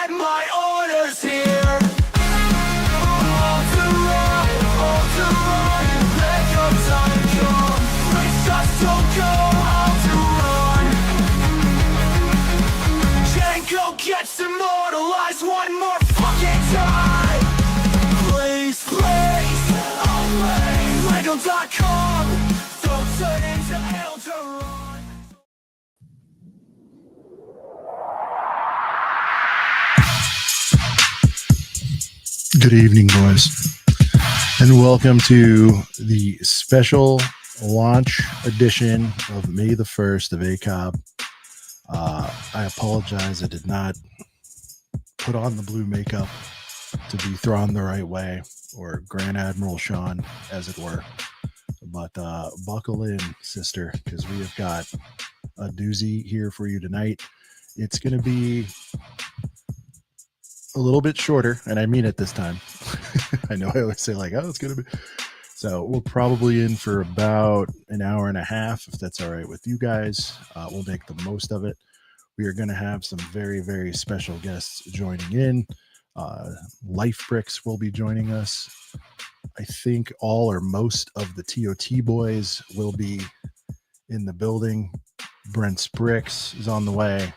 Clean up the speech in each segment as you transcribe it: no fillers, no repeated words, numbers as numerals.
get my orders here. All to run, let your time come. Race just don't go, all to run. Django gets immortalized one more fucking time. Please, I'll play Lego.com. Don't turn into Elderon. Good evening, boys, and welcome to the special launch edition of May the 1st of ACOB. I apologize, I did not put on the blue makeup to be thrown the right way, or Grand Admiral Sean, as it were. But buckle in, sister, because we have got a doozy here for you tonight. It's going to be a little bit shorter, and I mean it this time. I know I always say like, oh, it's going to be. So we're probably in for about an hour and a half, if that's all right with you guys. We'll make the most of it. We are going to have some very, very special guests joining in. Life Bricks will be joining us. I think all or most of the TOT boys will be in the building. Brent's Bricks is on the way.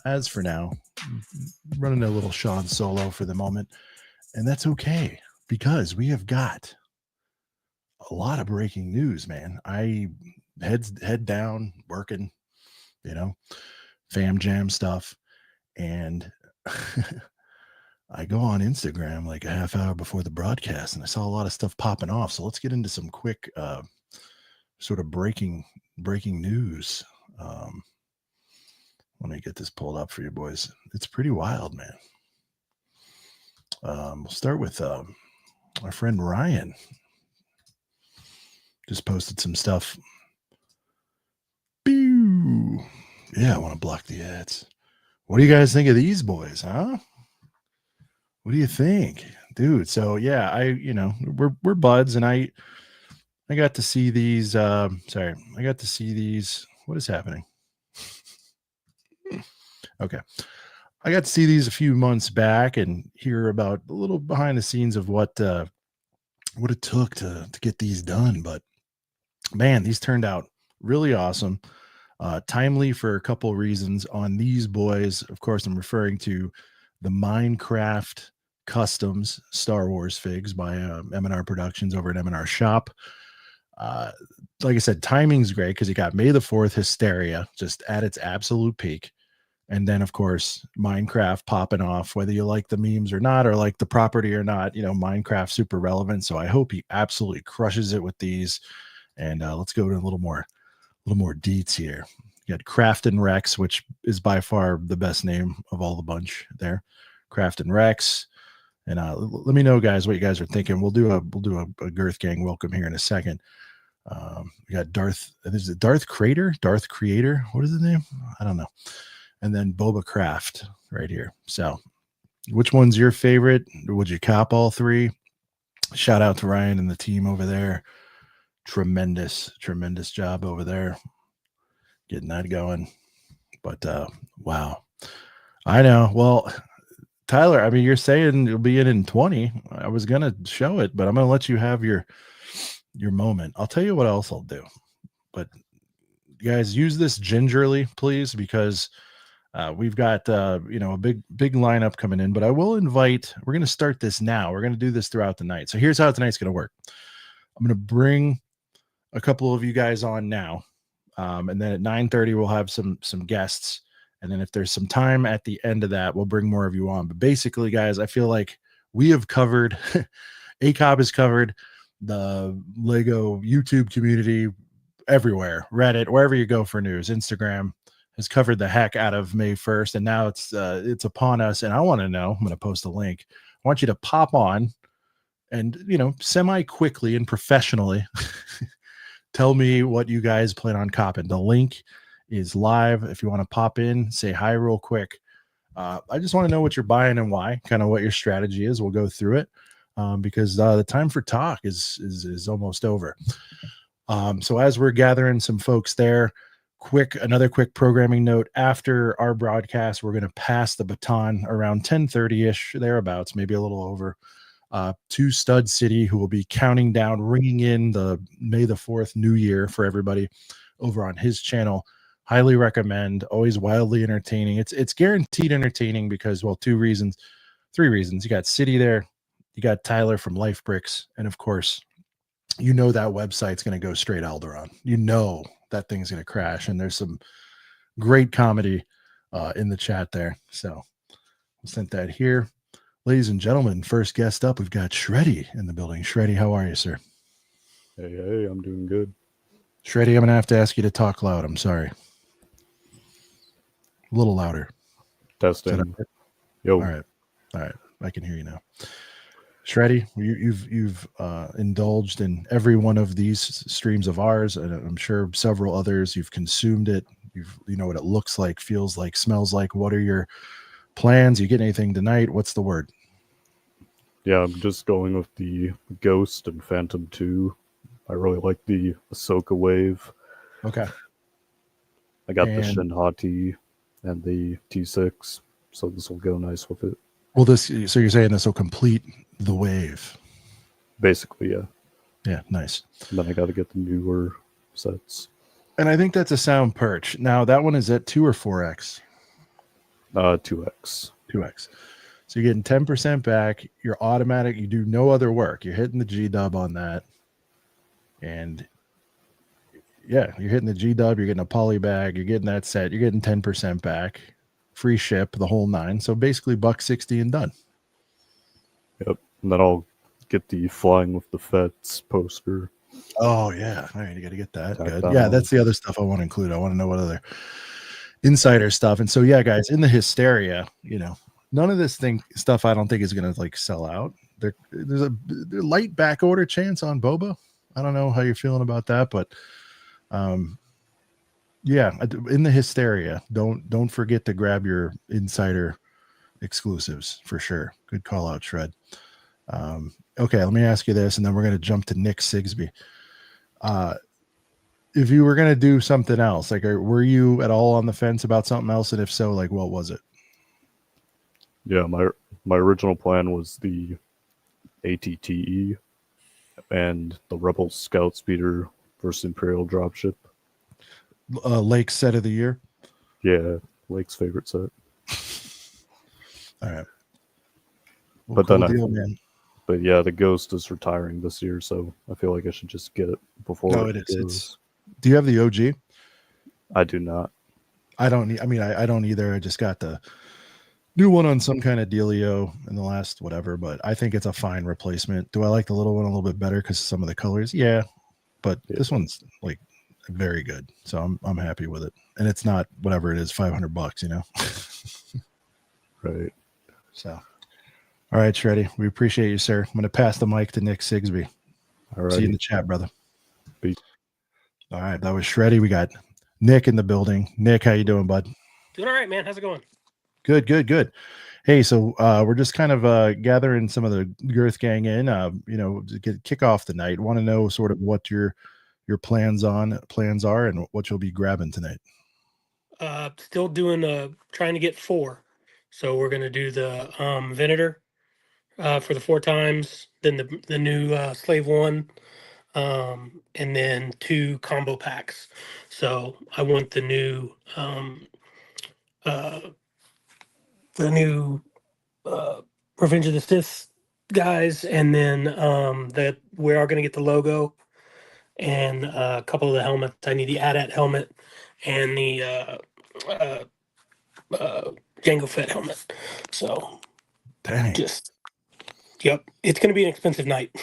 As for now, running a little Sean solo for the moment, and that's okay because we have got a lot of breaking news, man. I head down working, fam jam stuff, and I go on Instagram like a half hour before the broadcast, and I saw a lot of stuff popping off. So let's get into some quick sort of breaking news. Let me get this pulled up for you boys. It's pretty wild, man. We'll start with our friend Ryan. Just posted some stuff. Pew! Yeah, I want to block the ads. What do you guys think of these boys, huh? What do you think, dude? So yeah, we're buds, and I got to see these. I got to see these. What is happening? Okay. I got to see these a few months back and hear about a little behind the scenes of what it took to get these done. But man, these turned out really awesome. Timely for a couple of reasons on these boys. Of course, I'm referring to the Minecraft Customs Star Wars figs by M&R Productions over at M&R Shop. Like I said, timing's great because you got May the 4th hysteria just at its absolute peak. And then, of course, Minecraft popping off, whether you like the memes or not, or like the property or not, Minecraft super relevant. So I hope he absolutely crushes it with these. And let's go to a little more deets here. You got Craft and Rex, which is by far the best name of all the bunch there. Craft and Rex. And let me know, guys, what you guys are thinking. We'll do a Girth Gang welcome here in a second. We got Darth Creator. What is his name? I don't know. And then Boba Craft right here. So which one's your favorite? Would you cop all three? Shout out to Ryan and the team over there. Tremendous job over there. Getting that going. But wow. I know. Well, Tyler, I mean, you're saying you'll be in 20. I was going to show it, but I'm going to let you have your moment. I'll tell you what else I'll do. But you guys, use this gingerly, please, because we've got a big lineup coming in. But I will invite. We're going to start this now. We're going to do this throughout the night. So here's how tonight's going to work. I'm going to bring a couple of you guys on now, and then at 9:30 we'll have some guests. And then if there's some time at the end of that, we'll bring more of you on. But basically, guys, I feel like we have covered, ACOB has covered the Lego YouTube community everywhere, Reddit, wherever you go for news. Instagram has covered the heck out of May 1st. And now it's upon us. And I want to know, I'm going to post a link. I want you to pop on and, semi-quickly and professionally tell me what you guys plan on copping. The link is live. If you want to pop in, say hi real quick. I just want to know what you're buying and why, kind of what your strategy is. We'll go through it because the time for talk is almost over. So as we're gathering some folks there, Another quick programming note. After our broadcast, we're going to pass the baton around 10:30ish, thereabouts, maybe a little over, to Stud City, who will be counting down, ringing in the May the 4th New Year for everybody over on his channel. Highly recommend. Always wildly entertaining. It's guaranteed entertaining because, well, three reasons. You got City there, you got Tyler from Life Bricks, and of course, you know that website's going to go straight Alderon. You know that thing's going to crash, and there's some great comedy in the chat there. So I sent that here. Ladies and gentlemen, first guest up, we've got Shreddy in the building. Shreddy, how are you, sir? Hey, I'm doing good. Shreddy, I'm going to have to ask you to talk loud. I'm sorry. A little louder. Testing. Yo. All right. I can hear you now. Shreddy, you've indulged in every one of these streams of ours, and I'm sure several others. You've consumed it. You know what it looks like, feels like, smells like. What are your plans? You get anything tonight? What's the word? Yeah, I'm just going with the Ghost and Phantom 2. I really like the Ahsoka wave. Okay. I got the Shinhati and the T6, so this will go nice with it. Well, so you're saying this will complete the wave? Basically, yeah. Yeah, nice. And then I got to get the newer sets. And I think that's a sound perch. Now, that one is at 2 or 4x? 2x. 2x. So you're getting 10% back. You're automatic. You do no other work. You're hitting the G-dub on that. And yeah, you're hitting the G-dub. You're getting a poly bag. You're getting that set. You're getting 10% back. Free ship, the whole 9. So basically $160 and done. Yep. And then I'll get the Flying with the Fets poster. Oh, yeah. All right, you got to get that. Good. That Yeah, on. that's the other stuff I want to include. I want to know what other insider stuff. And so, yeah, guys, in the hysteria, none of this stuff I don't think is going to like sell out. There's a light back order chance on Boba. I don't know how you're feeling about that, but yeah, in the hysteria, don't forget to grab your insider exclusives for sure. Good call out, Shred. Okay, let me ask you this, and then we're going to jump to Nick Sigsby. If you were going to do something else, like, were you at all on the fence about something else? And if so, like, what was it? Yeah, my original plan was the ATTE and the Rebel Scout Speeder versus Imperial Dropship. Lake's set of the year? Yeah, Lake's favorite set. All right. Well, but cool then deal, man. But yeah, the Ghost is retiring this year, so I feel like I should just get it before. No, it is. Do you have the OG? I do not. I don't. I mean, I don't either. I just got the new one on some kind of dealio in the last whatever, but I think it's a fine replacement. Do I like the little one a little bit better because of some of the colors? Yeah, but this one's like very good, so I'm happy with it, and it's not whatever it is, $500, Right. So, all right, Shreddy, we appreciate you, sir. I'm going to pass the mic to Nick Sigsby. All right. See you in the chat, brother. Peace. All right, that was Shreddy. We got Nick in the building. Nick, how you doing, bud? Doing all right, man. How's it going? Good. Hey, so we're just kind of gathering some of the Girth gang in, to kick off the night. Want to know sort of what your plans are and what you'll be grabbing tonight. Still doing trying to get 4. So we're gonna do the Venator for the 4 times, then the new Slave 1, and then 2 combo packs. So I want the new Revenge of the Sith guys, and then that we are gonna get the logo and a couple of the helmets. I need the AT-AT helmet and the Jango Fett helmet. So, Dang. Yep, it's going to be an expensive night.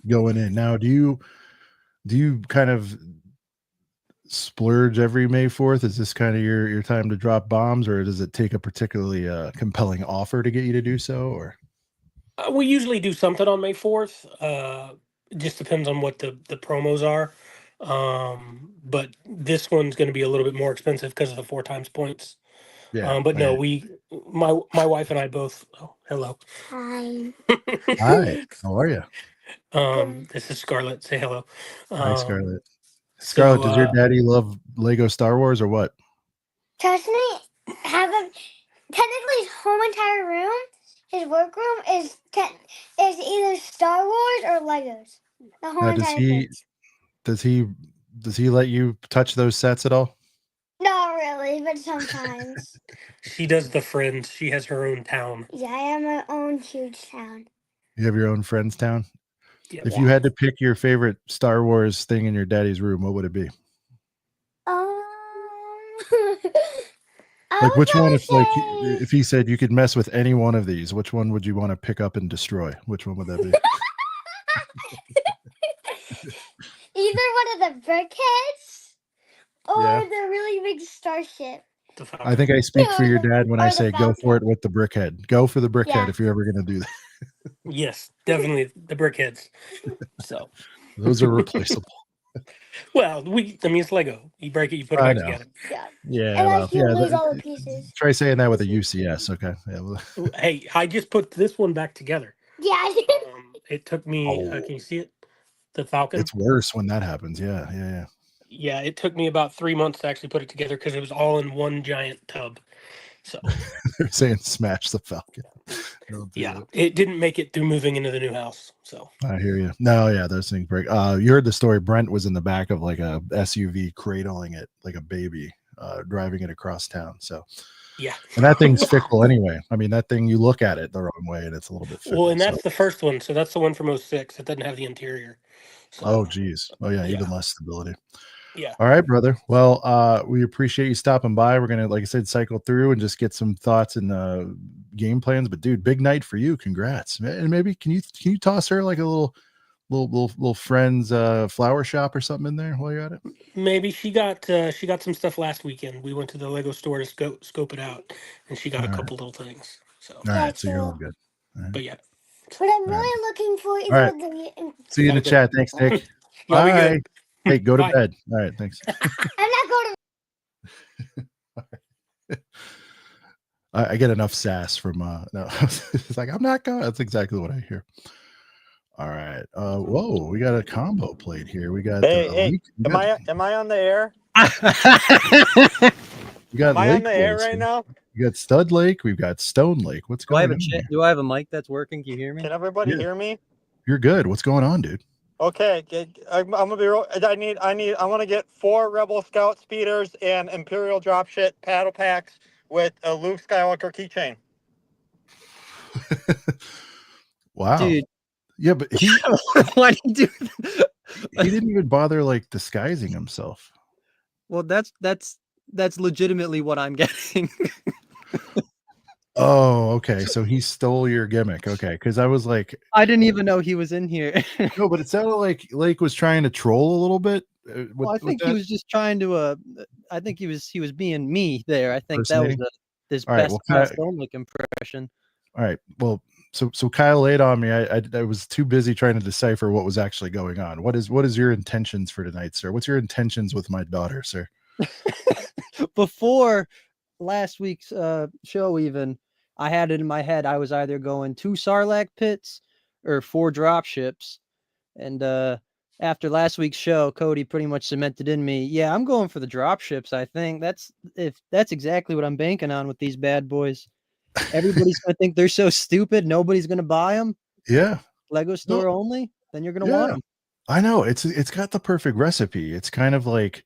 Going in now, do you kind of splurge every May 4th? Is this kind of your time to drop bombs, or does it take a particularly compelling offer to get you to do so? Or we usually do something on May 4th. It just depends on what the promos are. But this one's going to be a little bit more expensive because of the 4 times points. yeah, but no, my wife and I both. Oh, hello. Hi. Hi, how are you? This is Scarlett. Say hello. Hi, Scarlett. Scarlett, So does your daddy love Lego Star Wars or what? Trust me, technically his whole entire room, his workroom is either Star Wars or Legos. The whole Now, entire thing. does he let you touch those sets at all? Not really, but sometimes. she does the Friends. She has her own town. Yeah, I have my own huge town. You have your own friend's town? Yeah. If you had to pick your favorite Star Wars thing in your daddy's room, what would it be? I Like would which one, probably say if he said you could mess with any one of these, which one would you want to pick up and destroy? Which one would that be? either one of the brickheads or Yeah. the really big starship. The Falcon. I think I speak for your dad when I Or the say go for Falcon. it with the brickhead. Go for the brickhead Yeah. if you're ever going to do that. Yes, definitely the brickheads. So, Those are replaceable. well, it's Lego. You break it, you put it I back know. together. Yeah. Yeah, Unless well, you yeah. lose all the pieces. Try saying that with a UCS, okay? Yeah, well, Hey, I just put this one back together. Yeah. It took me. Can you see it? The Falcon. it's worse when that happens. Yeah, yeah, yeah. Yeah, it took me about 3 months to actually put it together because it was all in one giant tub. So They're saying smash the Falcon. Don't do yeah, that. it didn't make it through moving into the new house. So I hear you. No, yeah, those things break. You heard the story. Brent was in the back of like a SUV, cradling it like a baby, driving it across town. So, yeah. and that thing's Yeah. fickle anyway. I mean, that thing, you look at it the wrong way, and it's a little bit fickle. Well, and that's so. the first one. So that's the one from 06. It doesn't have the interior. So, Oh, geez. Oh, yeah, yeah. even less stability. Yeah. All right, brother. Well, we appreciate you stopping by. We're gonna, like I said, cycle through and just get some thoughts and game plans. But dude, big night for you. Congrats. And maybe can you toss her like a little friends flower shop or something in there while you're at it? Maybe she got some stuff last weekend. We went to the Lego store to scope it out, and she got a All right. couple little things. So, All right, so you're all good. All right. but yeah, What I'm All right. really looking for is All right. the. See you in the Okay. chat. Thanks, Nick. y'all be Bye. good. Hey, go to Bye. bed. All right, thanks. I'm not going to. I get enough sass from no, it's like I'm not going. That's exactly what I hear. All right. Whoa, we got a combo plate here. We got Hey, am I on the air? we got Am I on Lake the air Boys right here. now? We got Stud Lake. We've got Stone Lake. What's Do I going have on? Here? do I have a mic that's working? Can you hear me? Can everybody Yeah. hear me? You're good. What's going on, dude? Okay, I'm gonna be real. I want to get 4 Rebel Scout speeders and Imperial dropship paddle packs with a Luke Skywalker keychain. Wow. Dude, Yeah, but he why do you do that? he didn't even bother like disguising himself. Well, that's legitimately what I'm getting. Oh, okay. So he stole your gimmick. Okay, because I was like, I didn't even know he was in here. no, but it sounded like Lake was trying to troll a little bit. Well, I think he was just trying to. I think he was being me there. I think that was Impersonating? his All right, best well, Stone impression. All right. Well, so Kyle laid on me. I was too busy trying to decipher what was actually going on. What is your intentions for tonight, sir? What's your intentions with my daughter, sir? Before last week's show, even I had it in my head. I was either going 2 Sarlacc pits or 4 drop ships, and after last week's show, Cody pretty much cemented in me. Yeah, I'm going for the drop ships. I think that's exactly what I'm banking on with these bad boys. Everybody's gonna think they're so stupid. Nobody's gonna buy them. Yeah. Lego store only. Then you're gonna Yeah. want them. I know it's got the perfect recipe. It's kind of like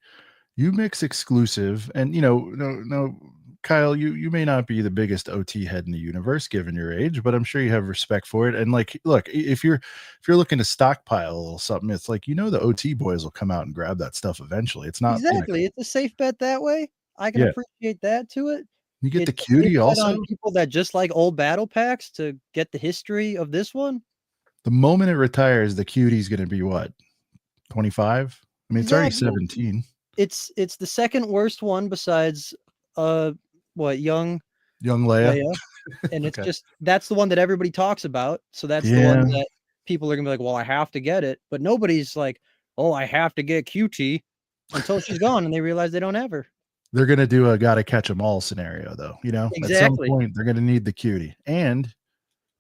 you mix exclusive, and no, Kyle, you may not be the biggest OT head in the universe given your age, but I'm sure you have respect for it. And like, look, if you're looking to stockpile a little something, it's like the OT boys will come out and grab that stuff eventually. It's not Exactly. It's a safe bet that way. I can appreciate that to it. You get the It's a cutie safe bet also. on people that just like old battle packs to get the history of this one. The moment it retires, the cutie's going to be what, 25? I mean, it's already 17. It's the second worst one besides young Leia. And it's Okay. just that's the one that everybody talks about. So that's the one that people are gonna be like, well, I have to get it. But nobody's like, oh, I have to get QT until she's gone and they realize they don't have her. They're going to do a gotta catch them all scenario, though. At some point they're going to need the cutie. And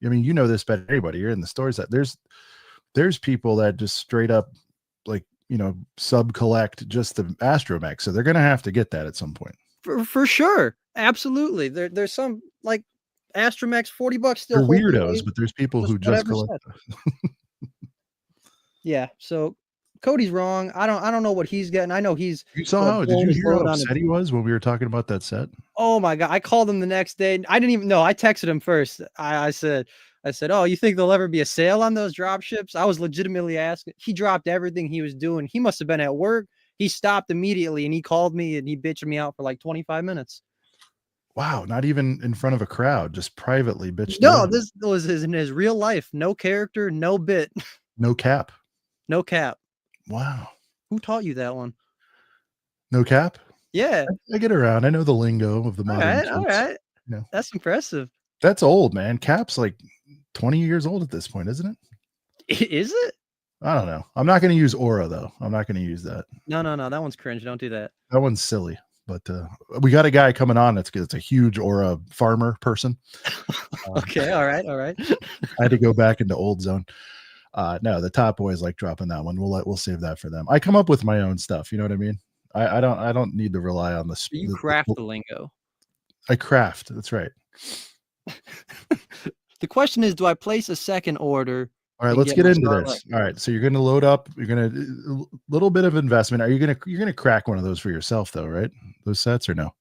I mean, this better than anybody. You're in the stores that there's people that just straight up like sub collect just the astromech, so they're gonna have to get that at some point. For sure, absolutely. There's some like Astromech's $40 still. They're hold the weirdos, weight, but there's people who just whatever collect. set. Yeah, so Cody's wrong. I don't know what he's getting. I know he's. You saw how? Did blowing you his hear how load on upset he was when we were talking about that set? Oh my god! I called him the next day. I didn't even know. I texted him first. I said, "Oh, you think there'll ever be a sale on those drop ships?" I was legitimately asking. He dropped everything he was doing. He must have been at work. He stopped immediately and he called me and he bitched me out for like 25 minutes. Wow, not even in front of a crowd, just privately bitched. No, this was in his real life. No character, no bit, no cap. no cap. Wow. Who taught you that one? No cap? Yeah. I get around. I know the lingo of the modern. All right. No. That's impressive. That's old, man. Cap's like 20 years old at this point, isn't it? Is it? I don't know. I'm not going to use aura though. I'm not going to use that. No. That one's cringe. Don't do that. That one's silly. But we got a guy coming on that's a huge aura farmer person. Okay. All right. I had to go back into old zone. No, the top boys like dropping that one. We'll save that for them. I come up with my own stuff. You know what I mean? I don't need to rely on this. You craft the lingo. I craft. That's right. The question is, do I place a second order? All right, let's get into this. All right, so you're going to load up. You're going to little bit of investment. You're going to crack one of those for yourself though, right? Those sets or no?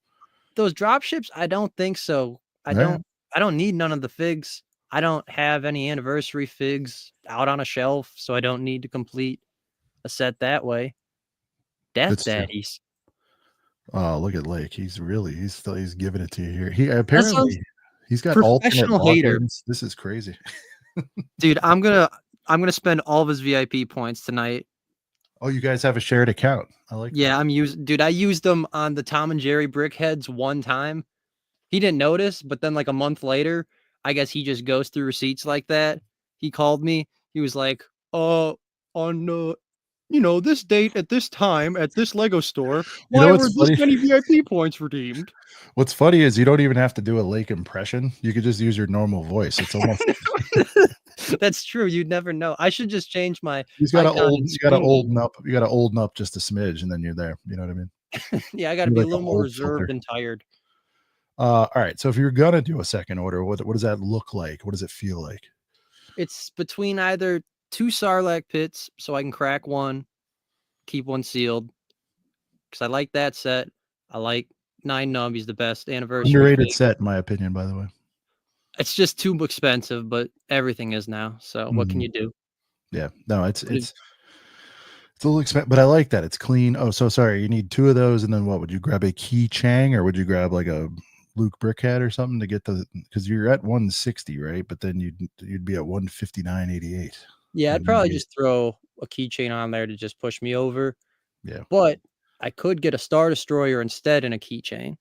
Those drop ships? I don't think so. I don't need none of the figs. I don't have any anniversary figs out on a shelf, so I don't need to complete a set that way. Death Daddies. Oh, look at Lake. He's giving it to you here. He apparently he's got alternate logins. This is crazy. Dude, I'm gonna spend all of his VIP points tonight. Oh, you guys have a shared account. I like that. I used them on the Tom and Jerry brickheads one time. He didn't notice, but then like a month later, I guess he just goes through receipts like that. He called me. He was like, on this date at this time at this Lego store, why were this many VIP points redeemed? What's funny is you don't even have to do a Lake impression. You could just use your normal voice. It's almost That's true. You'd never know. I should just change my. You got to olden up. You got to olden up just a smidge, and then you're there. You know what I mean? Yeah, I got to be like a little more reserved and tired. All right. So if you're gonna do a second order, what does that look like? What does it feel like? It's between either 2 Sarlacc pits, so I can crack one, keep one sealed, because I like that set. I like 9 Nubby's the best anniversary. Underrated set, in my opinion, by the way. It's just too expensive, but everything is now. So what can you do? Yeah, no, it's a little expensive, but I like that. It's clean. Oh, so sorry. You need 2 of those, and then what? Would you grab a Key Chang, or would you grab like a Luke Brickhead or something to get because you're at 160, right? But then you'd be at 159.88. Yeah, I'd probably just throw a keychain on there to just push me over. Yeah, but I could get a Star Destroyer instead in a keychain.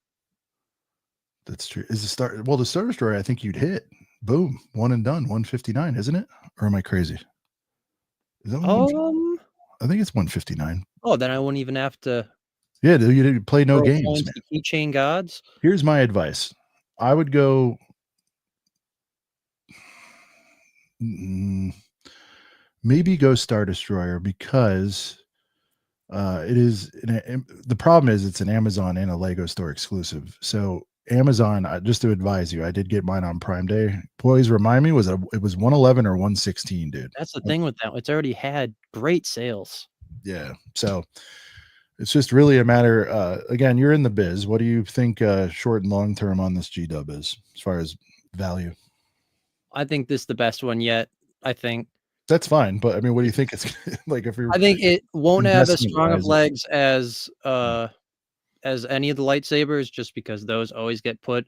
That's true. Is the Star Destroyer? I think you'd hit. Boom, one and done. 159, isn't it? Or am I crazy? Is that I think it's 159. Oh, then I wouldn't even have to. Yeah, you didn't play no games. Keychain gods. Here's my advice. I would go. Maybe go Star Destroyer because it is. The problem is it's an Amazon and a Lego store exclusive. So Amazon, just to advise you, I did get mine on Prime Day. Boys, remind me, it was 111 or 116, dude. That's the thing with that. It's already had great sales. Yeah. So it's just really a matter. Again, you're in the biz. What do you think short and long term on this G-Dub is as far as value? I think this is the best one yet. I think that's fine, but I mean, what do you think it's like? I think it won't have as strong of legs as any of the lightsabers, just because those always get put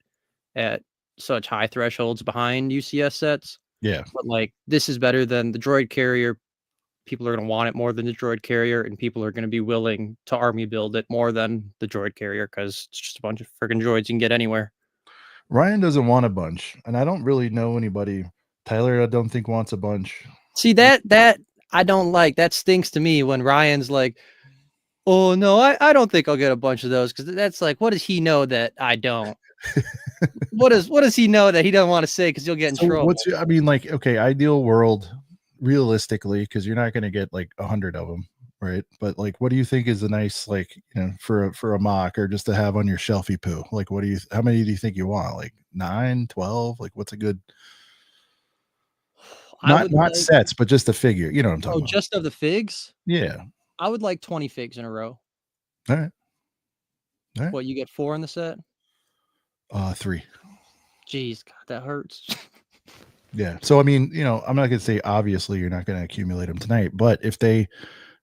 at such high thresholds behind UCS sets. Yeah, but like this is better than the droid carrier. People are going to want it more than the droid carrier, and people are going to be willing to army build it more than the droid carrier because it's just a bunch of freaking droids you can get anywhere. Ryan doesn't want a bunch, and I don't really know anybody. Tyler, I don't think wants a bunch. See, that I don't like. That stinks to me when Ryan's like, oh no, I don't think I'll get a bunch of those, because that's like, what does he know that I don't? what does he know that he doesn't want to say because you'll get in trouble? Okay, ideal world, realistically, because you're not going to get like 100 of them. right? But like, what do you think is a nice, like, for a mock or just to have on your shelfie poo? Like, how many do you think you want? Like 9, 12? Like, what's a good, I not would not like sets, but just a figure. You know what I'm talking about? just of the figs. Yeah. I would like 20 figs in a row. All right. All right. What, you get 4 in the set? 3. Jeez, God, that hurts. Yeah. So I mean, I'm not gonna say obviously you're not gonna accumulate them tonight, but if they,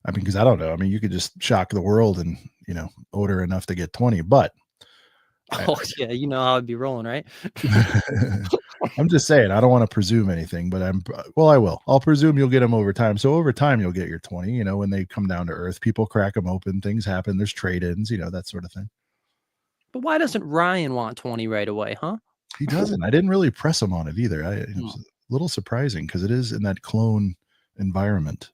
I mean, because I don't know. I mean, you could just shock the world and order enough to get 20. But Oh yeah, you know how I'd be rolling, right? I'm just saying, I don't want to presume anything, but I will. I'll presume you'll get them over time. So over time, you'll get your 20. When they come down to earth, people crack them open, things happen. There's trade-ins, that sort of thing. But why doesn't Ryan want 20 right away, huh? He doesn't. I didn't really press him on it either. It was a little surprising because it is in that clone environment.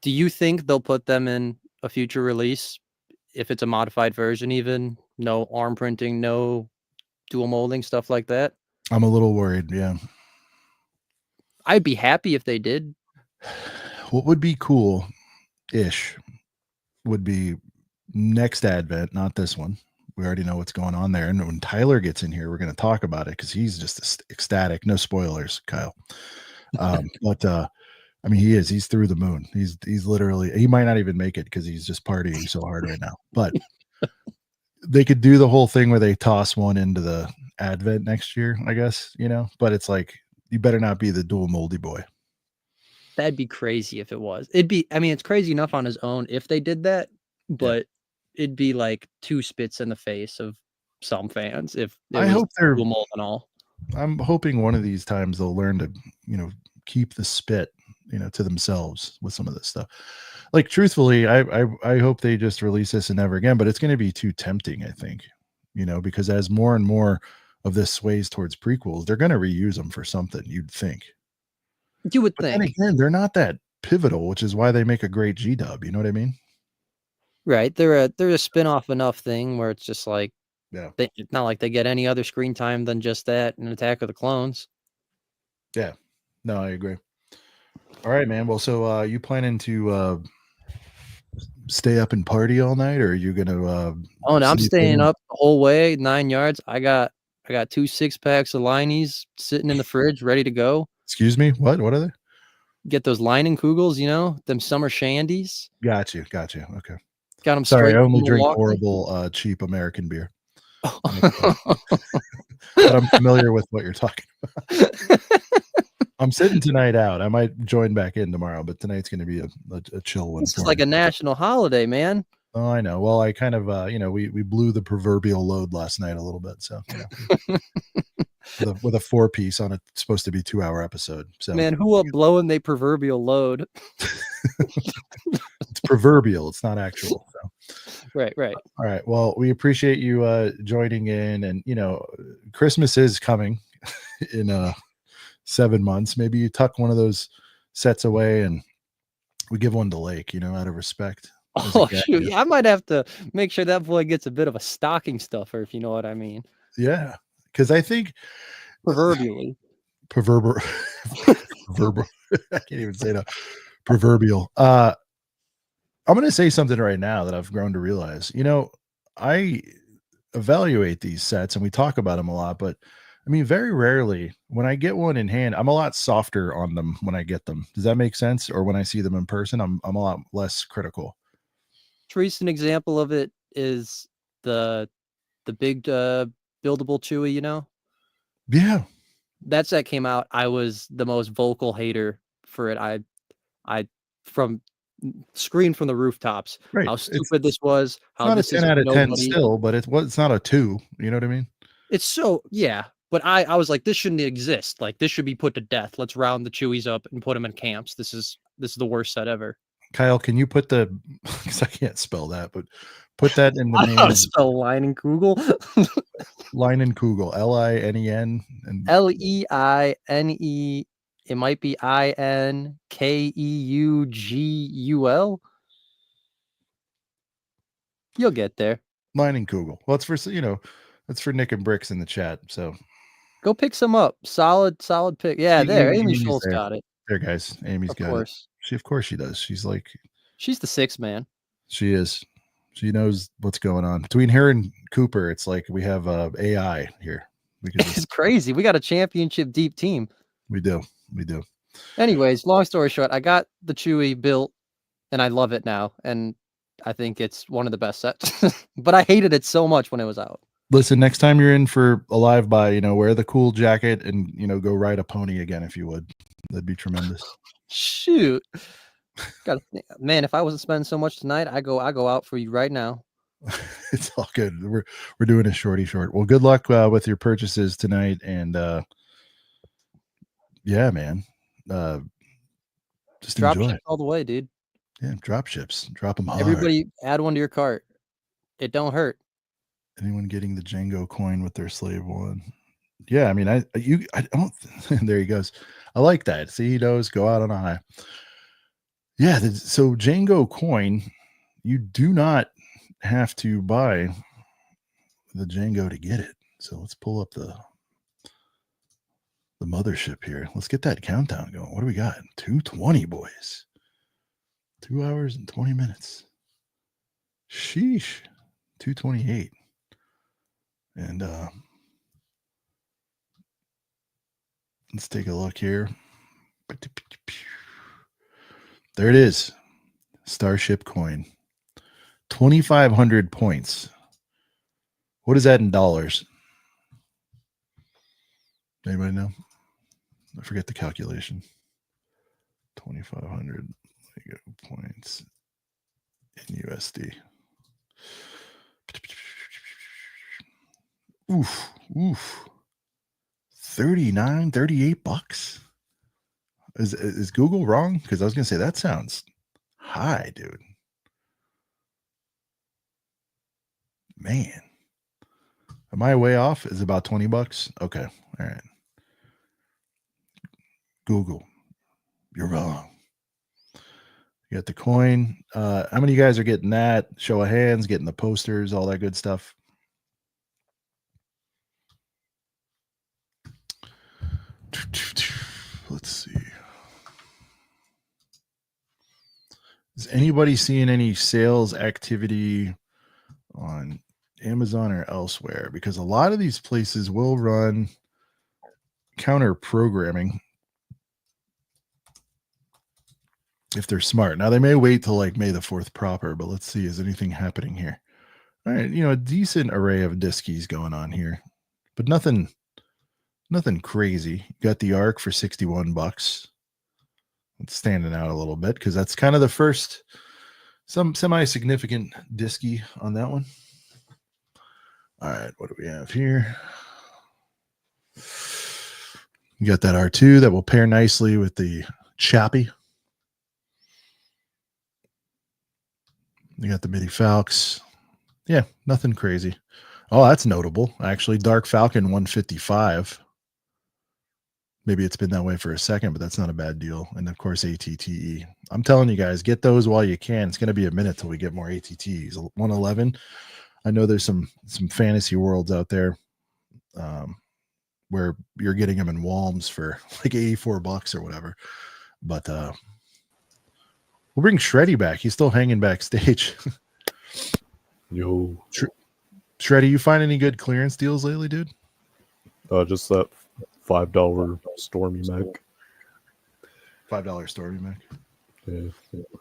Do you think they'll put them in a future release if it's a modified version? Even no arm printing, no dual molding, stuff like that? I'm a little worried. Yeah. I'd be happy if they did. What would be cool-ish would be next Advent, not this one. We already know what's going on there. And when Tyler gets in here, we're going to talk about it because he's just ecstatic. No spoilers, Kyle. But I mean, he's through the moon. He's literally, he might not even make it because he's just partying so hard right now. But they could do the whole thing where they toss one into the Advent next year, I guess, but it's like, you better not be the dual moldy boy. That'd be crazy if it was. I mean, it's crazy enough on his own if they did that, but it'd be like 2 spits in the face of some fans if it I was hope they're dual mold and all. I'm hoping one of these times they'll learn to, keep the spit, to themselves with some of this stuff. Like, truthfully, I hope they just release this and never again, but it's going to be too tempting, I think, because as more and more of this sways towards prequels, they're going to reuse them for something, you'd think. You would But think. then again, they're not that pivotal, which is why they make a great G-dub. You know what I mean? Right. They're a spin-off enough thing where it's just like, it's not like they get any other screen time than just that in Attack of the Clones. Yeah. No, I agree. All right, man. Well, so you planning to stay up and party all night, or are you gonna Oh no, I'm sleep staying in? up the whole way, 9 yards. I got 2 6-packs of Liney's sitting in the fridge ready to go. Excuse me? What are they? Get those Lining Kugels, them summer shandies. Got you. Okay. Got them Sorry, straight I only from drink Milwaukee. horrible, cheap American beer. But I'm familiar with what you're talking about. I'm sitting tonight out. I might join back in tomorrow, but tonight's going to be a chill one. This is like a national holiday, man. Oh, I know. Well, I kind of, we blew the proverbial load last night a little bit. So, with a 4-piece on a supposed to be 2-hour episode. So, man, who up blowing they proverbial load? It's proverbial. It's not actual. So. Right. All right. Well, we appreciate you joining in, and Christmas is coming in 7 months. Maybe you tuck one of those sets away and we give one to Lake, out of respect. Oh shoot! Yeah, I might have to make sure that boy gets a bit of a stocking stuffer, if you know what I mean. Yeah, because I think proverbially, proverbial. I can't even say that. Proverbial. I'm going to say something right now that I've grown to realize. I evaluate these sets and we talk about them a lot, but I mean, very rarely when I get one in hand, I'm a lot softer on them when I get them. Does that make sense? Or when I see them in person, I'm a lot less critical. Recent example of it is the big buildable Chewy, Yeah. That set came out. I was the most vocal hater for it. I from screamed from the rooftops right. How stupid this was. How not this a 10 out of 10 nobody. still, but it's not a 2. You know what I mean? It's so, yeah. But I was like, this shouldn't exist. Like, this should be put to death. Let's round the Chewies up and put them in camps. This is the worst set ever. Kyle, can you put because I can't spell that, but put that in the name. How to spell Lining Kugel? Lining Kugel, Linen and Leine. It might be Inkeugul. You'll get there. Lining Kugel. Well, it's for that's for Nick and Bricks in the chat. So go pick some up. Solid pick. Yeah, there. Amy Amy's Schultz there. got it. There, guys. Amy's got it. Of course she does. She's like, She's the sixth man. She is. She knows what's going on. Between her and Cooper, it's like we have AI here. We can It's crazy. We got a championship deep team. we do. Anyways, long story short, I got the Chewy built and I love it now. And I think it's one of the best sets. But I hated it so much when it was out. Listen, next time you're in for a live buy, wear the cool jacket and go ride a pony again if you would. That'd be tremendous. Shoot. Man, if I wasn't spending so much tonight, I go out for you right now. It's all good. We're doing a shorty short. Well, good luck with your purchases tonight, and yeah, man, just Drop enjoy ships it. all the way, dude. Yeah, drop ships, drop them hard. Everybody add one to your cart. It don't hurt. Anyone getting the Django coin with their slave one? Yeah, I mean, I don't. There he goes. I like that. See, he knows. Go out on a high. Yeah. So Django coin, you do not have to buy the Django to get it. So let's pull up the mothership here. Let's get that countdown going. What do we got? 2:20, boys. 2 hours and 20 minutes. Sheesh. 2:28. And let's take a look here. There it is. Starship coin. 2,500 points. What is that in dollars? Anybody know? I forget the calculation. 2,500 Lego points in USD. Oof. 38 bucks. Is Google wrong? Because I was gonna say that sounds high, dude. Man. Am I way off? Is it about 20 bucks? Okay. All right. Google, you're wrong. You got the coin. How many of you guys are getting that? Show of hands, getting the posters, all that good stuff. Let's see. Is anybody seeing any sales activity on Amazon or elsewhere? Because a lot of these places will run counter programming if they're smart. Now they may wait till like May the 4th proper, but let's see, is anything happening here? All right, a decent array of diskies going on here, but nothing crazy. You got the Arc for 61 bucks. It's standing out a little bit because that's kind of the first some semi-significant disky on that one. All right, what do we have here? You got that R2 that will pair nicely with the Chappie. You got the MIDI Falcons. Yeah, nothing crazy. Oh, that's notable. Actually, Dark Falcon 155. Maybe it's been that way for a second, but that's not a bad deal. And of course, ATTE. I'm telling you guys, get those while you can. It's going to be a minute till we get more ATTs. 111. I know there's some fantasy worlds out there where you're getting them in Walms for like 84 bucks or whatever. But we'll bring Shreddy back. He's still hanging backstage. Yo. Shreddy, you find any good clearance deals lately, dude? Just that $5 Stormy Mac. $5 Stormy Mac. Yeah.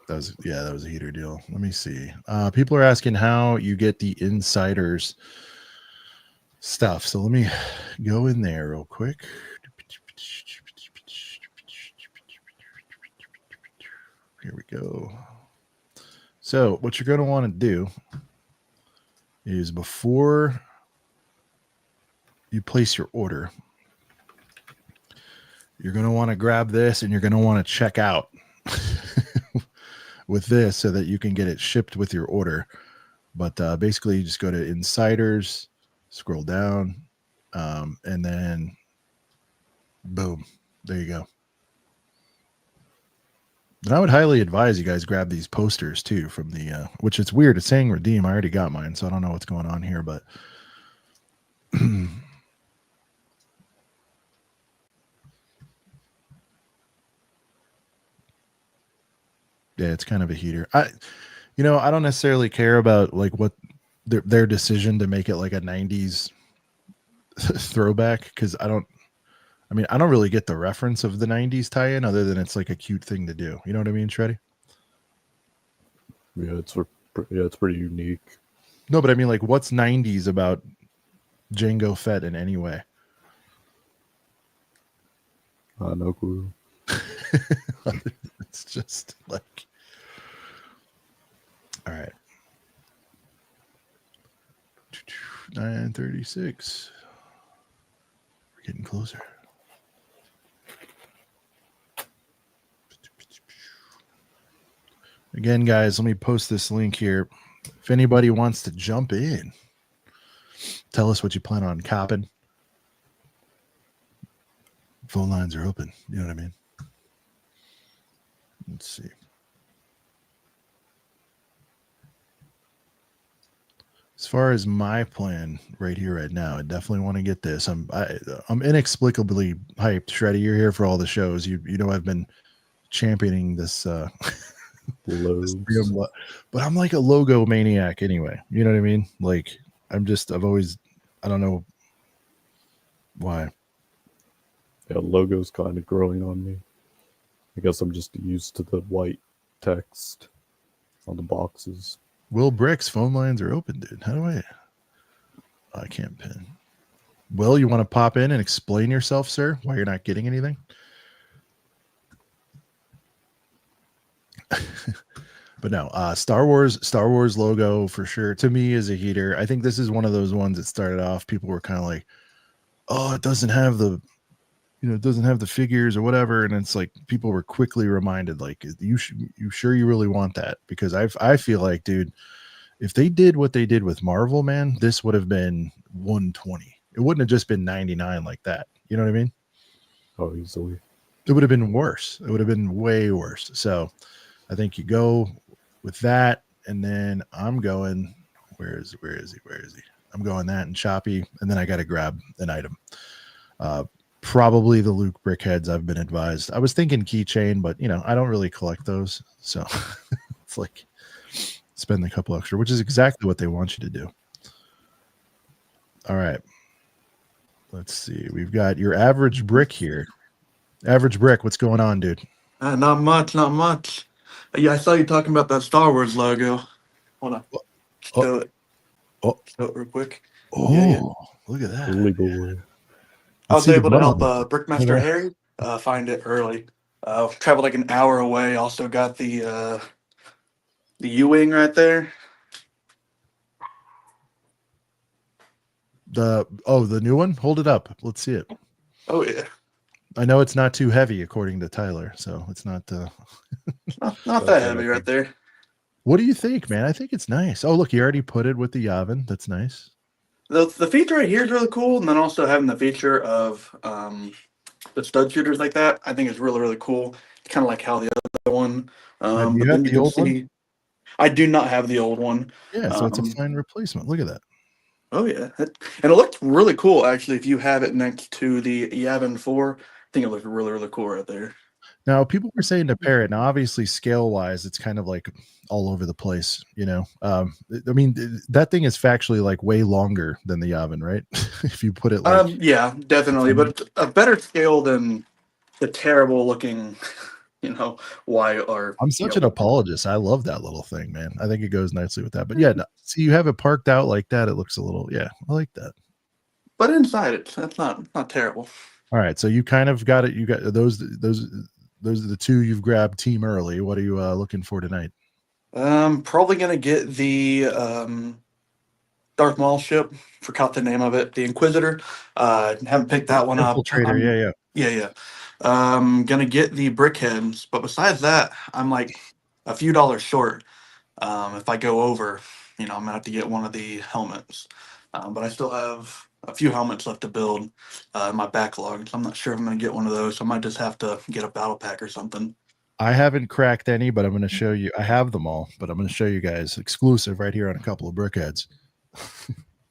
That was a heater deal. Let me see. People are asking how you get the insiders stuff. So let me go in there real quick. Here we go. So what you're going to want to do is before you place your order, you're going to want to grab this and you're going to want to check out with this so that you can get it shipped with your order. But basically, you just go to Insiders, scroll down, and then boom, there you go. And I would highly advise you guys grab these posters too from the, which it's weird. It's saying redeem. I already got mine, so I don't know what's going on here, but Yeah, it's kind of a heater. I don't necessarily care about like what their decision to make it like a 90s throwback, because I don't really get the reference of the 90s tie-in other than it's like a cute thing to do. You know what I mean, Shreddy? Yeah, it's pretty unique. No, but I mean, like, what's 90s about Jango Fett in any way? No clue. It's just like, all right. 9:36. We're getting closer. Again, guys, let me post this link here. If anybody wants to jump in, tell us what you plan on copping. Phone lines are open. You know what I mean? Let's see. As far as my plan right here, right now, I definitely want to get this. I'm inexplicably hyped. Shreddy, you're here for all the shows. You know I've been championing this Loads. but I'm like a logo maniac anyway. You know what I mean? Like I've always, I don't know why. Yeah, logo's kind of growing on me. I guess I'm just used to the white text on the boxes. Will Bricks, phone lines are open, dude. How do I can't pin. Will, you want to pop in and explain yourself, sir, why you're not getting anything? But no, Star Wars logo for sure. To me is a heater. I think this is one of those ones that started off. People were kind of like, "Oh, it doesn't have the, it doesn't have the figures or whatever." And it's like people were quickly reminded, like, you sure you really want that? Because I feel like, dude, if they did what they did with Marvel, man, this would have been 120. It wouldn't have just been 99 like that. You know what I mean? Oh, easily. It would have been worse. It would have been way worse. So I think you go with that, and then I'm going, where is he? I'm going that and Choppy, and then I got to grab an item. Probably the Luke Brickheads, I've been advised. I was thinking keychain, but I don't really collect those. So it's like spend a couple extra, which is exactly what they want you to do. All right. Let's see. We've got your average brick here. Average brick, what's going on, dude? Not much. Yeah, I saw you talking about that Star Wars logo. Hold on. Show it. Show it real quick. Oh, Yeah. Look at that. Holy boy. I was able to help button. Brickmaster Harry find it early. Traveled like an hour away. Also got the U-wing right there. The new one? Hold it up. Let's see it. Oh yeah. I know it's not too heavy according to Tyler, so it's not not that heavy right there. What do you think, man? I think it's nice. Oh, look, you already put it with the Yavin. That's nice. The feature right here is really cool, and then also having the feature of the stud shooters like that, I think is really, really cool. It's kind of like how the other one. Do you have the old one? I do not have the old one. Yeah, so it's a fine replacement. Look at that. Oh yeah, and it looked really cool actually. If you have it next to the Yavin 4, I think it looked really, really cool right there. Now, people were saying to pair it. Now, obviously, scale-wise, it's kind of like all over the place, I mean, that thing is factually like way longer than the Yavin, right? If you put it like... Yeah, definitely, but a better scale than the terrible-looking, I'm such an apologist. I love that little thing, man. I think it goes nicely with that. But yeah, see, you have it parked out like that. It looks a little, I like that. But inside that's not terrible. All right, so you kind of got it. You got those are the two you've grabbed team early. What are you looking for tonight? Probably gonna get the Darth Maul ship. Forgot the name of it. The Inquisitor. Haven't picked that one up. Infiltrator, yeah. Gonna get the Brickheads, but besides that, I'm like a few dollars short. If I go over, I'm gonna have to get one of the helmets. But I still have a few helmets left to build in my backlog. So I'm not sure if I'm gonna get one of those. So I might just have to get a battle pack or something. I haven't cracked any, but I'm going to show you. I have them all, but I'm going to show you guys exclusive right here on a couple of Brickheads.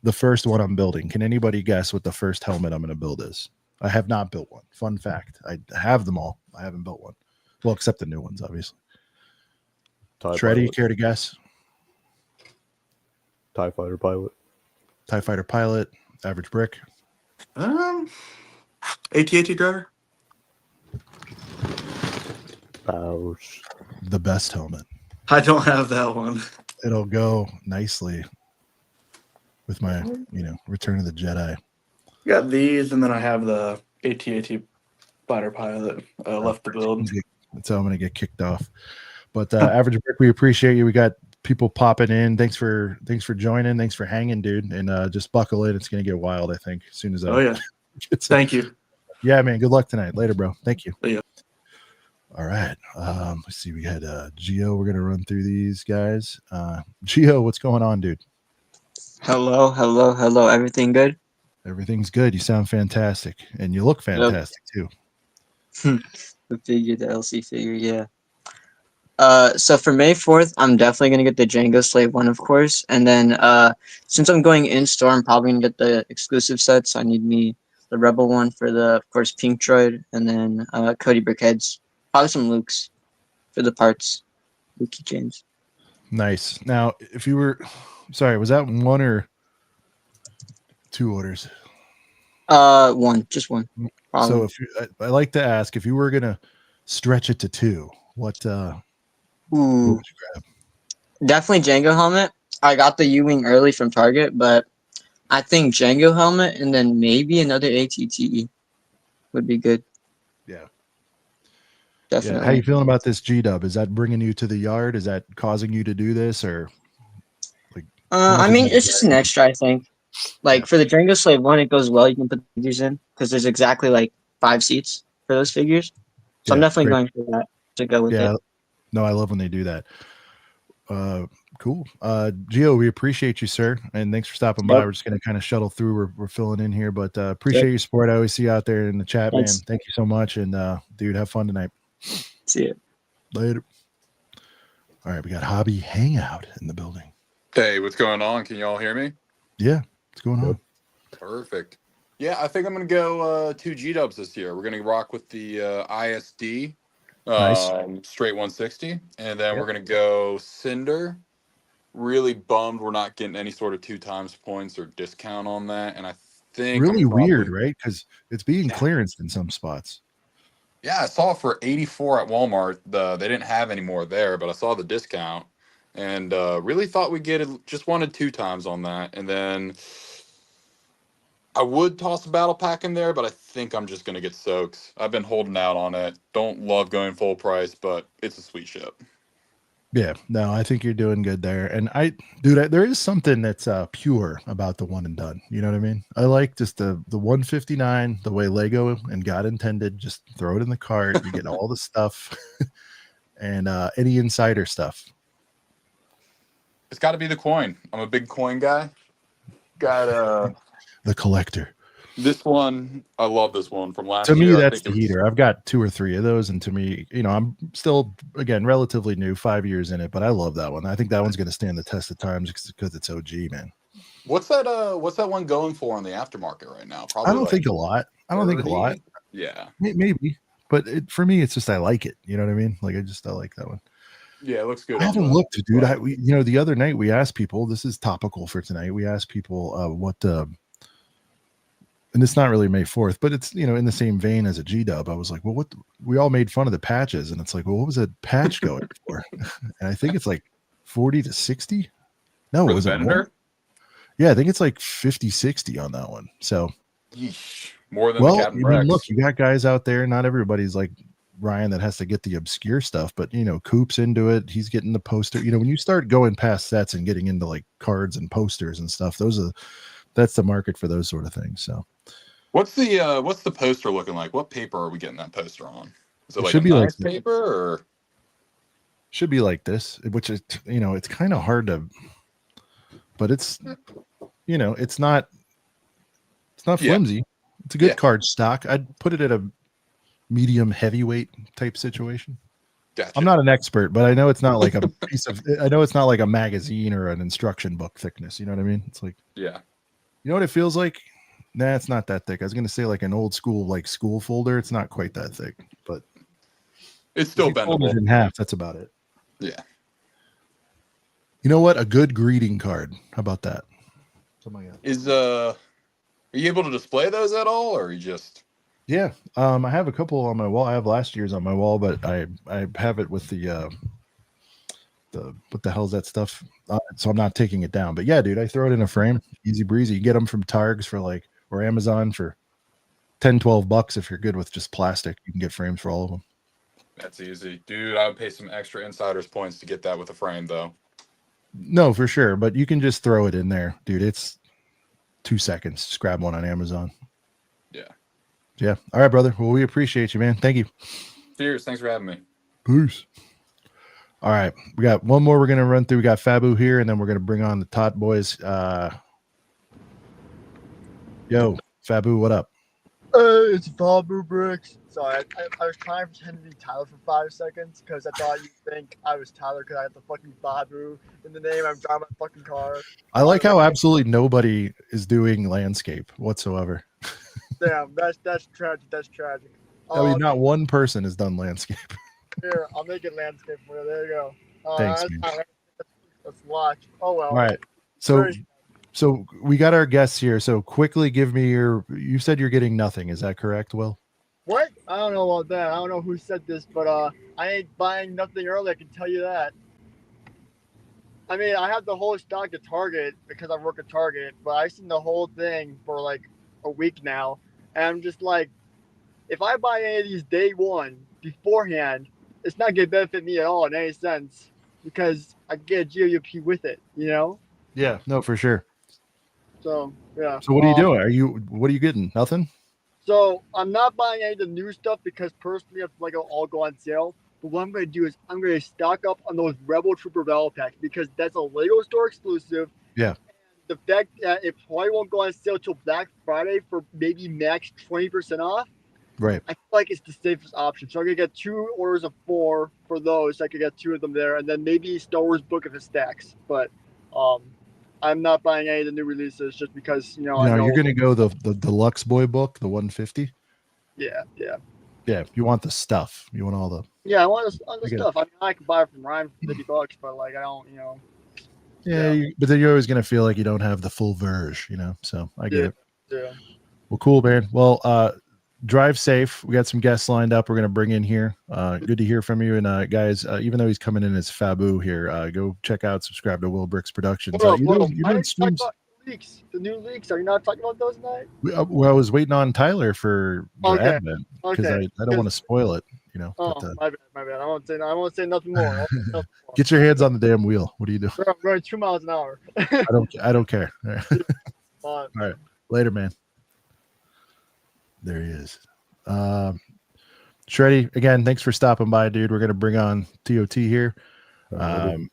The first one I'm building. Can anybody guess what the first helmet I'm going to build is? I have not built one. Fun fact. I have them all. I haven't built one. Well, except the new ones, obviously. Shreddy, pilot. care to guess? TIE fighter pilot. TIE fighter pilot, average brick. AT-AT driver. Ouch. The best helmet. I don't have that one. It'll go nicely with my, Return of the Jedi. Got these, and then I have the AT-AT fighter pilot left to build. That's how I'm going to get kicked off. But average brick, we appreciate you. We got people popping in. Thanks for joining. Thanks for hanging, dude. And just buckle in. It's going to get wild, I think, as soon as Oh yeah. Thank you. Yeah, man. Good luck tonight. Later, bro. Thank you. Yeah. All right. Let's see. We had Gio. We're gonna run through these guys. Gio, what's going on, dude? Hello. Everything good? Everything's good. You sound fantastic, and you look fantastic too. The figure, the LC figure, yeah. So for May 4th, I'm definitely gonna get the Django Slave one, of course, and then since I'm going in store, I'm probably gonna get the exclusive sets. I need me the Rebel one for the, of course, Pink Droid, and then Cody Brickheads. Probably some Lukes for the parts. Lukey James. Nice. Now, if you were, sorry, was that one or two orders? One, just one. Probably. So if I like to ask, if you were gonna stretch it to two, what would you grab? Definitely Django helmet. I got the U-wing early from Target, but I think Django helmet and then maybe another ATTE would be good. Yeah. Definitely. Yeah. How you feeling about this G-dub? Is that bringing you to the yard? Is that causing you to do this, or like? I mean, it's just an extra, I think. Like for the Django Slave one, it goes well. You can put the figures in because there's exactly like 5 seats for those figures. So I'm definitely going for that to go with it. No, I love when they do that. Cool. Gio, we appreciate you, sir, and thanks for stopping by. We're just going to kind of shuttle through. We're filling in here, but appreciate your support. I always see you out there in the chat, man. Thank you so much, and dude, have fun tonight. See you later. All right, we got Hobby Hangout in the building. Hey, what's going on? Can you all hear me? Yeah, what's going on? Perfect. Yeah, I think I'm going to go 2 G-dubs this year. We're going to rock with the ISD straight 160, and then we're going to go Cinder. Really bummed we're not getting any sort of 2 times points or discount on that, and I think really weird, right? Because it's being clearanced in some spots. Yeah, I saw it for 84 at Walmart. They didn't have any more there, but I saw the discount, and really thought we'd get it. Just wanted 2 times on that, and then I would toss a battle pack in there, but I think I'm just gonna get Soaks. I've been holding out on it. Don't love going full price, but it's a sweet ship. Yeah, no, I think you're doing good there. And there is something that's pure about the one and done. You know what I mean? I like just the 159, the way Lego and God intended. Just throw it in the cart. You get all the stuff and any insider stuff. It's got to be the coin. I'm a big coin guy. Got the collector. This one, I love this one from last year. To me, that's the was heater. I've got 2 or 3 of those, and to me, I'm still, again, relatively new, 5 years in it, but I love that one. I think that one's going to stand the test of times because it's OG, man. What's that one going for on the aftermarket right now? Probably I don't think a lot. I don't think a lot. Yeah. Maybe. But for me, it's just I like it. You know what I mean? Like, I like that one. Yeah, it looks good. I haven't looked, dude. The other night we asked people, this is topical for tonight. We asked people what and it's not really May 4th, but it's, in the same vein as a G-dub. I was like, well, we all made fun of the patches, and it's like, well, what was a patch going for? And I think it's like 40 to 60. No, it was more. Yeah, I think it's like 50, 60 on that one. So more than the Captain Rex. Look, you got guys out there. Not everybody's like Ryan that has to get the obscure stuff, but Coop's into it. He's getting the poster. When you start going past sets and getting into like cards and posters and stuff, that's the market for those sort of things. So what's the poster looking like? What paper are we getting that poster on? Is it like should a be nice like paper, or should be like this, which is it's kind of hard to, but it's it's not flimsy. Yeah. It's a good card stock. I'd put it at a medium heavyweight type situation. Gotcha. I'm not an expert, but I know it's not like a I know it's not like a magazine or an instruction book thickness. You know what I mean? It's like, yeah. You know what it feels like? Nah, it's not that thick. I was going to say like an old school, like school folder. It's not quite that thick, but it's still bendable. In half. That's about it. Yeah. You know what? A good greeting card. How about that? Something like that. Is are you able to display those at all, or are you just? Yeah. I have a couple on my wall. I have last year's on my wall, but I have it with the what the hell's that stuff? So I'm not taking it down. But yeah, dude, I throw it in a frame. Easy breezy. You get them from Targs for like, or Amazon for 10, $12 if you're good with just plastic. You can get frames for all of them. That's easy, dude. I would pay some extra insiders points to get that with a frame, though. No, for sure. But you can just throw it in there, dude. It's 2 seconds. Just grab one on Amazon. Yeah. Yeah. All right, brother. Well, we appreciate you, man. Thank you. Cheers. Thanks for having me. Peace. All right. We got one more we're going to run through. We got Fabu here, and then we're going to bring on the Tot boys. Yo, Fabu, what up? It's Babu Bricks. Sorry, I was trying to pretend to be Tyler for 5 seconds because I thought you'd think I was Tyler because I had the fucking Babu in the name. I'm driving my fucking car. I like how absolutely nobody is doing landscape whatsoever. Damn, that's tragic. That's tragic. I mean, not one person has done landscape. Here, I'll make it landscape for you. There you go. Thanks, that's man. not right. That's locked. Oh well. All right. So we got our guests here. So quickly give me you said you're getting nothing. Is that correct, Will? What? I don't know about that. I don't know who said this, but I ain't buying nothing early. I can tell you that. I mean, I have the whole stock at Target because I work at Target, but I've seen the whole thing for like a week now, and I'm just like, if I buy any of these day one beforehand, it's not gonna benefit me at all in any sense because I get a GOUP with it, you know? Yeah, no, for sure. So yeah. So what are you doing? What are you getting? Nothing? So I'm not buying any of the new stuff because personally I feel like it'll all go on sale. But what I'm going to do is I'm going to stock up on those Rebel Trooper Battle Packs because that's a Lego store exclusive. Yeah. The fact that it probably won't go on sale till Black Friday for maybe max 20% off. Right. I feel like it's the safest option. So I'm going to get 2 orders of 4 for those. So I could get 2 of them there. And then maybe Star Wars Book if it stacks. But I'm not buying any of the new releases just because, I know you're going to go the Deluxe Boy book, the 150. Yeah. Yeah, you want the stuff. You want all the. Yeah, I want the stuff. I mean, I could buy it from Ryan for $50, but like I don't, Yeah, but then you're always going to feel like you don't have the full version, So I get it. Yeah. Well, cool, man. Well, drive safe. We got some guests lined up. We're going to bring in here. Good to hear from you. And guys, even though he's coming in as Fabu here, go check out, subscribe to Will Bricks Productions. You didn't talk about leaks. The new leaks. Are you not talking about those tonight? Well, I was waiting on Tyler for Advent because I don't want to spoil it. Oh, my bad. I won't say nothing more. Get your hands on the damn wheel. What are you doing? I'm going 2 miles an hour. I don't care. All right. Later, man. There he is. Shreddy, again, thanks for stopping by, dude. We're going to bring on TOT here. And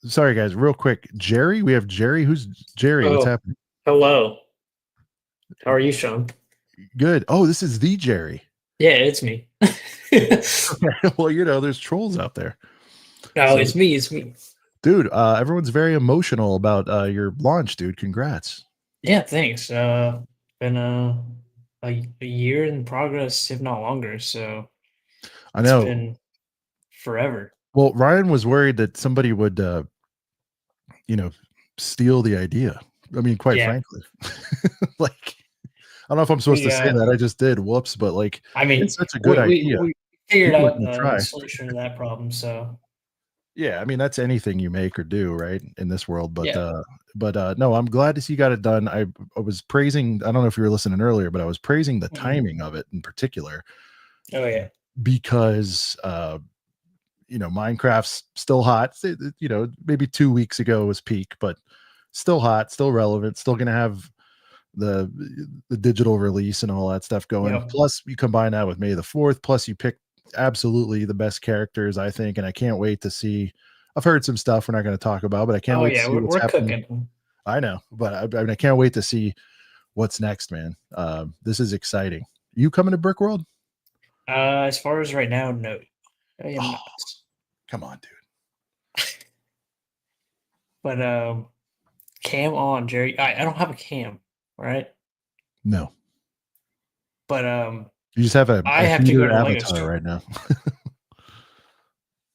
sorry, guys, real quick. Jerry, we have Jerry. Who's Jerry? What's happening? Hello. How are you, Sean? Good. Oh, this is the Jerry. Yeah, it's me. Well, there's trolls out there. No, it's me. It's me. Dude, everyone's very emotional about your launch, dude. Congrats. Yeah, thanks. Been a year in progress, if not longer. So I know. It's been forever. Well, Ryan was worried that somebody would, steal the idea. I mean, quite frankly, like, I don't know if I'm supposed to say that. I just did. Whoops. But like, I mean, it's such a good idea. We figured out the solution to that problem. So yeah, I mean, that's anything you make or do right in this world. But no, I'm glad to see you got it done. I was praising. I don't know if you were listening earlier, but I was praising the timing of it in particular. Oh yeah, because Minecraft's still hot. Maybe 2 weeks ago was peak, but still hot, still relevant, still going to have the digital release and all that stuff going. Yep. Plus, you combine that with May the 4th. Plus, you pick absolutely the best characters, I think, and I can't wait to see. I've heard some stuff we're not going to talk about, but I can't wait to see what's happening. Cooking. I know, but I can't wait to see what's next, man. This is exciting. You coming to Brick World? As far as right now, no. I am not. Come on, dude. But cam on, Jerry. I don't have a cam, right? No. But you just have I have to go to avatar Lego store right now.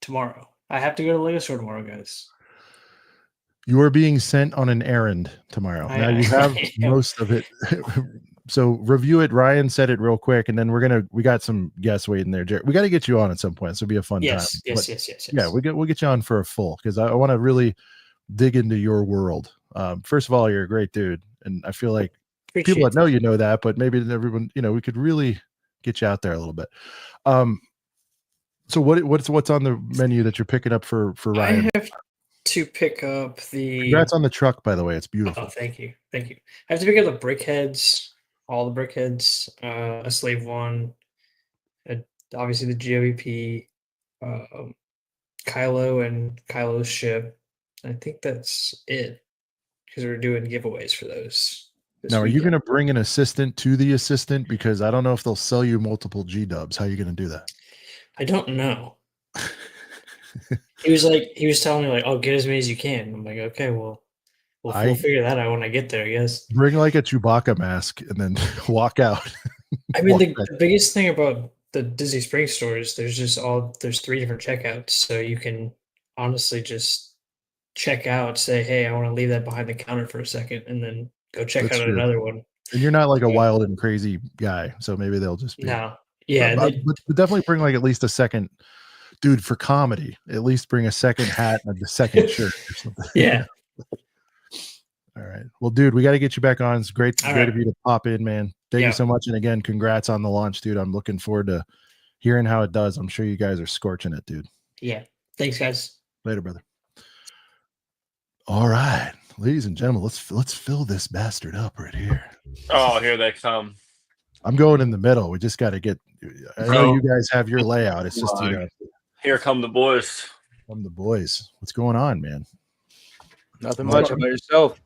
tomorrow. I have to go to Lego store tomorrow, guys. You are being sent on an errand tomorrow. Now you have most of it. So review it. Ryan said it real quick, and then we got some guests waiting there. Jared, we got to get you on at some point. This will be a fun time. Yes. Yeah, we'll get you on for a full, because I want to really dig into your world. First of all, you're a great dude, and I feel like people that know you know that, but maybe everyone, we could really get you out there a little bit. So what's on the menu that you're picking up for Ryan? I have to pick up the. Congrats on the truck, by the way. It's beautiful. Oh, thank you. I have to pick up the brickheads, all the brickheads, a slave one, obviously the GOVP, Kylo and Kylo's ship. I think that's it, because we're doing giveaways for those. Now, are you going to bring an assistant to the assistant? Because I don't know if they'll sell you multiple G-dubs. How are you going to do that? I don't know. He was telling me like, "Oh, get as many as you can." I'm like, "Okay, well, we'll figure that out when I get there, I guess." Bring like a Chewbacca mask and then walk out. I mean, the biggest thing about the Disney Springs stores, there's 3 different checkouts, so you can honestly just check out, say, "Hey, I want to leave that behind the counter for a second," and then go check out another one. And you're not like a wild and crazy guy, so maybe they'll just be but definitely bring like at least a second. Dude, for comedy, at least bring a second hat and a second shirt or something. Yeah. All right. Well, dude, we got to get you back on. It's great of you to pop in, man. Thank you so much. And again, congrats on the launch, dude. I'm looking forward to hearing how it does. I'm sure you guys are scorching it, dude. Yeah. Thanks, guys. Later, brother. All right, ladies and gentlemen, let's fill this bastard up right here. Oh, here they come. I'm going in the middle. We just got to get. I know you guys have your layout. It's just Here come the boys. Come the boys. What's going on, man? Nothing much. About yourself?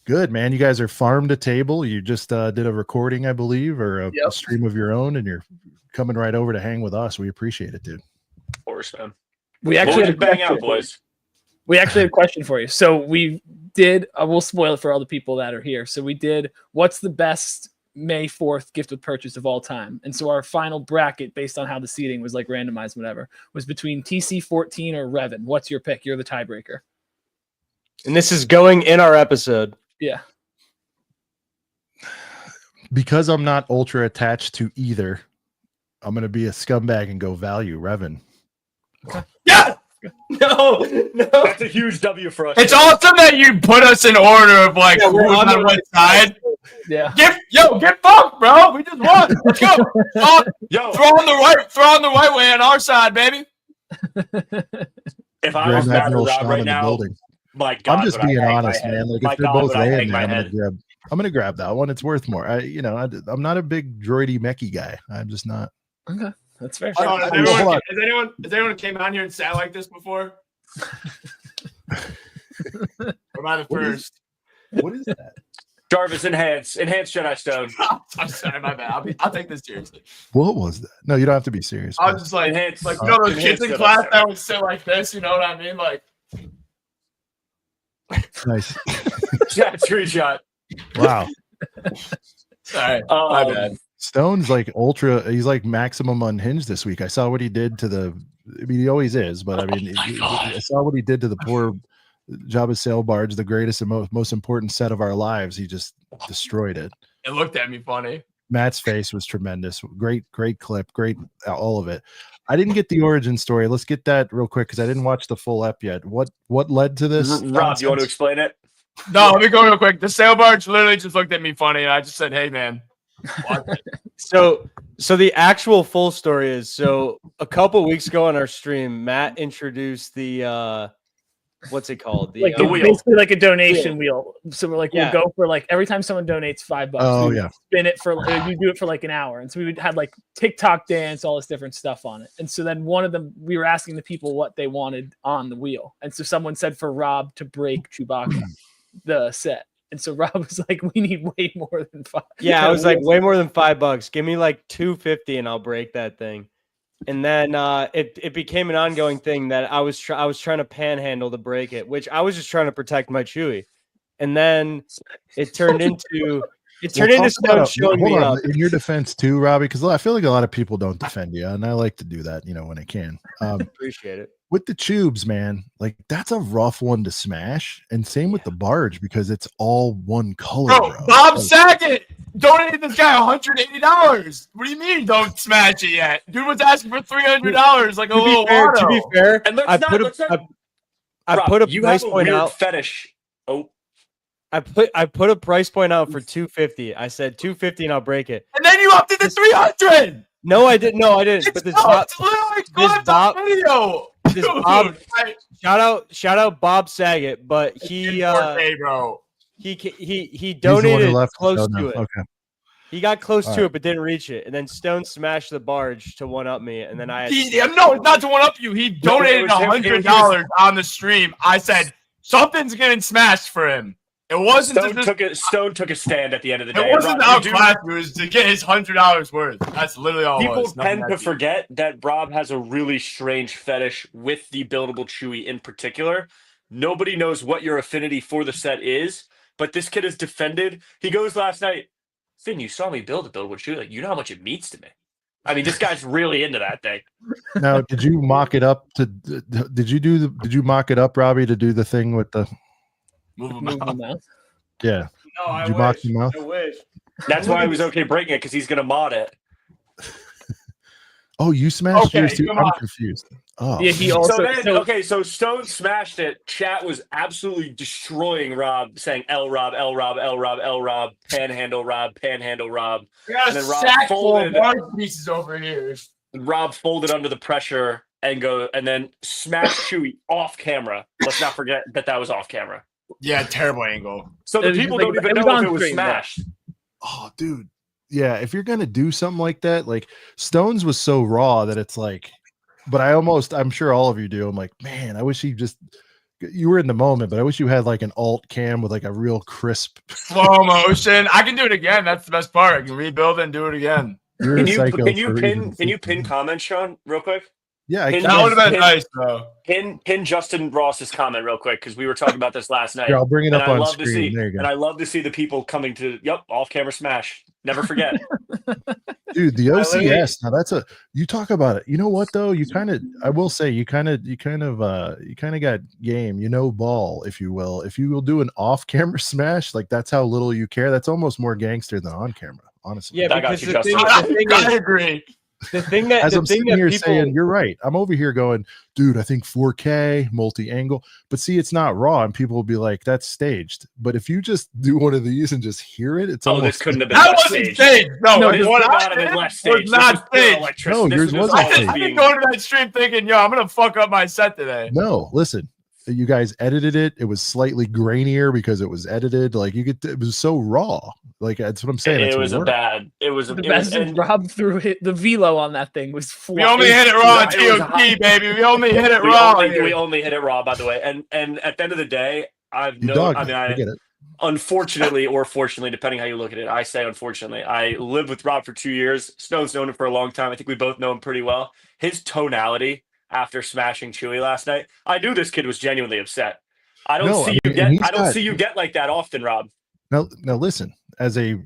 Good, man. You guys are farm to table. You just did a recording, I believe, or a stream of your own, and you're coming right over to hang with us. We appreciate it, dude. Of course, man. We actually bang out, boys. We actually have a question for you. So we did. We'll spoil it for all the people that are here. So we did. What's the best May 4th gift with purchase of all time? And so our final bracket, based on how the seating was like randomized, whatever, was between TC14 or Revan. What's your pick? You're the tiebreaker. And this is going in our episode. Yeah. Because I'm not ultra attached to either, I'm going to be a scumbag and go value Revan. Okay. Yeah. No. That's a huge W for us. It's awesome that you put us in order of like who's on what side. Yeah. Get fucked, bro. We just won. Let's go. Throw on the right way on our side, baby. If I was Admiral Rob right now, my God, I'm just being honest, man. Like if they're both laying there, I'm gonna grab that one. It's worth more. I'm not a big droidy mechy guy. I'm just not. Okay, that's fair. Has anyone came on here and sat like this before? Or am I the first? What is that? Jarvis, enhance Jedi Stone. I'm sorry, my bad. I'll take this seriously. What was that? No, you don't have to be serious. I was just like, those kids in class that would sit like this. You know what I mean? Like, nice. Yeah, screenshot. Wow. Sorry, my bad. Stone's like ultra. He's like maximum unhinged this week. I saw what he did to the. I mean, he always is, but I mean, I saw what he did to the poor Jabba's sail barge, the greatest and most important set of our lives. He just destroyed it. It looked at me funny. Matt's face was tremendous. Great clip. Great, all of it. I didn't get the origin story. Let's get that real quick because I didn't watch the full ep yet. What led to this? Rob, you want to explain it? No, let me go real quick. The sail barge literally just looked at me funny, and I just said, "Hey, man." So the actual full story is, so a couple weeks ago on our stream, Matt introduced the what's it called? The wheel. Basically like a donation wheel. So we're like, we'll go for like every time someone donates $5, oh, we spin it for we do it for like an hour. And so we would have like TikTok dance, all this different stuff on it. And so then one of them, we were asking the people what they wanted on the wheel. And so someone said for Rob to break Chewbacca the set. And so Rob was like, we need way more than $5. Yeah, I was like, way more than $5. Give me like $250 and I'll break that thing. And then it became an ongoing thing that I was trying to panhandle to break it, which I was just trying to protect my Chewie. And then it turned into It turned into Stone Hold showing me on. up. In your defense too, Robbie, because I feel like a lot of people don't defend you, and I like to do that, when I can. Appreciate it. With the tubes, man, like that's a rough one to smash, and same with the barge because it's all one color, bro. Bob Like, Saget donated this guy $180. What do you mean don't smash it yet? Dude was asking for $300 like a little To be fair, And let's I not, put let's not, I Rob, put a you price have a point weird out. fetish. Oh, I put a price point out for 250. I said 250 and I'll break it. And then you upped it to 300. No, I didn't. No, I didn't. But this Bob, It's literally this Bob, video. this Bob, shout out Bob Saget. But he bro. he he's the one who donated left the close show to now. it. Okay. He got close All to right. it, but didn't reach it. And then Stone smashed the barge to one up me, and then I. No, it's not to one up you. He donated $100 on the stream. I said something's getting smashed for him. It wasn't Stone took a stand at the end of the day. It wasn't Rob, to outclass you. It was to get his $100 worth. That's literally all it was. People tend to forget that Rob has a really strange fetish with the buildable Chewy in particular. Nobody knows what your affinity for the set is, but this kid is defended. He goes last night, Finn, you saw me build a buildable Chewy. Like, you know how much it means to me. I mean, this guy's really into that thing. Now, did you mock it up to? Did you mock it up, Robbie, to do the thing with the? Move him out. Yeah. No, Did you mock him out? I wish. That's why I was okay breaking it because he's going to mod it. Oh, you smashed yours too? come I'm on. confused. Oh, Yeah, he also. So Stone smashed it. Chat was absolutely destroying Rob, saying L Rob, L Rob, L Rob, L Rob, panhandle Rob, panhandle Rob. We got a sack full of barge pieces over here. Rob folded under the pressure and then smashed Chewy off camera. Let's not forget that was off camera. Yeah, terrible angle. So the people don't even know if it was smashed. Oh, dude. Yeah, if you're gonna do something like that, like Stone's was so raw that it's like, but I'm sure all of you do. I'm like, man, I wish you were in the moment, but I wish you had like an alt cam with like a real crisp slow motion. I can do it again. That's the best part. I can rebuild it and do it again. Can you pin comments, Sean, real quick? Yeah, that would have been nice, bro. Pin Justin Ross's comment real quick because we were talking about this last night. Here, I'll bring it up on love screen. There you go. And I love to see the people coming to off camera smash. Never forget. Dude, the OCS. Now you talk about it. You know what though? I will say you kind of got game, ball, if you will. If you will do an off-camera smash, like that's how little you care. That's almost more gangster than on camera, honestly. Yeah, because the thing I agree. The thing that as the I'm thing sitting that here people saying, you're right. I'm over here going, dude, I think 4K multi-angle, but see, it's not raw, and people will be like, that's staged. But if you just do one of these and just hear it, it's almost this couldn't have been. That wasn't staged. No, what I did was not staged. No, yours wasn't I staged. didn't go to that stream thinking, yo, I'm gonna fuck up my set today. No, listen. You guys edited it. It was slightly grainier because it was edited. Like it was so raw. Like that's what I'm saying. It was the best. Rob threw the velo on that thing was. We only hit it raw on TOT, baby. We only hit it raw. We only hit it raw, by the way. And at the end of the day, I get it. Unfortunately or fortunately, depending how you look at it, I say unfortunately. I lived with Rob for 2 years. Stone's known him for a long time. I think we both know him pretty well. His tonality after smashing Chewy last night, I knew this kid was genuinely upset. I don't see you get like that often, Rob. Now listen, as a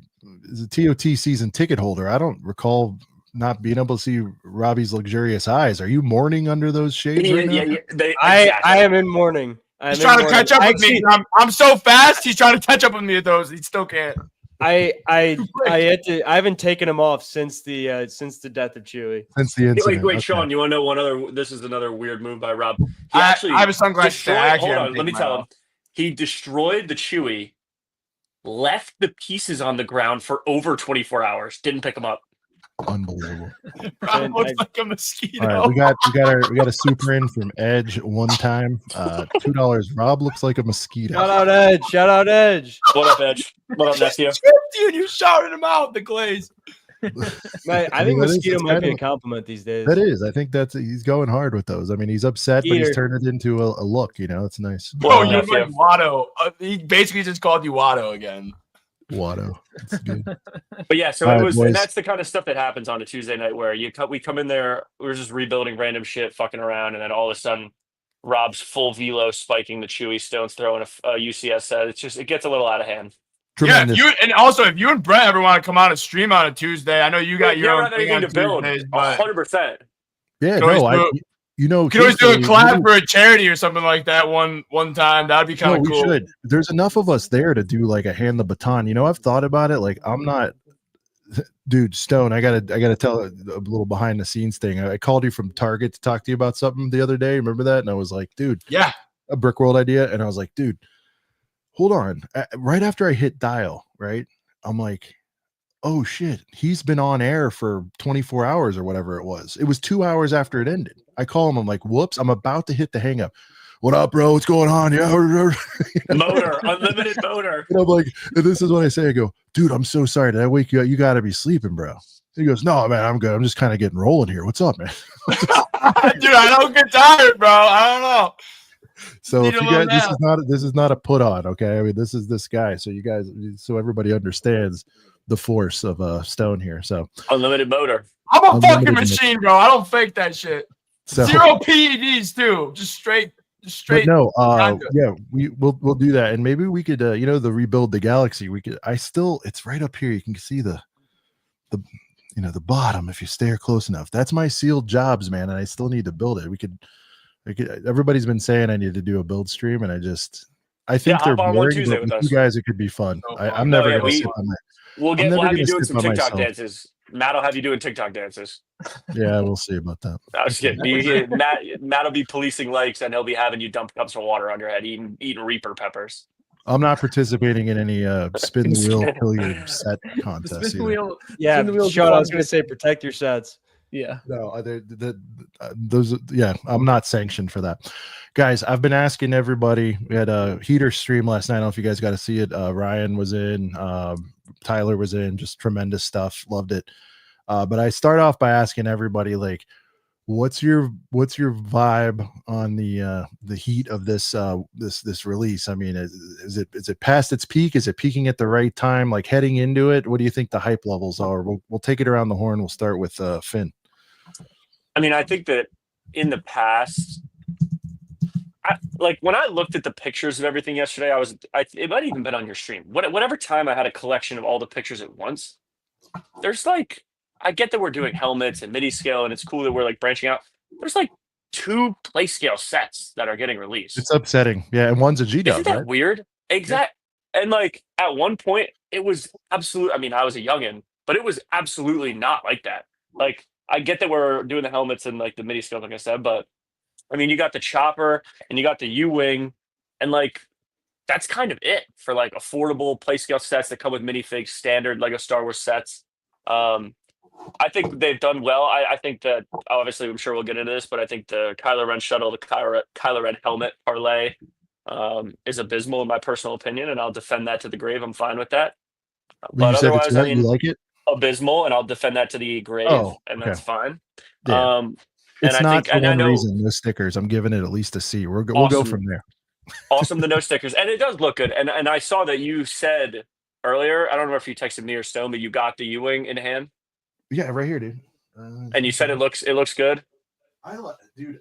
TOT season ticket holder, I don't recall not being able to see Robbie's luxurious eyes. Are you mourning under those shades right now? I am in mourning. He's trying to catch up with me. I'm so fast. He's trying to catch up with me at those. He still can't. I haven't taken him off since the death of Chewy. Since the incident. Wait, Sean, you want to know one other? This is another weird move by Rob. I have a sunglasses. Hold on, let me tell him. He destroyed the Chewy, left the pieces on the ground for over 24 hours. Didn't pick them up. Unbelievable. Rob looks like a mosquito. All right, we got a super in from Edge one time. $2. Rob looks like a mosquito. Shout out Edge. What up, Edge? What up, nephew? You shouted him out. The glaze. I think mosquito might be a compliment these days. That is. I think he's going hard with those. I mean, he's upset, but he's turned it into a look. It's nice. Oh, you're like Watto. He basically just called you Watto again. Watto. That's good. But yeah, so it was, and that's the kind of stuff that happens on a Tuesday night where we come in there, we're just rebuilding random shit, fucking around, and then all of a sudden, Rob's full velo spiking the Chewy, Stone's throwing a UCS set. It gets a little out of hand. tremendous. Yeah, and also if you and Brett ever want to come on a stream on a Tuesday, I know you got your own have thing anything on to build. Tuesdays, but 100%. Yeah, can always no, do you know, can always do a truthfully, collab for a charity or something like that one time. That'd be kind no, of we cool. should. There's enough of us there to do like a hand the baton. You know, I've thought about it. Like, I'm not, dude, Stone. I gotta tell a little behind the scenes thing. I called you from Target to talk to you about something the other day. Remember that? And I was like, dude, Yeah, a Brick World idea. And I was like, dude, hold on. Right after I hit dial, right, I'm like, oh shit, he's been on air for 24 hours or whatever it was. It was 2 hours after it ended. I call him. I'm like, whoops, I'm about to hit the hang up. What up, bro? What's going on? Yeah. Motor, unlimited motor. And I'm like, and this is what I say. I go, dude, I'm so sorry. Did I wake you up? You got to be sleeping, bro. He goes, no, man, I'm good. I'm just kind of getting rolling here. What's up, man? dude, I don't get tired, bro. I don't know. So if you guys, this is not a put on, okay? I mean, this is this guy. So you guys, so everybody understands the force of Stone here. So unlimited motor. I'm a unlimited fucking machine, bro. I don't fake that shit. So, 0 PEDs too. Just straight. But no, yeah, we'll do that, and maybe we could, you know, the rebuild the galaxy. We could. It's right up here. You can see the the bottom if you stare close enough. That's my sealed jobs, man, and I still need to build it. We could. Everybody's been saying I need to do a build stream, and I think they're boring, but with you guys, it could be fun. I'm never gonna sit on that. We'll have you doing some TikTok dances. Matt will have you doing TikTok dances. Yeah, we'll see about that. I was just kidding. Matt will be policing lakes, and he'll be having you dump cups of water on your head, eating Reaper peppers. I'm not participating in any spin the wheel kill your set contest. Spin the wheel. Yeah, spin the wheel Sean, I was going to say protect your sets. Yeah. No, those. Yeah, I'm not sanctioned for that, guys. I've been asking everybody. We had a heater stream last night. I don't know if you guys got to see it. Ryan was in. Tyler was in. Just tremendous stuff. Loved it. But I start off by asking everybody, like, what's your vibe on the heat of this this release? I mean, is it past its peak? Is it peaking at the right time? Like heading into it, what do you think the hype levels are? We'll take it around the horn. We'll start with Finn. I mean, I think that in the past, like when I looked at the pictures of everything yesterday, it might have even been on your stream. Whatever time I had a collection of all the pictures at once, there's like, I get that we're doing helmets and midi scale, and it's cool that we're like branching out. There's like 2 play scale sets that are getting released. It's upsetting. Yeah, and one's a G-Dub. Isn't that right? weird? Exactly. Yeah. And like at one point, it was absolute. I mean, I was a youngin', but it was absolutely not like that. Like, I get that we're doing the helmets and like the midi scale, like I said, but I mean, you got the chopper and you got the U-wing, and like that's kind of it for like affordable play scale sets that come with minifigs, standard Lego Star Wars sets. I think they've done well. I think that obviously, I'm sure we'll get into this, but I think the Kylo Ren shuttle, the Kylo Ren helmet parlay is abysmal in my personal opinion, and I'll defend that to the grave. I'm fine with that. But otherwise, I mean, you like it? Abysmal, and I'll defend that to the grave, and that's fine. Yeah. It's and not I think, for one reason. No stickers. I'm giving it at least a C. We'll go from there. Awesome, the no stickers, and it does look good. And I saw that you said earlier. I don't know if you texted me or Stone, but you got the U-wing in hand. Yeah, right here, dude. And you said it looks good. Dude.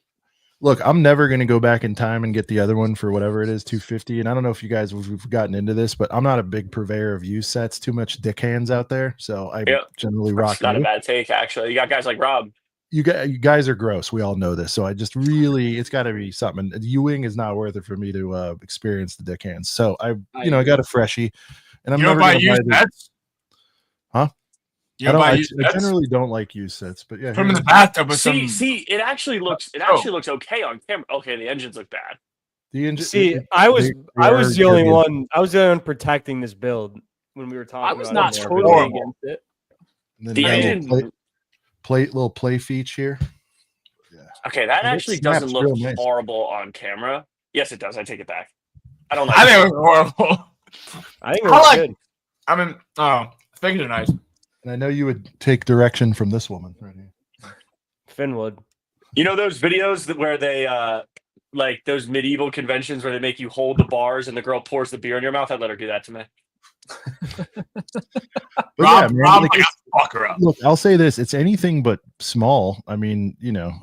Look, I'm never going to go back in time and get the other one for whatever it is, $250. And I don't know if you guys have gotten into this, but I'm not a big purveyor of used sets. Too much dick hands out there, so I generally rock. It's not a bad take, actually. You got guys like Rob. You guys are gross. We all know this. So I just really, it's got to be something. The U-wing is not worth it for me to experience the dick hands. So I got a freshie, and I'm never going to buy sets. Huh? I generally don't like used sets, but yeah. From in the bathtub with see, it actually looks okay on camera. Okay, the engines look bad. The engine. See, I was the only one. I was the only one protecting this build when we were talking. I was not totally against it. The engine. Little play feature here. Yeah. Okay, that actually doesn't look horrible on camera. Yes, it does. I take it back. I don't like. I think it was horrible. I think it was good. I mean, figures are nice. And I know you would take direction from this woman right here. Finn would. You know those videos where they like those medieval conventions where they make you hold the bars and the girl pours the beer in your mouth? I'd let her do that to me. Rob, fuck her up. Look, I'll say this: it's anything but small. I mean,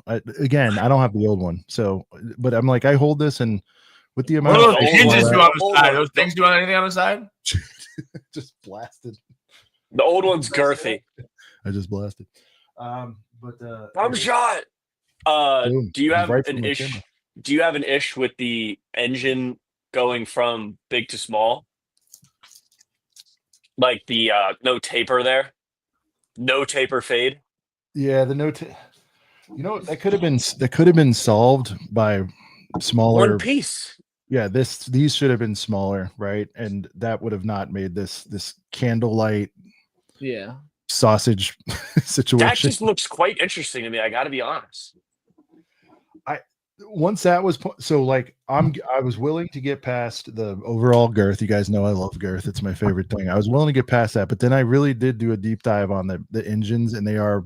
I don't have the old one, so but I'm like, I hold this, and with the What amount do those of hinges do on the old side? one. Those things do anything on the side? just blasted. The old one's girthy. I just blasted. But I'm shot. boom, Do you just have right an from the ish? camera. Do you have an ish with the engine going from big to small? Like the no taper there, no taper fade. Yeah, the note. You know, that could have been solved by smaller. One piece. Yeah, these should have been smaller, right? And that would have not made this candlelight Yeah. sausage situation. That just looks quite interesting to me. I got to be honest. Once that was so like I was willing to get past the overall girth. You guys know I love girth. It's my favorite thing. I was willing to get past that, but then I really did do a deep dive on the engines, and they are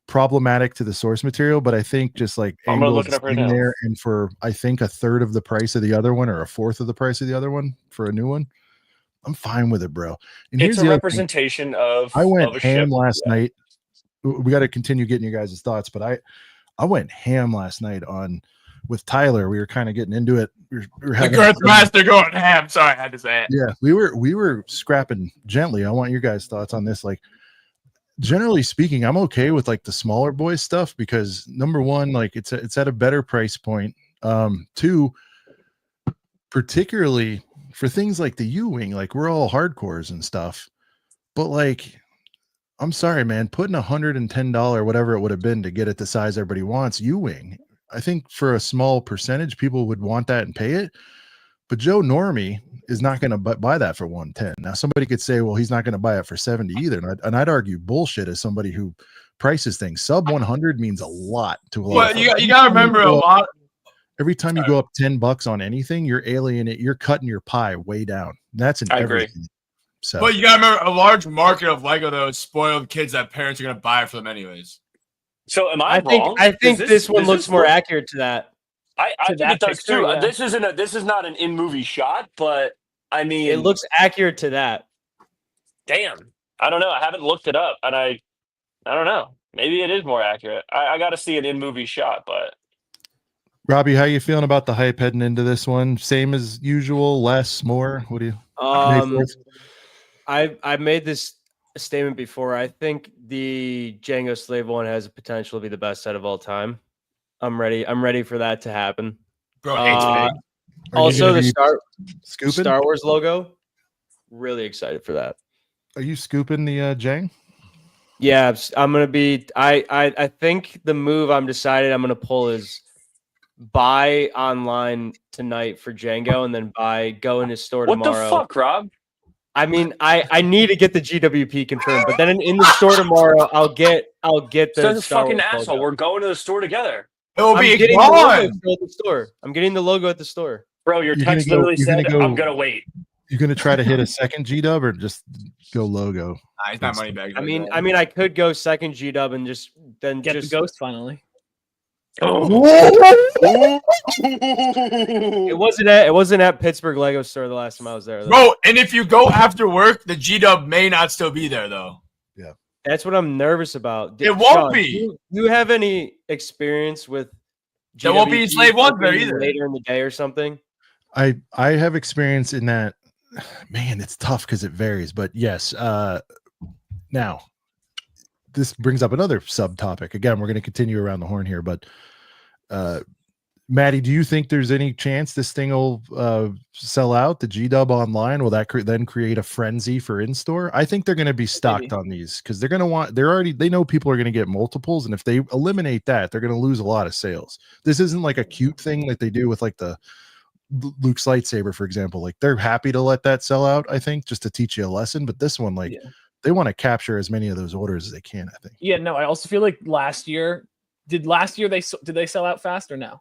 problematic to the source material, but I think just like I'm gonna angles look it up right in now. there, and for I think a third of the price of the other one or a fourth of the price of the other one for a new one, I'm fine with it, bro. And It's here's a the other thing. representation of I went a ham ship. last Yeah. night. We got to continue getting you guys' thoughts, but I went ham last night on with Tyler. We were kind of getting into it. We were The having girth master going ham. Sorry, I had to say it. yeah, we were scrapping gently. I want your guys' thoughts on this. Like, generally speaking, I'm okay with like the smaller boy stuff because number one, like it's at a better price point. Two, particularly for things like the U-wing, like we're all hardcores and stuff, but like, I'm sorry, man, putting $110, whatever it would have been to get it the size everybody wants, U-wing, I think for a small percentage, people would want that and pay it. But Joe Normie is not going to buy that for 110. Now, somebody could say, well, he's not going to buy it for 70 either. And I'd argue bullshit as somebody who prices things. Sub 100 means a lot to a lot Well, of you folks. got to remember a lot. Every time you go up $10 on anything, you're cutting your pie way down. That's in I agree. everything. So, But you got to remember a large market of Lego, though, is spoiled kids that parents are going to buy it for them anyways. So am I wrong? I think this one does looks this more look- accurate to that. I think that it does picture, too. yeah. This is not an in movie shot, but I mean, It looks accurate to that. damn. I don't know. I haven't looked it up, and I don't know. Maybe it is more accurate. I got to see an in movie shot, but Robbie, how you feeling about the hype heading into this one? Same as usual, less, more? What do you? May 4th? I've made this statement before. I think the Django Slave one has the potential to be the best set of all time. I'm ready. I'm ready for that to happen. Bro, hates Are you Also, gonna the be Star Wars logo. Really excited for that. Are you scooping the Jang? Yeah, I'm gonna be. I think the move I'm decided I'm gonna pull is buy online tonight for Django and then go into store what tomorrow. the fuck, Rob? I mean, I need to get the GWP confirmed, but then in the store tomorrow, I'll get the Such a Star fucking Wars asshole. logo. We're going to the store together, It will be getting the logo gone. at the store. I'm getting the logo at the store. bro. Your You're text gonna go- literally you're gonna said, go- "I'm gonna wait." You're gonna try to hit a second G-dub or just go logo? Nah, he's not money bags. I mean, I could go second G-dub and just Get the ghost finally. It wasn't at Pittsburgh Lego store the last time I was there. Though. Bro, and if you go after work, the G-Dub may not still be there, though. Yeah. That's what I'm nervous about. It won't Sean, be. Do you have any experience with There won't be GWP Slave Ones there opening either. later in the day or something? I have experience in that. Man, it's tough because it varies, but yes. Now, this brings up another subtopic. Again, we're going to continue around the horn here, but Maddie, do you think there's any chance this thing will sell out, the G-Dub online? Will that then create a frenzy for in-store? I think they're going to be stocked on these because they're going to want, they know people are going to get multiples. And if they eliminate that, they're going to lose a lot of sales. This isn't like a cute thing like they do with like the Luke's lightsaber, for example. Like they're happy to let that sell out, I think, just to teach you a lesson. But this one, like they want to capture as many of those orders as they can, I think. Yeah, no, I also feel like did they sell out fast or no?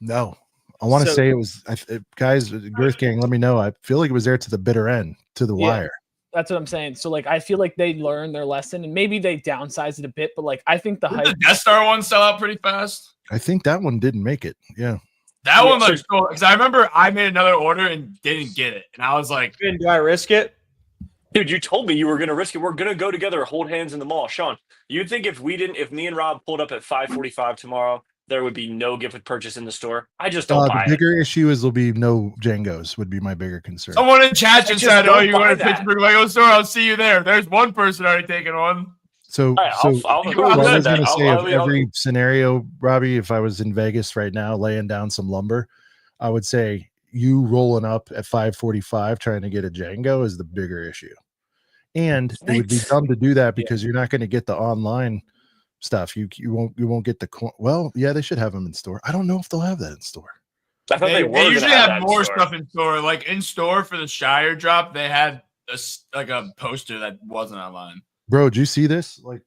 No, I want to So- say it was guys, Girth Gang, let me know. I feel like it was there to the bitter end, to the wire. That's what I'm saying. So like I feel like they learned their lesson and maybe they downsized it a bit, but like I think the Didn't hype the Death Star one sell out pretty fast? I think that one didn't make it. Yeah. That Yeah, one so- looks cool because I remember I made another order and didn't get it, and I was like, Do I risk it? Dude, you told me you were gonna risk it. We're gonna go together, hold hands in the mall. Sean, you'd think if me and Rob pulled up at 5:45 tomorrow, there would be no gift with purchase in the store. I just don't The buy it. bigger issue is there'll be no Django's. Would be my bigger concern. Someone in chat just said, "Oh, don't you buy going to that. Pittsburgh Lego store? I'll see you there." There's one person already taking one. So, All right, so I'll I said was that. going to say, of I'll- every scenario, Robbie, if I was in Vegas right now laying down some lumber, I would say you rolling up at 5:45 trying to get a Django is the bigger issue. And it would be dumb to do that because you're not going to get the online stuff. You won't get the well, yeah, they should have them in store. I don't know if they'll have that in store. I thought they were They usually have have more stuff in store. Like in store for the Shire drop, they had a poster that wasn't online. Bro, did you see this? Like,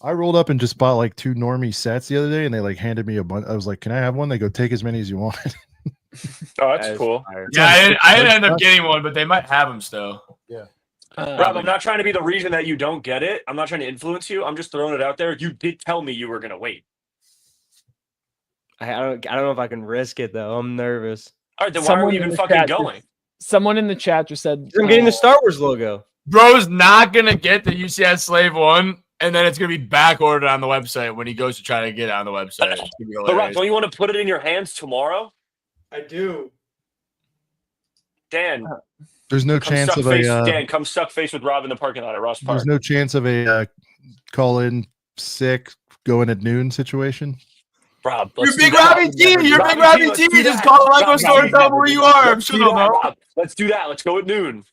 I rolled up and just bought like 2 normie sets the other day, and they like handed me a bunch. I was like, "Can I have one?" They go, "Take as many as you want." Oh, that's cool. Yeah, I didn't end up getting one, but they might have them still. Yeah. Rob, I'm not trying to be the reason that you don't get it. I'm not trying to influence you. I'm just throwing it out there. You did tell me you were going to wait. I don't know if I can risk it though. I'm nervous. All right, then why are we even fucking going? Someone in the chat just said, I'm getting the Star Wars logo. Bro's not gonna get the UCS Slave 1, and then it's gonna be back ordered on the website when he goes to try to get it on the website. But Rob, don't you want to put it in your hands tomorrow? I do. Dan, There's no come chance suck of face. a Dan, come suck face with Rob in the parking lot at Ross Park. there's no chance of a call in sick going at noon situation. Rob, You're big Robbie T. You're big Robbie T. Just call the Lego store and tell them where you are. I'm sure they'll know. Let's do that. Let's go at noon.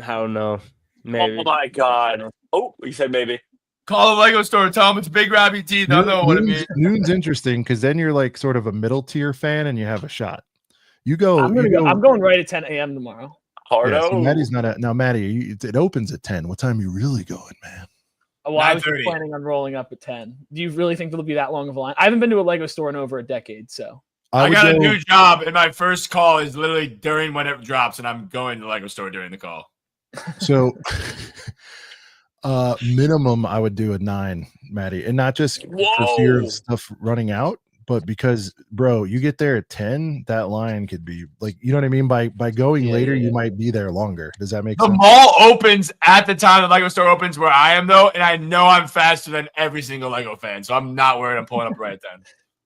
I don't know. Maybe. Oh my god. Oh, you said maybe. Call the Lego store and tell them it's Big Robbie T. They'll know what it means. Noon's interesting because then you're like sort of a middle tier fan and you have a shot. You go. I'm going right at 10 a.m. tomorrow. Yeah, so Maddie's not at now. Maddie, it opens at 10. What time are you really going, man? Well, I was just planning on rolling up at 10. Do you really think there'll be that long of a line? I haven't been to a Lego store in over a decade, so. I got a new job, and my first call is literally during when it drops, and I'm going to the Lego store during the call. So, minimum, I would do a 9, Maddie, and not just for fear of stuff running out, but because, bro, you get there at 10, that line could be like, you know what I mean? By going later, you might be there longer. Does that make sense? The mall opens at the time the Lego store opens where I am, though, and I know I'm faster than every single Lego fan, so I'm not worried I'm pulling up right then.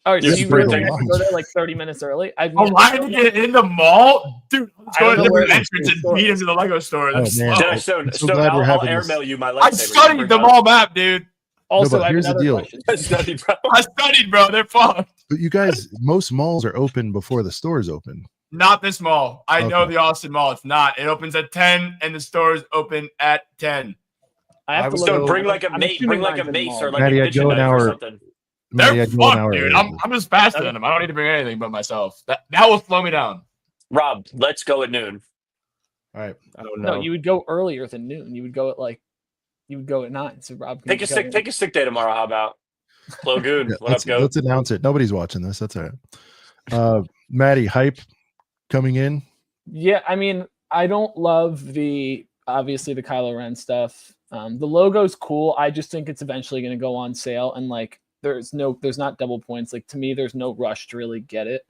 All right, so you really have to go there like 30 minutes early? A line to get in the mall? Dude, let's go to the entrance and beat into the Lego store. Oh, man. Stone, so glad we're I'll having airmail this. you my lightsaber. I studied the mall map, dude. Also, No, but here's the deal. I studied, bro. I studied, bro. They're fucked. But you guys, most malls are open before the stores open. Not this mall. I know Okay. the Austin Mall. It's not. It opens at 10, and the stores open at 10. I have to So look. bring like a I'm mace, assuming bring like a mine's in the mace mall. or like Maddie, a I'd go ninja an knife hour. or something. Maddie, They're I'd go an fucked, hour dude. early. I'm just faster than them. I don't need to bring anything but myself. That will slow me down. Rob, let's go at noon. All right. I don't know. No, you would go earlier than noon. You would go at 9. So Rob can Take a sick day tomorrow. How about Logoon? Yeah, What up, go? let's announce it. Nobody's watching this. That's all right. Maddie, hype coming in. Yeah, I mean, I don't love obviously the Kylo Ren stuff. The logo's cool. I just think it's eventually going to go on sale, and like there's not double points. Like to me, there's no rush to really get it.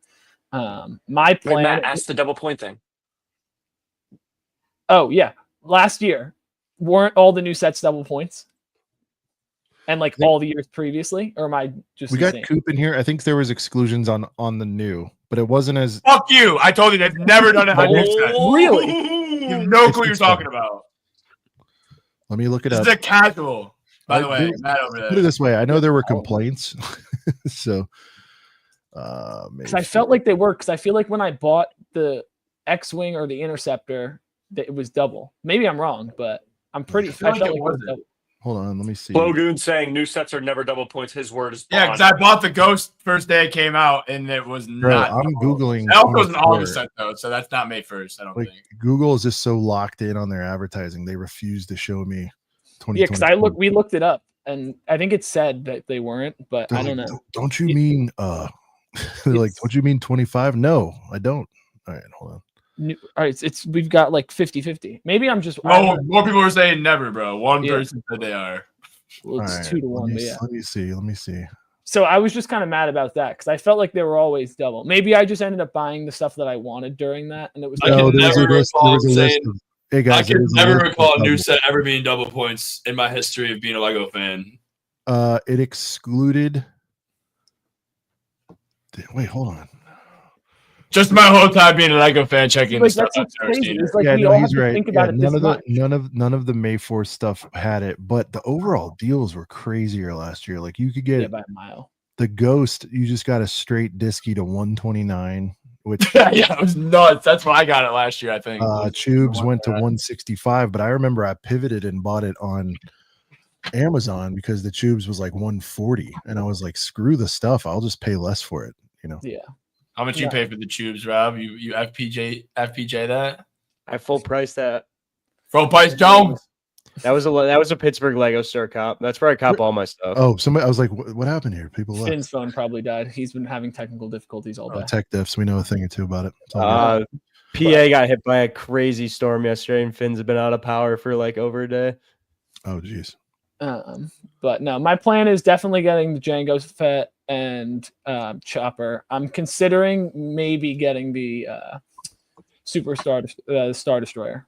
My Wait, plan. Matt, ask the double point thing. Oh yeah, last year weren't all the new sets double points, and like all the years previously, or am I just? We got insane? Coop in here. I think there was exclusions on the new, but it wasn't as. Fuck you. I told you they've never done it on new set. Really? You have no clue what you're talking about. Let me look it This up. is a casual. By the way, Matt over Put it there. this way. I know there were complaints, so. Because I felt like they were. Because I feel like when I bought the X-wing or the Interceptor, that it was double. Maybe I'm wrong, but I'm pretty. I felt like it was double. Hold on, let me see. Logoon saying new sets are never double points. His word is Yeah, bond. because I bought the Ghost first day it came out, and it was Bro, not. I'm googling. That on wasn't all the Twitter. set though, so that's not May 1st. I don't Like think. Google is just so locked in on their advertising. They refuse to show me. Yeah, because we looked it up, and I think it said that they weren't, but They're I don't like, know. Don't you mean they're like, don't you mean 25? No, I don't. All right, hold on. All right, it's we've got like 50-50. Maybe I'm just. No, more people are saying never, bro. One Yeah. person said they are. Well, it's All right, 2 to 1, but yeah. Let me see. Let me see. So I was just kind of mad about that because I felt like they were always double. Maybe I just ended up buying the stuff that I wanted during that, and it was. I can never recall saying. Hey guys, I can there's a never list of recall a new double. set ever being double points in my history of being a Lego fan. It excluded Wait, hold on. Just my whole time being a Lego fan, checking the Like, stuff that's I've what's never crazy. seen. It's like Yeah, we no, all have he's to right. think Yeah, about it this much. none of the May 4th stuff had it, but the overall deals were crazier last year. Like you could get by a mile. the Ghost, you just got a straight disky to 129, which yeah, it was nuts. That's why I got it last year, I think. Tubes went to 165, but I remember I pivoted and bought it on Amazon because the Tubes was like 140, and I was like, screw the stuff, I'll just pay less for it, you know. Yeah. How much you pay for the Tubes, Rob? You FPJ that? I full price that. Full price dome. That was a Pittsburgh Lego store cop. That's where I cop all my stuff. Oh, somebody, I was like, what happened here? People left. Finn's phone probably died. He's been having technical difficulties all day. Tech diffs, we know a thing or two about it. It's all good. PA got hit by a crazy storm yesterday, and Finn's have been out of power for like over a day. Oh, geez. But no, my plan is definitely getting the Django Fett and Chopper. I'm considering maybe getting the Star Destroyer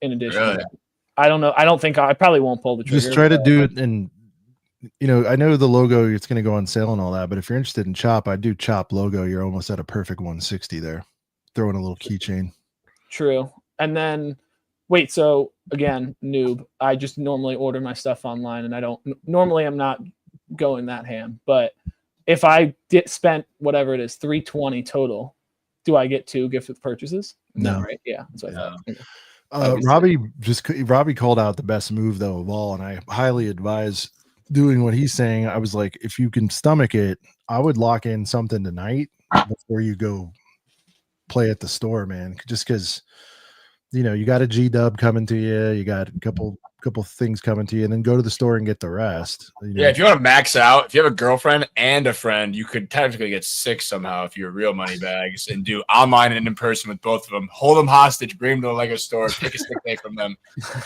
in addition to that. I don't know. I don't think I probably won't pull the trigger. Just try to do it, and you know, I know the logo, it's going to go on sale and all that, but if you're interested in Chop, I do Chop logo. You're almost at a perfect 160 there. Throw in a little keychain. True. And then wait, so again, noob. I just normally order my stuff online, and I don't normally. I'm not going that ham, but if I spent whatever it is, $320 total, do I get 2 gift with purchases? No, right? Yeah, that's what I thought. Robbie called out the best move though of all, and I highly advise doing what he's saying. I was like, if you can stomach it, I would lock in something tonight before you go play at the store, man. Just because, you know, you got a G-Dub coming to you, you got a couple things coming to you, and then go to the store and get the rest. You know? Yeah, if you want to max out, if you have a girlfriend and a friend, you could technically get 6 somehow if you're real money bags and do online and in person with both of them. Hold them hostage, bring them to the Lego store, take a stick day from them,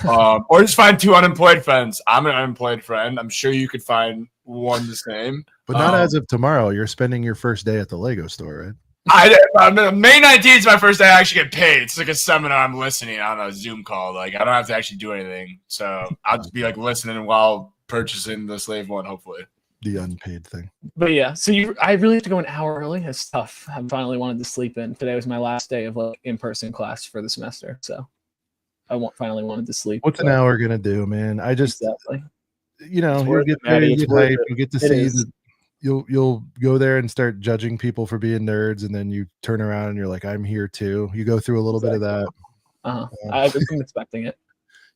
or just find 2 unemployed friends. I'm an unemployed friend. I'm sure you could find one the same, but not as of tomorrow. You're spending your first day at the Lego store, right? May 19th is my first day I actually get paid. It's like a seminar I'm listening on a Zoom call. Like I don't have to actually do anything. So I'll just be like listening while purchasing the Slave One, hopefully. The unpaid thing. But yeah, so I really have to go an hour early. It's tough. I finally wanted to sleep in. Today was my last day of like in-person class for the semester. So I finally wanted to sleep. What's an hour gonna do, man? I just you know, It's you'll worth get it, Maddie. paid, It's worth it. you get to It see is. the you'll go there and start judging people for being nerds, and then you turn around and you're like, I'm here too. You go through a little bit of that. I'm expecting it.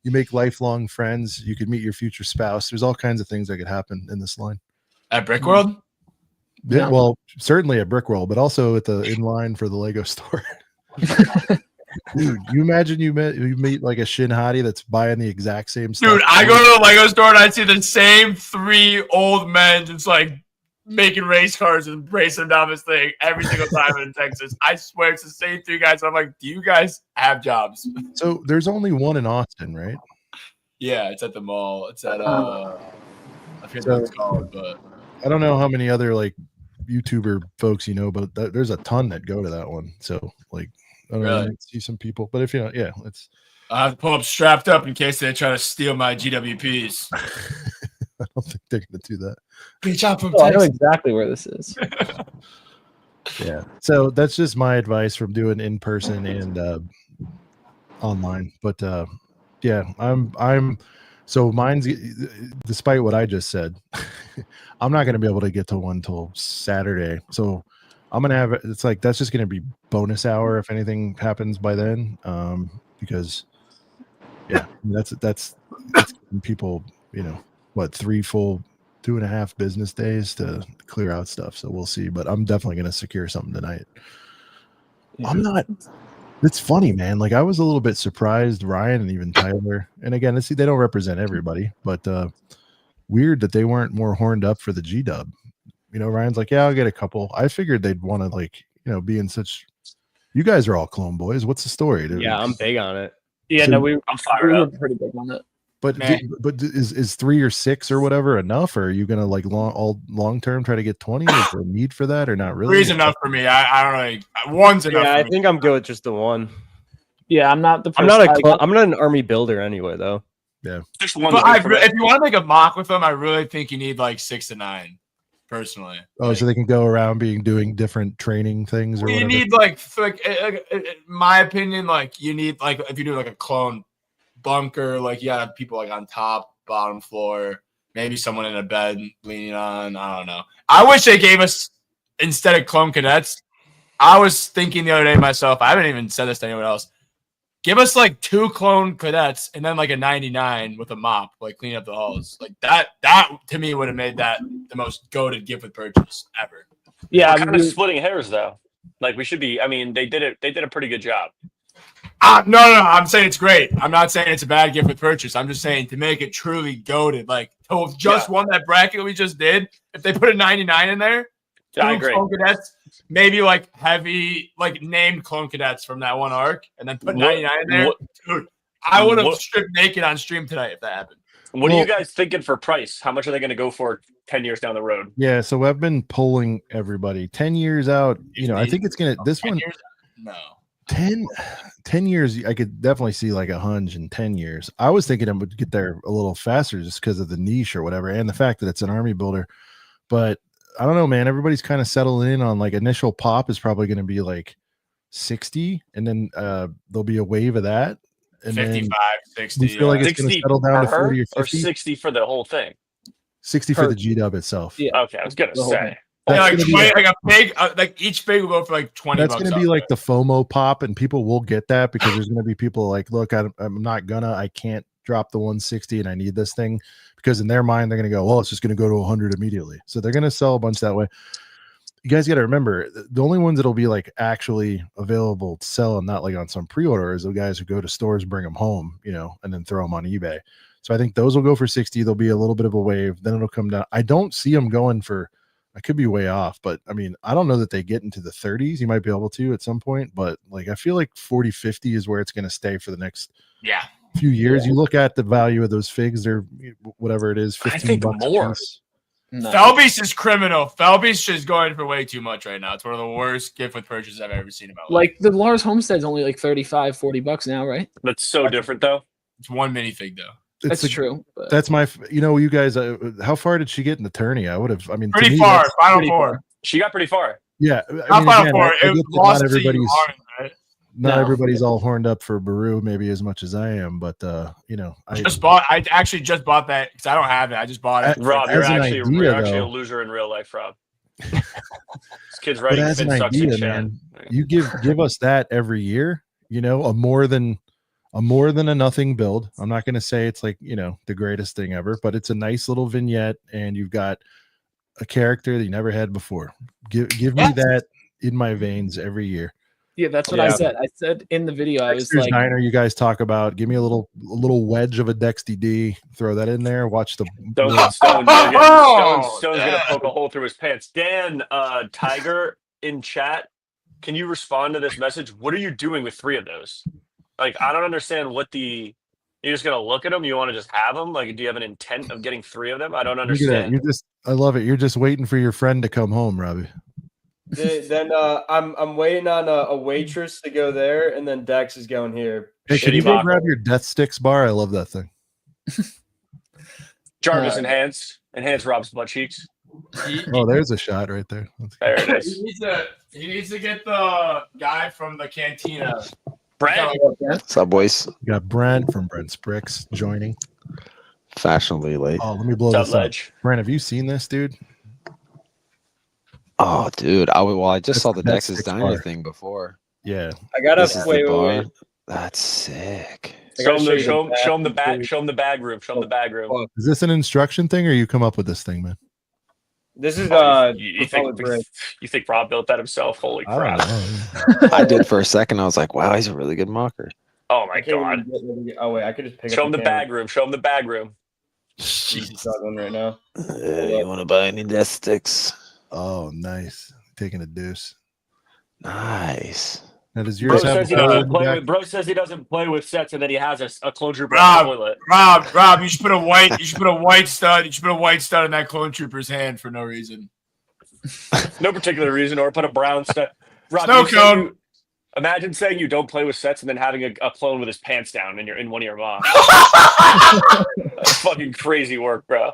You make lifelong friends. You could meet your future spouse. There's all kinds of things that could happen in this line. At Brick World? Yeah, well, certainly at Brick World, but also at the in line for the Lego store. Dude, you imagine you meet like a Shin Hottie that's buying the exact same stuff. Dude, I go to the Lego store and I see the same 3 old men just like making race cars and racing down this thing every single time in Texas. I swear it's the same 3 guys. I'm like, do you guys have jobs? So there's only one in Austin, right? Yeah, it's at the mall. It's at I forget what it's called, but I don't know how many other like YouTuber folks you know, but there's a ton that go to that one. So like, I don't know, see some people, but if you know, yeah, it's. I have to pull up strapped up in case they try to steal my GWPs. I don't think they're gonna do that. Bitch, I'm from I know Texas. exactly where this is. Yeah. So that's just my advice from doing in person and online. But yeah, I'm so mine's, despite what I just said, I'm not gonna be able to get to one till Saturday. So I'm gonna have it's like that's just gonna be bonus hour if anything happens by then. Because yeah, that's people, you know, what, 3 full 2.5 business days to clear out stuff. So we'll see. But I'm definitely gonna secure something tonight. I'm not. It's funny, man. Like I was a little bit surprised, Ryan and even Tyler. And again, they don't represent everybody, but weird that they weren't more horned up for the G-Dub. You know, Ryan's like, yeah, I'll get a couple. I figured they'd want to, like, you know, be in such. You guys are all clone boys. What's the story? Yeah, I'm big on it. Yeah, So- no, we fired were up. pretty big on it. But is 3 or 6 or whatever enough? Or are you gonna like long term try to get 20? Is there a need for that or not really? 3's enough for me. I don't really. 1's enough. Yeah, for I me. think I'm good with just the 1. Yeah, I'm not the. I'm not an army builder anyway, though. Yeah. But if you want to make a mock with them, I really think you need like 6 to 9. personally. Oh, so they can go around doing different training things or you whatever. need like in my opinion, like you need like if you do like a clone bunker, like you have people like on top, bottom floor, maybe someone in a bed leaning on. I don't know. I wish they gave us instead of clone cadets. I was thinking the other day myself. I haven't even said this to anyone else. Give us like 2 clone cadets and then like a 99 with a mop, like clean up the halls. Like that to me would have made that the most goated gift with purchase ever. Yeah, we're kind of splitting hairs though. Like we should be. I mean, they did a pretty good job. No. I'm saying it's great. I'm not saying it's a bad gift with purchase. I'm just saying to make it truly goated. Like to just won that bracket we just did. If they put a 99 in there, Yeah, I agree. clone cadets, maybe like heavy, like named clone cadets from that one arc, and then put 99 in there. Dude, I would have stripped naked on stream tonight if that happened. What are you guys thinking for price? How much are they going to go for 10 years down the road? Yeah, so I've been polling everybody 10 years out. I think it's gonna this one. No. 10 years, I could definitely see like a hunch in 10 years. I was thinking I would get there a little faster just because of the niche or whatever, and the fact that it's an army builder. But I don't know, man. Everybody's kind of settled in on like initial pop is probably going to be like 60, and then there'll be a wave of that. And 55, then 60. you feel like it's going to settle down to 40 or 50? 60 for the whole thing. 60 for the G-dub itself. Yeah. Okay, I was going to say. Like a big, like each big will go for like 20. That's going to be like the FOMO pop, and people will get that because there's going to be people like, look, I'm not gonna, I can't drop the 160, and I need this thing because in their mind they're going to go, well, it's just going to go to 100 immediately. So they're going to sell a bunch that way. You guys got to remember, the only ones that'll be like actually available to sell and not like on some pre-order is the guys who go to stores, bring them home, and then throw them on eBay. So I think those will go for 60. There'll be a little bit of a wave, then it'll come down. I don't see them going for, I could be way off, but I mean, I don't know that they get into the 30s. You might be able to at some point, but like, I feel like 40, 50 is where it's going to stay for the next few years. You look at the value of those figs, they're whatever it is, 15 I think bucks more. No. Felbeast is criminal. Felbeast is going for way too much right now. It's one of the worst gift with purchases I've ever seen in my life. Like the Lars Homestead's only like 35, 40 bucks now, right? That's so different though. It's one minifig though. That's true. But... That's my, you guys, how far did she get in the tourney? I would have, I mean, pretty far, Final Four. She got pretty far. Yeah. Not Final Four. It lost to you, right? Not everybody's all horned up for Baru, maybe as much as I am, but I actually just bought that because I don't have it. I just bought it. Rob, you're actually a loser in real life, Rob. This kid's writing as an idea, man, you give us that every year, a more than a nothing build. I'm not going to say it's like, the greatest thing ever, but it's a nice little vignette and you've got a character that you never had before. Give me that in my veins every year. Yeah, that's what I said. I said in the video, I was like, Niner, you guys talk about, give me a little wedge of a Dexty D, throw that in there, watch the Stone's gonna poke a hole through his pants. Dan, Tiger in chat, can you respond to this message? What are you doing with 3 of those? Like, I don't understand you're just gonna look at them, you want to just have them? Like, do you have an intent of getting 3 of them? I don't understand. I love it. You're just waiting for your friend to come home, Robbie. Then I'm waiting on a waitress to go there, and then Dex is going here. Hey, can you go grab your Death Sticks bar? I love that thing. Jarvis enhance Rob's butt cheeks. Oh, there's a shot right there. There it is. He needs to get the guy from the cantina. Brent. What's up, boys? We got Brent from Brent's Bricks joining. Fashionably late. Oh, let me blow this up. Brent, have you seen this, dude? Oh, dude. I just saw the Dex's Diner thing before. Yeah. I got to wait. That's sick. Show him the bag. Show him the bag room. Show him the bag room. Is this an instruction thing, or you come up with this thing, man? This is you think Rob built that himself? Holy crap! I did for a second. I was like, wow, he's a really good mocker. Oh my god! Oh wait, I could just pick show up him the bag room. Show him the bag room. He's struggling right now. You want to buy any Death Sticks? Oh, nice. Taking a deuce. Nice. Now, does yours have Bro says he doesn't play with sets, and then he has a clone trooper toilet. Rob, you should put a white stud. You should put a white stud in that clone trooper's hand for no reason. No particular reason, or put a brown stud. Rob, Snow cone. Imagine saying you don't play with sets and then having a clone with his pants down in one of your mobs. That's fucking crazy work, bro.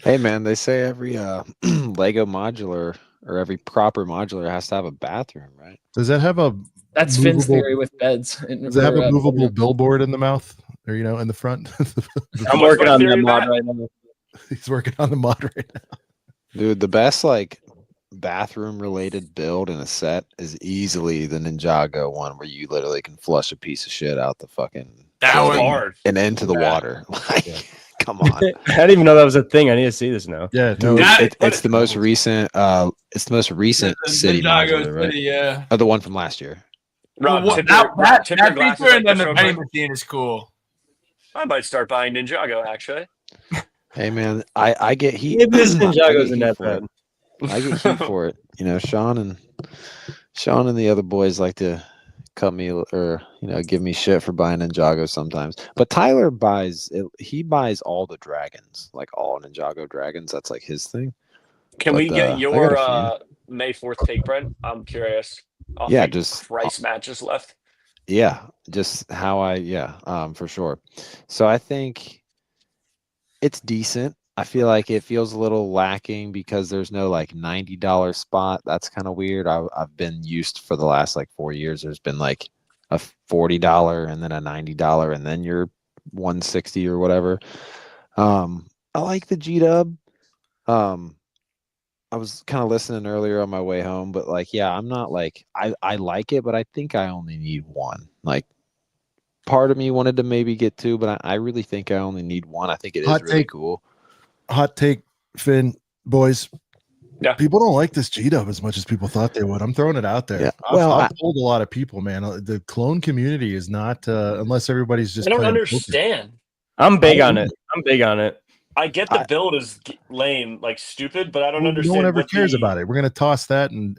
Hey man, they say every Lego modular or every proper modular has to have a bathroom, right? Does that have a That's Finn's theory with beds. Does it have a movable billboard in the mouth, or in the front? I'm What's working my on theory, that mod Matt? right now. He's working on the mod right now. Dude, the best like bathroom related build in a set is easily the Ninjago one where you literally can flush a piece of shit out the fucking That building one- hard. and into the water. Like, come on. I didn't even know that was a thing. I need to see this now. Yeah, No, dude. it's the most recent. It's the most recent The city Ninjago modular, right? City, yeah. Oh, the one from last year. Rob, Well, tip that your glasses feature like and then this the real vending quick. machine is cool. I might start buying Ninjago actually. Hey man, I get heat. Maybe this I get Ninjago isn't heat that for it. bad. I get heat for it. Sean and the other boys like to cut me or give me shit for buying Ninjago sometimes. But Tyler buys it. He buys all the dragons, like all Ninjago dragons. That's like his thing. Can But we get I got your a few. May 4th take, Brent? I'm curious. Oh, Yeah, thank just Christ, Matt just left. yeah, just how for sure. So I think it's decent. I feel like it feels a little lacking because there's no like $90 spot. That's kind of weird. I've been used for the last like 4 years. There's been like a $40 and then a $90 and then you're 160 or whatever. I like the G-Dub. I was kind of listening earlier on my way home, but like, yeah, I'm not like I like it, but I think I only need one. Like, part of me wanted to maybe get two, but I really think I only need one. I think it is really cool. Hot take, Finn, boys. Yeah. People don't like this G-Dub as much as people thought they would. I'm throwing it out there. Yeah. I've told a lot of people, man. The clone community is not unless everybody's just. I don't playing understand. I'm big on it. I'm big on it. I get the build is lame, like stupid, but I don't Well, understand. no one ever what cares the... about it. We're gonna toss that and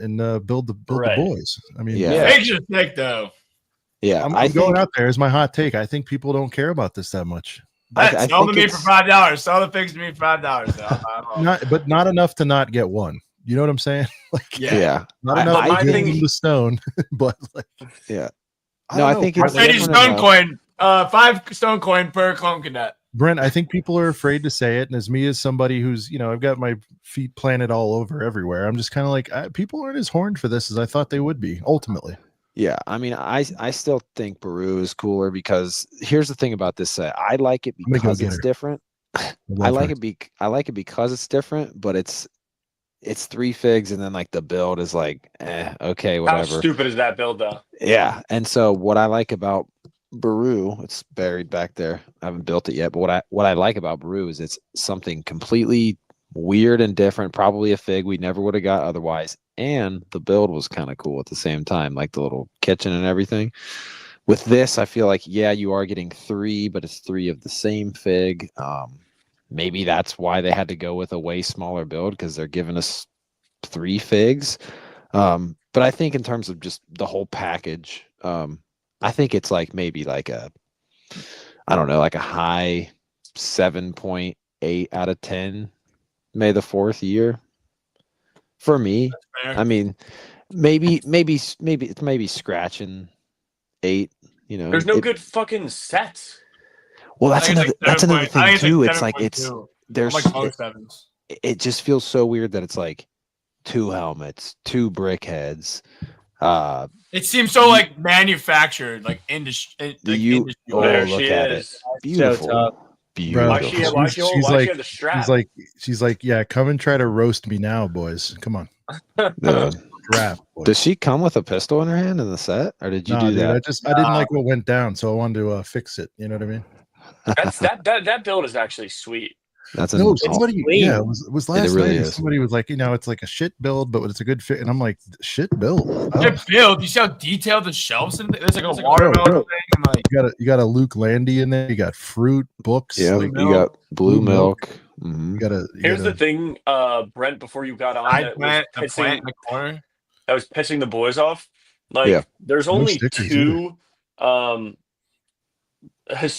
build the boys. I mean, Figs are thick though. Yeah, I'm going out there as my hot take. I think people don't care about this that much. Sell them to me for $5. Sell the figs to me for $5. Not enough to not get one. You know what I'm saying? Like, yeah. not enough to give them the stone, but like, yeah. No, I think it's Mercedes stone coin. 5 stone coin per clone cadet. Brent, I think people are afraid to say it, and as me as somebody who's I've got my feet planted all over everywhere. I'm just kind of like people aren't as horned for this as I thought they would be. Ultimately, yeah. I mean, I still think Baru is cooler because here's the thing about this set. I like it because it's different. I like it because it's different, but it's 3 figs and then like the build is like okay, whatever. How stupid is that build though? Yeah, and so what I like about Baru, it's buried back there. I haven't built it yet, but what I like about Baru is it's something completely weird and different, probably a fig we never would have got otherwise, and the build was kind of cool at the same time, like the little kitchen and everything. With this, I feel like you are getting 3, but it's 3 of the same fig. Maybe that's why they had to go with a way smaller build because they're giving us 3 figs. But I think in terms of just the whole package, I think it's like maybe like a high 7.8 out of 10 May the 4th year for me. I mean, maybe it's scratching 8. There's no good fucking sets. Well, that's another thing too. It's like there's like most sevens. It just feels so weird that it's like 2 helmets, 2 brick heads. It seems so like manufactured, like industry. Look at it. Beautiful. Beautiful. Why she have the strap? She's like, yeah, come and try to roast me now, boys. Come on. Strap, boys. Does she come with a pistol in her hand in the set, or did you do that? I didn't like what went down, so I wanted to fix it. You know what I mean? That build is actually sweet. That's it was last really night. is. Somebody was like, it's like a shit build, but it's a good fit. And I'm like, shit build. Good build. You see how detailed the shelves in there? There's like a watermelon thing. And like you got a Luke Landy in there. You got fruit, books. Yeah, like, you got blue milk. Mm-hmm. Here's the thing, Brent. Before you got on, that was pissing the boys off. Like, there's only 2.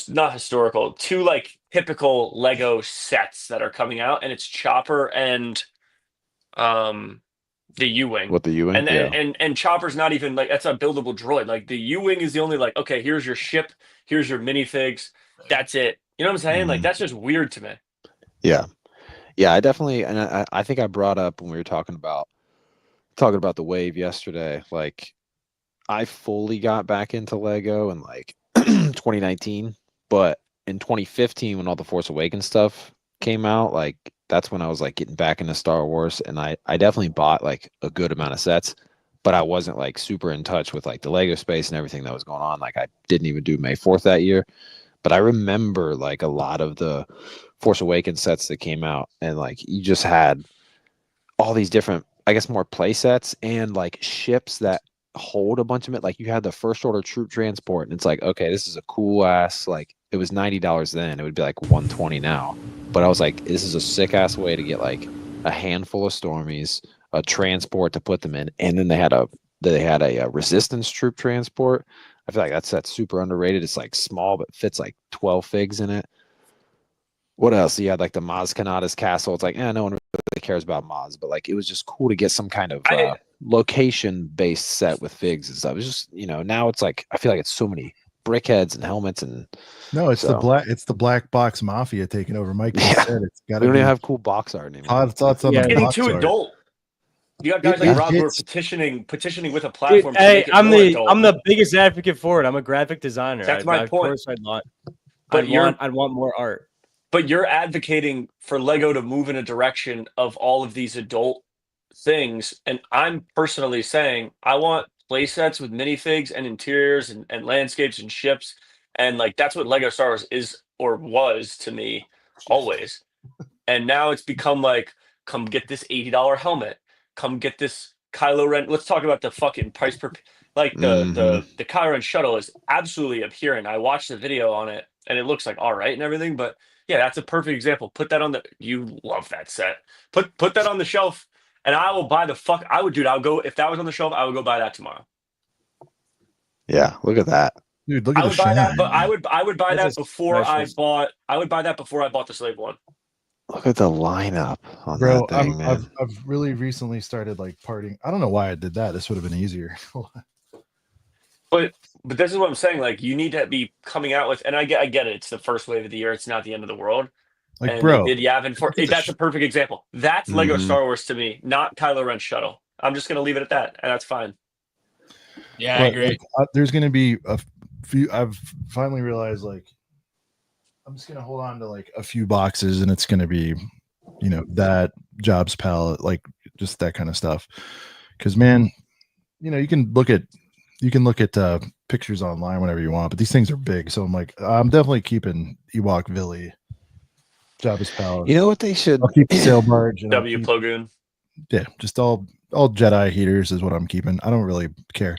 Not historical, 2 like typical Lego sets that are coming out, and it's Chopper and the U-Wing. What, the U-Wing? And Chopper's not even like, that's a buildable droid. Like the U-Wing is the only like, okay, here's your ship, here's your minifigs, that's it. You know what I'm saying? Like, that's just weird to me. Yeah. Yeah, I definitely, and I think I brought up when we were talking about the wave yesterday. Like, I fully got back into Lego in like 2019, but in 2015, when all the Force Awakens stuff came out, like that's when I was like getting back into Star Wars, and I definitely bought like a good amount of sets, but I wasn't like super in touch with like the Lego space and everything that was going on. Like I didn't even do May 4th that year, but I remember like a lot of the Force Awakens sets that came out, and like you just had all these different, I guess, more play sets and like ships that hold a bunch of it. Like you had the First Order troop transport, and it's like, okay, this is a cool ass, like it was $90 then, it would be like 120 now. But I was like, this is a sick ass way to get like a handful of Stormies, a transport to put them in, and then they had a resistance troop transport. I feel like that's super underrated. It's like small but fits like 12 figs in it. What else? You had like the Maz Kanata's castle. It's like, no one really cares about Maz, but like it was just cool to get some kind of location-based set with figs and stuff. It's just, now it's like I feel like it's so many brickheads and helmets and no, it's the black box mafia taking over. Mike just said it's got to. We don't even have cool box art anymore. Thoughts on the Getting box too art. adult. You got guys like Rob who are petitioning with a Dude, platform to hey, make it I'm more the adult. I'm the biggest advocate for it. I'm a graphic designer. That's my of point. course, I'd But want more art. But you're advocating for Lego to move in a direction of all of these adult things, and I'm personally saying I want play sets with minifigs and interiors and landscapes and ships, and like that's what Lego Star Wars is or was to me always. And now it's become like, come get this $80 helmet, come get this Kylo Ren. Let's talk about the fucking price per like the Kylo Ren shuttle is absolutely abhorrent. I watched the video on it and it looks like all right and everything, but yeah, that's a perfect example. Put that on you love that set. Put that on the shelf and I will buy I would go if that was on the shelf, I would go buy that tomorrow. Yeah, look at that. Dude, look I at would the buy that, shine. but I would buy That's that before I precious. bought the Slave one. Look at the lineup on Bro, that thing, man. I've really recently started like partying. I don't know why I did that. This would have been easier. But this is what I'm saying. Like you need to be coming out with, and I get it. It's the first wave of the year. It's not the end of the world. Like, and bro, they did Yavin for that's a perfect example. That's Lego Star Wars to me, not Kylo Ren's shuttle. I'm just gonna leave it at that, and that's fine. Yeah, I agree. Like, there's gonna be a few. I've finally realized like I'm just gonna hold on to like a few boxes, and it's gonna be, that Jobs palette, like just that kind of stuff. Because man, you can look at pictures online whenever you want, but these things are big. So I'm like, I'm definitely keeping Ewok Villy, Jabba's Palace. You know what they should? I'll keep the sail barge. And W Plogoon. Yeah, just all Jedi heaters is what I'm keeping. I don't really care.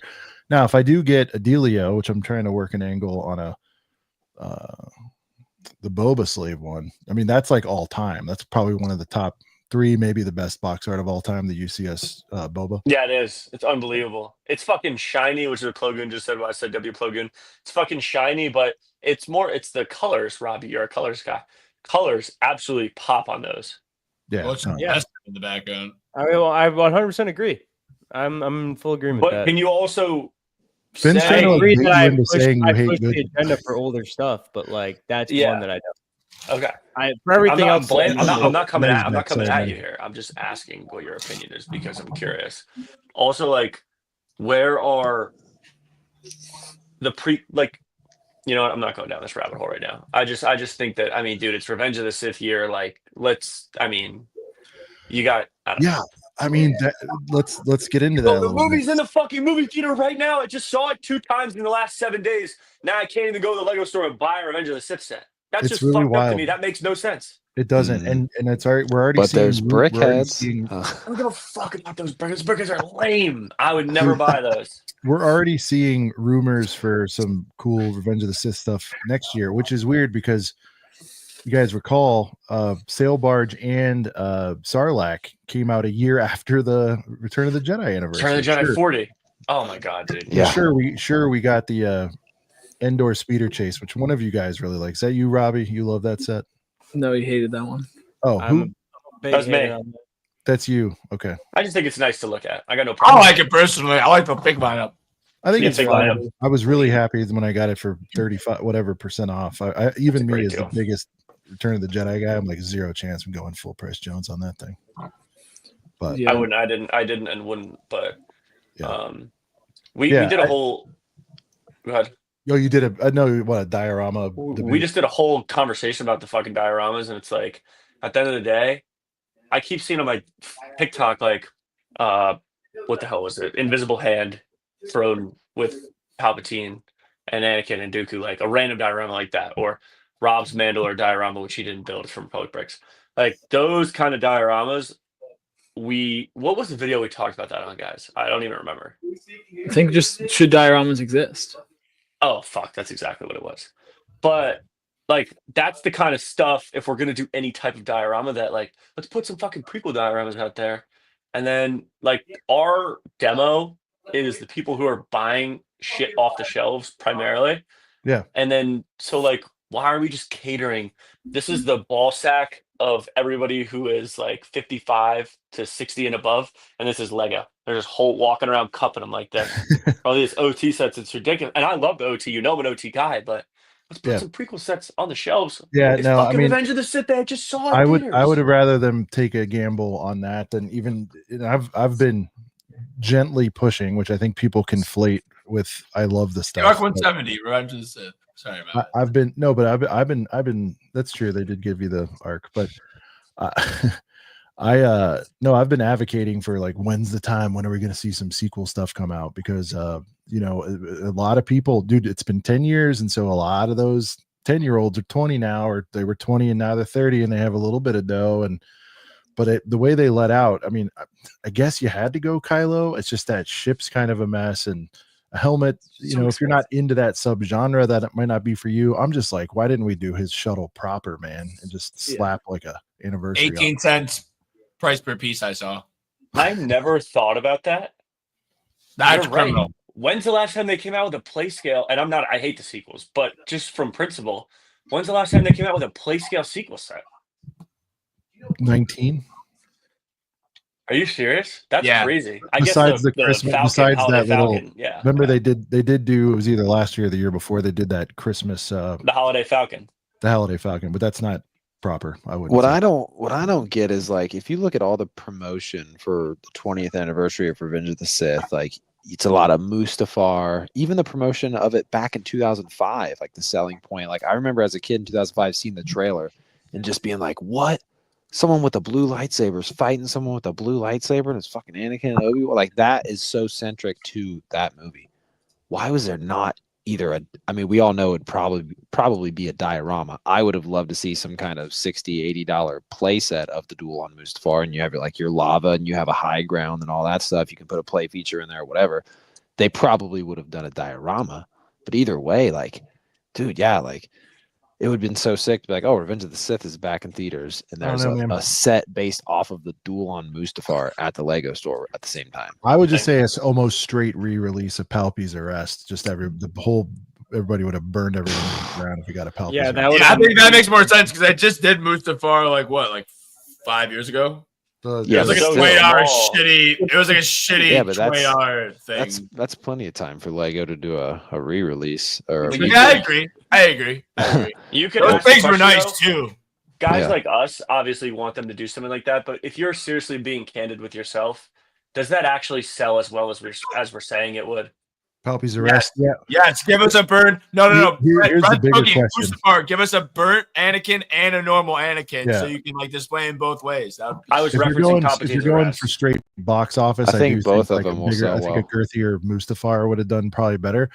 Now, if I do get a Delio, which I'm trying to work an angle on the Boba Slave one, I mean that's like all time. That's probably one of the top 3, maybe the best box art of all time. The UCS Boba. Yeah, it is. It's unbelievable. It's fucking shiny, which is what Plogoon just said. What I said, W Plogoon. It's fucking shiny, but it's the colors. Robbie, you're a colors guy. Colors absolutely pop on those. Yeah, Looks best in the background. I 100% agree. I'm in full agreement with But that. can you also Finn's I trying to agree bait that you I into push saying you hate the good. agenda for older stuff, but like that's one that I don't. Okay. For everything else, I'm not coming Nice at. I'm not back coming side. at you here. I'm just asking what your opinion is because I'm curious. Also, like, where are the you know what? I'm not going down this rabbit hole right now. I just think that dude, it's Revenge of the Sith year. Like, you got. Let's get into that. Oh, a the little movie's bit. in the fucking movie theater right now. I just saw it 2 times in the last 7 days. Now I can't even go to the Lego store and buy a Revenge of the Sith set. That's It's just really fucked up to wild. me. That makes no sense. It doesn't, and it's already. We're already But seeing. there's brickheads. I don't give a fuck about those burgers. Burgers are lame. I would never buy those. We're already seeing rumors for some cool Revenge of the Sith stuff next year, which is weird because you guys recall Sail Barge and Sarlacc came out a year after the Return of the Jedi anniversary. Return of the Jedi 40. Oh my god, dude. Yeah. Sure we got the Endor speeder chase, which one of you guys really likes. Is that you, Robbie? You love that set? No, he hated that one. Oh, I'm who? a big That was me. hater on that. That's you. Okay. I just think it's nice to look at. I got no I problem. like it personally. I like the big lineup. I think Yeah, it's big fine. lineup. I was really happy when I got it for 35 whatever % off. I even That's a me great as the deal. biggest Return of the Jedi guy, I'm like 0 chance I'm going full price Jones on that thing. But I wouldn't. I didn't, and wouldn't. But we Yeah, did a whole. Go ahead. Oh, you did I know what a diorama We debate. just did a whole conversation about the fucking dioramas, and it's like, at the end of the day, I keep seeing on my TikTok like, what the hell was it? Invisible Hand thrown with Palpatine and Anakin and Dooku, like a random diorama like that, or Rob's Mandalore diorama, which he didn't build from Republic Bricks. Like those kind of dioramas. What was the video we talked about that on, guys? I don't even remember. I think just should dioramas exist? Oh fuck, that's exactly what it was. But like that's the kind of stuff, if we're gonna do any type of diorama, that like let's put some fucking prequel dioramas out there. And then like our demo is the people who are buying shit off the shelves primarily. Yeah. And then so like why are we just catering? This is the ball sack of everybody who is like 55 to 60 and above, and this is Lego. They're just walking around cupping them like this. All these OT sets, it's ridiculous. And I love the OT. You know I'm an OT guy, but let's put some prequel sets on the shelves. Yeah, It's no, fucking I mean, Revenge of the Sith that I just saw in I would theaters. have rather them take a gamble on that than even. I've been gently pushing, which I think people conflate with. I love the stuff. Dark 170, Revenge of the Sith. Sorry about that. I've been. That's true. They did give you the arc, but I've been advocating for like when's the time, when are we going to see some sequel stuff come out, because a lot of people, dude, it's been 10 years, and so a lot of those 10-year-olds are 20 now, or they were 20 and now they're 30 and they have a little bit of dough. But the way they let out, I mean, I guess you had to go Kylo. It's just that ship's kind of a mess, and a helmet, if you're not into that subgenre, that it might not be for you. I'm just like, why didn't we do his shuttle proper, man, and just slap like a anniversary 18 cents price per piece I saw. I never thought about that. That's You're right. criminal. When's the last time they came out with a play scale? And I hate the sequels, but just from principle, when's the last time they came out with a play scale sequel set? 19. Are you serious? That's crazy. I Besides guess the Christmas, Falcon, besides Holiday that little, Falcon, yeah. Remember they did do, it was either last year or the year before, they did that Christmas the Holiday Falcon. The Holiday Falcon, but that's not proper. I wouldn't. What I don't get is, like, if you look at all the promotion for the 20th anniversary of Revenge of the Sith, like, it's a lot of Mustafar, even the promotion of it back in 2005, like the selling point. Like, I remember as a kid in 2005 seeing the trailer and just being like, what? Someone with a blue lightsaber is fighting someone with a blue lightsaber, and it's fucking Anakin and Obi-Wan. Like, that is so centric to that movie. Why was there not either we all know it'd probably be a diorama. I would have loved to see some kind of $60-$80 play set of the duel on Mustafar, and you have your lava and you have a high ground and all that stuff. You can put a play feature in there or whatever. They probably would have done a diorama, but either way, like, dude, yeah, like, it would have been so sick to be like, oh, Revenge of the Sith is back in theaters, and there's a set based off of the duel on Mustafar at the Lego store at the same time. I would just say it's almost straight re-release of Palpy's Arrest. Just everybody would have burned everything to the ground if we got a Palpy's Arrest. I think that makes more sense, because I just did Mustafar like 5 years ago. It was like a 20-hour shitty. It was like a shitty 20-hour thing. That's plenty of time for Lego to do a re-release. I agree. You could. Those things were nice too. Guys like us obviously want them to do something like that, but if you're seriously being candid with yourself, does that actually sell as well as we're saying it would? Palpy's Arrest. Yes. Give us a burnt. No. Here's the bigger question. Mustafar, give us a burnt Anakin and a normal Anakin, so you can display in both ways. I was referencing Palpy's Arrest. If you're going for straight box office, I think both of them will sell well. I think a girthier Mustafar would have done probably better.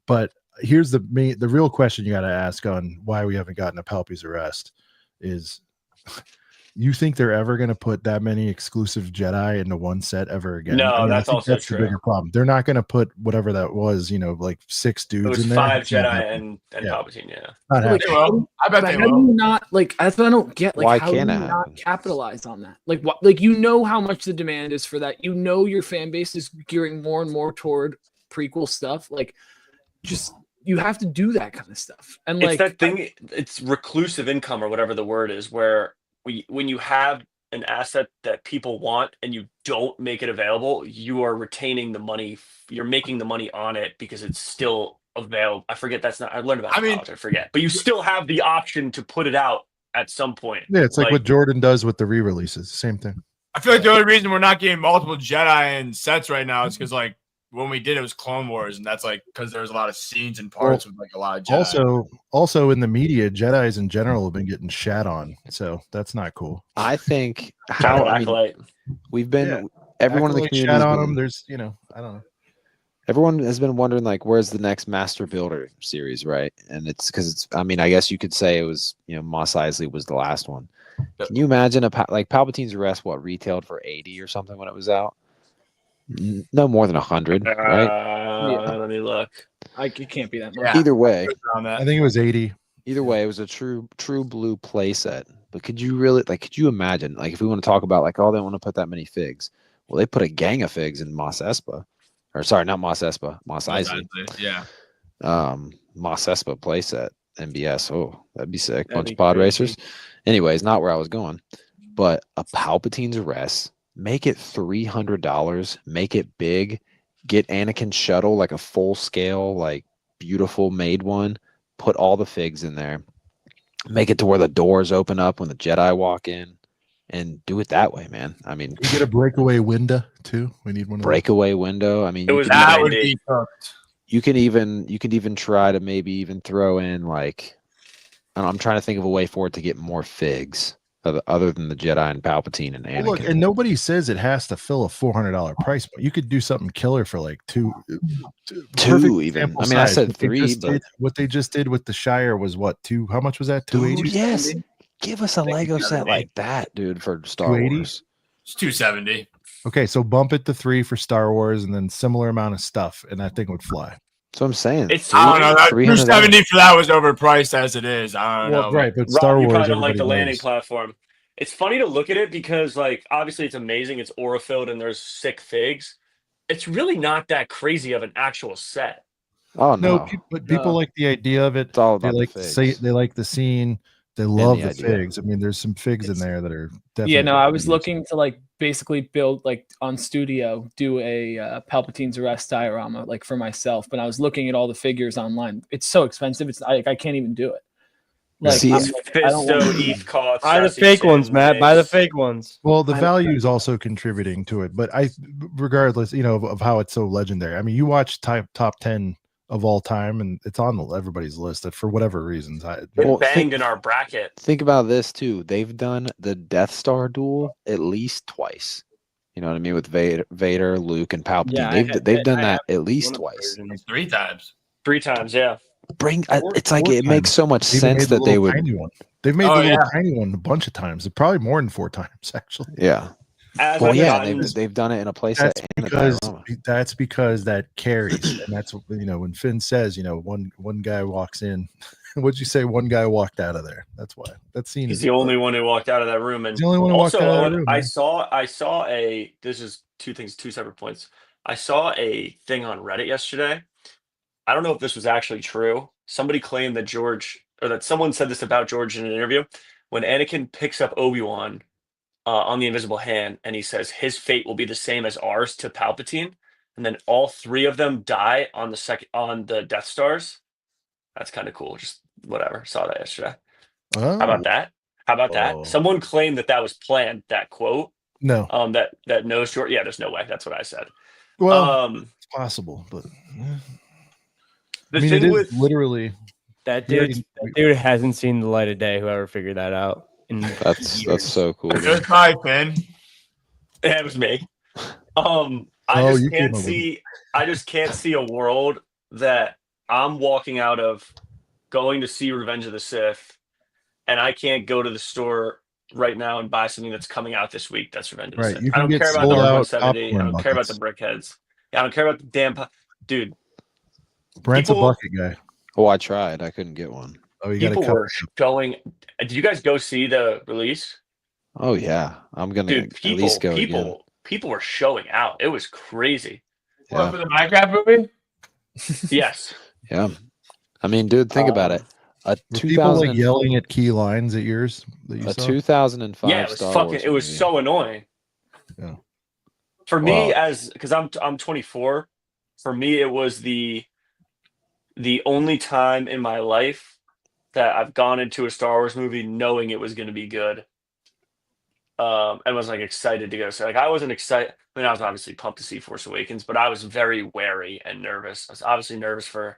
But here's the real question you got to ask on why we haven't gotten a Palpy's Arrest is, you think they're ever going to put that many exclusive Jedi into one set ever again? No, that's also true. The bigger problem. They're not going to put whatever that was, like 6 dudes in there. 5 Jedi and Palpatine, yeah. I bet they will. How do you not, that's what I don't get. Why how can't do it you not capitalize on that? How much the demand is for that. Your fan base is gearing more and more toward prequel stuff. You have to do that kind of stuff. And it's that thing, it's reclusive income or whatever the word is, where when you have an asset that people want and you don't make it available, you are retaining the money. You're making the money on it because it's still available. I forget I learned about college, I forget. But you still have the option to put it out at some point. Yeah, it's like what Jordan does with the re-releases. Same thing. I feel like the only reason we're not getting multiple Jedi in sets right now is because like when we did it was Clone Wars, and that's like because there's a lot of scenes and parts with like a lot of Jedi. Also in the media, Jedis in general have been getting shat on, so that's not cool. I think we've been everyone in the community shat on them. There's I don't know. Everyone has been wondering like where's the next Master Builder series, right? And it's because it's I mean I guess you could say it was Mos Eisley was the last one. Can you imagine like Palpatine's Arrest retailed for 80 or something when it was out? No more than 100, right? Let me look. It can't be that much. Either way, I think it was 80. Either way, it was a true blue play set. But could you imagine like if we want to talk about like they want to put that many figs? Well, they put a gang of figs in Mos Espa. Or sorry, not Mos Espa, Mos Eisley. Yeah. Mos Espa playset, MBS. Oh, that'd be sick. Bunch of pod racers. Anyways, not where I was going. But a Palpatine's Arrest, make it $300, make it big, get Anakin's shuttle like a full scale, like beautiful made one, put all the figs in there, make it to where the doors open up when the Jedi walk in. And do it that way, man. I mean, we get a breakaway window too. We need one. Breakaway window. I mean, that would be cooked. You can even try to maybe even throw in like, I'm trying to think of a way for it to get more figs other than the Jedi and Palpatine and Anakin. Look, and nobody says it has to fill a $400 price point. You could do something killer for like two even. I mean, I said three, but what they just did with the Shire was what two? How much was that? 280. Yes. Give us a Lego set like that, dude, for Star Wars. It's 270. Okay, so bump it to 3 for Star Wars, and then similar amount of stuff, and that thing would fly. So I'm saying, I don't know. That 270 for that was overpriced as it is. I don't know. Right, but Rob, Star you Wars, probably don't like the landing knows. platform. It's funny to look at it because, like, obviously it's amazing. It's aura filled and there's sick figs. It's really not that crazy of an actual set. Oh no, but people like the idea of it. It's all about they like the figs. they like the scene. They love the idea. figs. I mean, there's some figs in there that are definitely. Yeah, no, I was looking to like basically build like on Studio, do a Palpatine's Arrest diorama like for myself. But I was looking at all the figures online. It's so expensive. It's I can't even do it. Like, See, I don't want to- Buy the fake ones, Matt. Buy the fake ones. Well, the value is also contributing to it, but regardless, of how it's so legendary. I mean, you watch top 10 of all time, and it's on everybody's list for whatever reasons. Banged in our bracket. Think about this too. They've done the Death Star duel at least twice. You know what I mean, with Vader, Luke, and Palpatine. Yeah, they've done that at least twice. 3 times. 3 times, yeah. It's like it makes so much sense that they would. They've made the little tiny one a bunch of times. Probably more than 4 times, actually. Yeah. They've done it in a place that's because that carries, and that's when Finn says, one guy walks in. What'd you say? One guy walked out of there. That's why that scene. He's the only one who walked out of that room, and he's the only one who walked out of that room. I saw a. This is 2 things, 2 separate points. I saw a thing on Reddit yesterday. I don't know if this was actually true. Somebody claimed that someone said this about George in an interview. When Anakin picks up Obi-Wan on the invisible hand, and he says his fate will be the same as ours to Palpatine, and then all 3 of them die on the Death Stars. That's kind of cool. Just whatever. Saw that yesterday. Oh. How about that? Someone claimed that was planned. That quote. No. That knows George. Yeah, there's no way. That's what I said. Well, it's possible, but. The thing with literally that dude hasn't seen the light of day. Whoever figured that out. That's so cool. It was probably Finn. It was me. I just can't see a world that I'm walking out of going to see Revenge of the Sith, and I can't go to the store right now and buy something that's coming out this week. That's Revenge of the Sith. I don't care about the 170. I don't care about the brickheads. Yeah, I don't care about the damn dude. Brent's a bucket guy. Oh, I tried. I couldn't get one. Oh, you people were going. Did you guys go see the release? Oh yeah, I'm gonna at least go again. People were showing out. It was crazy. What, for the Minecraft movie? Yes. Yeah. I mean, dude, think about it. People like yelling at key lines at yours. That you saw? 2005. Yeah, it was fucking. It was so annoying. Yeah. For me, because I'm 24. For me, it was the only time in my life that I've gone into a Star Wars movie knowing it was going to be good. And was like excited to go. So like I wasn't excited. I mean, I was obviously pumped to see Force Awakens, but I was very wary and nervous. I was obviously nervous for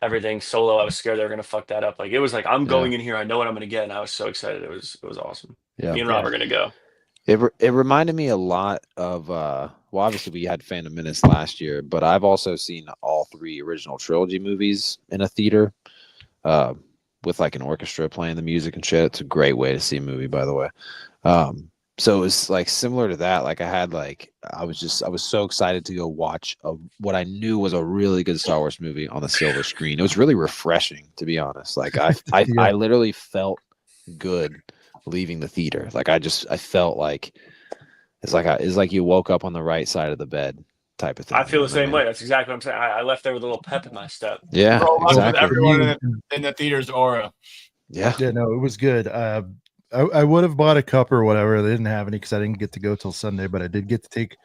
everything. Solo, I was scared they were gonna fuck that up. Like it was like I'm going in here, I know what I'm gonna get, and I was so excited. It was awesome. Yeah. Me and Rob are gonna go. It reminded me a lot of well, obviously we had Phantom Menace last year, but I've also seen all 3 original trilogy movies in a theater, with like an orchestra playing the music and shit. It's a great way to see a movie, by the way. So it was like similar to that. Like I was so excited to go watch what I knew was a really good Star Wars movie on the silver screen. It was really refreshing, to be honest. Like I literally felt good leaving the theater. Like I felt like it's like you woke up on the right side of the bed type of thing. I feel the same way. That's exactly what I'm saying. I left there with a little pep in my step. Yeah, exactly. Everyone in the theater's aura. Yeah. No, it was good. I would have bought a cup or whatever. They didn't have any because I didn't get to go till Sunday, but I did get to take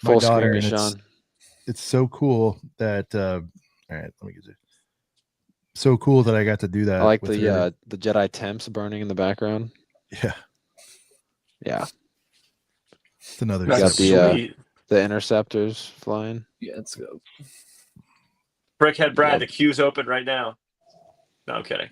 my Full daughter. screen, And Sean. it's so cool that all right, let me get it. So cool that I got to do that. I like with the her. the Jedi temps burning in the background. Yeah. Yeah. It's another You got sweet. the interceptors flying. Yeah, let's go. Brickhead Brad, the queue's open right now. No, I'm kidding.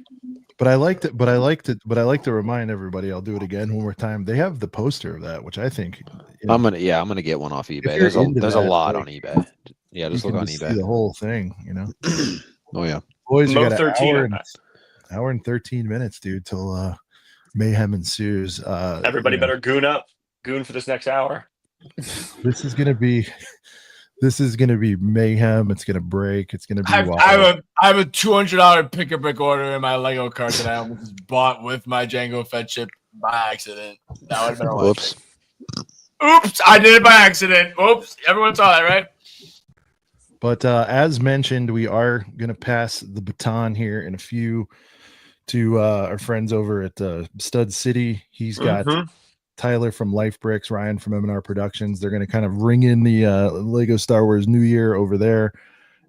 But I like to remind everybody, I'll do it again one more time. They have the poster of that, which I think I'm gonna get one off eBay. There's a lot on eBay. Yeah, just look on eBay. See the whole thing, you know. Oh yeah. Boys, we got 13 an hour and 13 minutes, dude, till mayhem ensues. Everybody better goon for this next hour. This is gonna be mayhem. It's gonna break. It's gonna be wild. I have a $200 pick-a-brick order in my Lego cart that I almost bought with my Django Fett chip by accident. That would have been a Whoops. Oops, I did it by accident. Oops, everyone saw that, right? But as mentioned, we are gonna pass the baton here in a few to our friends over at Stud City. He's got Tyler from Life Bricks, Ryan from M&R Productions. They're going to kind of ring in the Lego Star Wars New Year over there,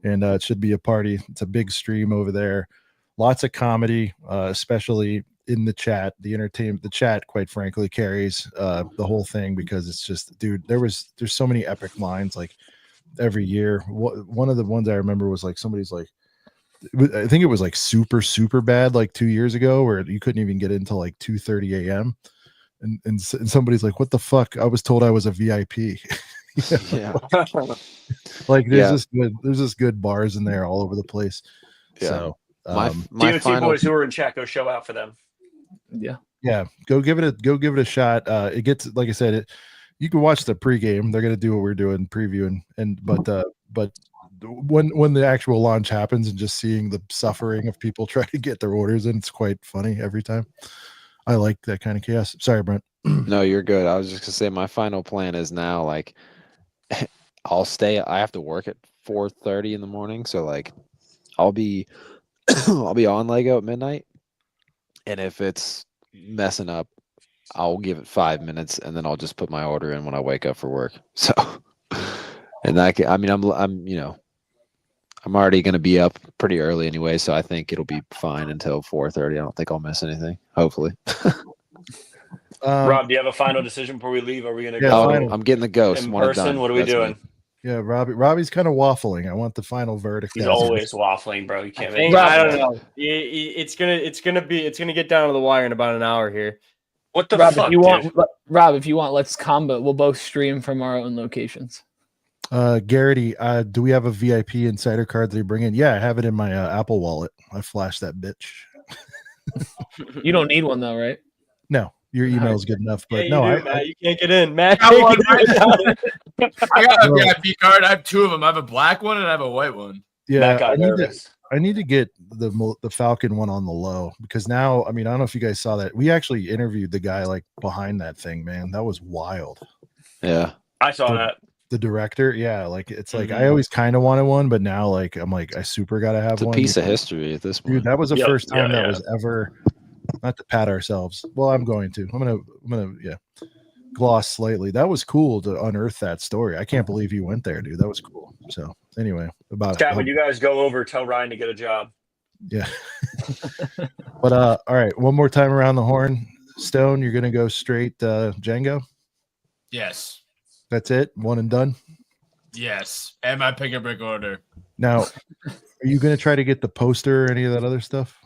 and it should be a party. It's a big stream over there. Lots of comedy, especially in the chat. The chat, quite frankly, carries the whole thing because it's just, dude, there's so many epic lines like every year. One of the ones I remember was like somebody's like, I think it was like super bad like 2 years ago where you couldn't even get into like 2:30 a.m. And somebody's like, what the fuck? I was told I was a VIP. Yeah. Like there's just good bars in there all over the place. Yeah. So my DOT final boys who are in chat, go show out for them. Yeah. Go give it a shot. It gets, like I said, you can watch the pregame. They're gonna do what we're doing, previewing, but when the actual launch happens and just seeing the suffering of people trying to get their orders in, it's quite funny every time. I like that kind of chaos. Sorry, Brent. No, you're good. I was just gonna say my final plan is now like I have to work at 4:30 in the morning, so like I'll be on Lego at midnight, and if it's messing up, I'll give it 5 minutes and then I'll just put my order in when I wake up for work. So and I'm already going to be up pretty early anyway, so I think it'll be fine until 4:30. I don't think I'll miss anything, hopefully. Rob, do you have a final decision before we leave? Are we going to Yeah, go final. I'm getting the ghost. in One and person? done. What are we That's doing? me. Yeah, Robbie's kind of waffling. I want the final verdict. He's always waffling, bro. You can't make I don't know. It's gonna get down to the wire in about an hour here. What the Rob, fuck, if you dude? Rob, if you want, let's combo. We'll both stream from our own locations. Garrity, do we have a VIP insider card that you bring in? Yeah, I have it in my Apple Wallet. I flashed that bitch. You don't need one though, right? No, your email is good enough. But Yeah, no, Matt, you can't get in. Matt, I can't get in. got a VIP card. I have 2 of them. I have a black one and I have a white one. yeah, got nervous. I need to get the Falcon one on the low because now, I mean, I don't know if you guys saw that. We actually interviewed the guy like behind that thing, man. That was wild. Yeah. I saw that. The director, yeah, like it's like I always kind of wanted one, but now like I'm like I super gotta have It's a one. piece of history at this point. Dude, that was the first time that yeah. was ever. Not to pat ourselves. Well, I'm going to. I'm gonna gloss slightly. That was cool to unearth that story. I can't believe you went there, dude. That was cool. So anyway, Chat, when you guys go over, tell Ryan to get a job. Yeah. But all right, one more time around the horn. Stone, you're gonna go straight Django. Yes. That's it. One and done. Yes. And my pick a brick order. Now, are you gonna try to get the poster or any of that other stuff?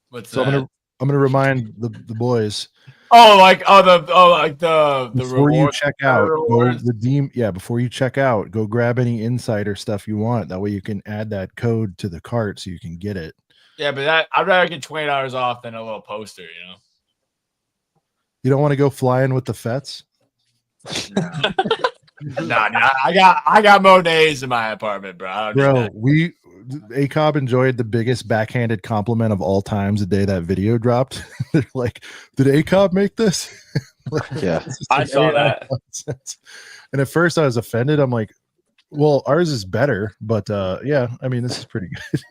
What's So that? I'm gonna remind the boys. Like the Before you rewards, check out, go rewards. redeem. Yeah, before you check out, go grab any insider stuff you want. That way you can add that code to the cart so you can get it. Yeah, but I'd rather get $20 off than a little poster, you know. You don't want to go flying with the Fets? Nah, I got Monets in my apartment, bro. I don't need Bro, ACOB enjoyed the biggest backhanded compliment of all times the day that video dropped. They're like, did ACOB make this? Yeah. I saw that. And at first I was offended. I'm like, well, ours is better, but yeah, I mean, this is pretty good.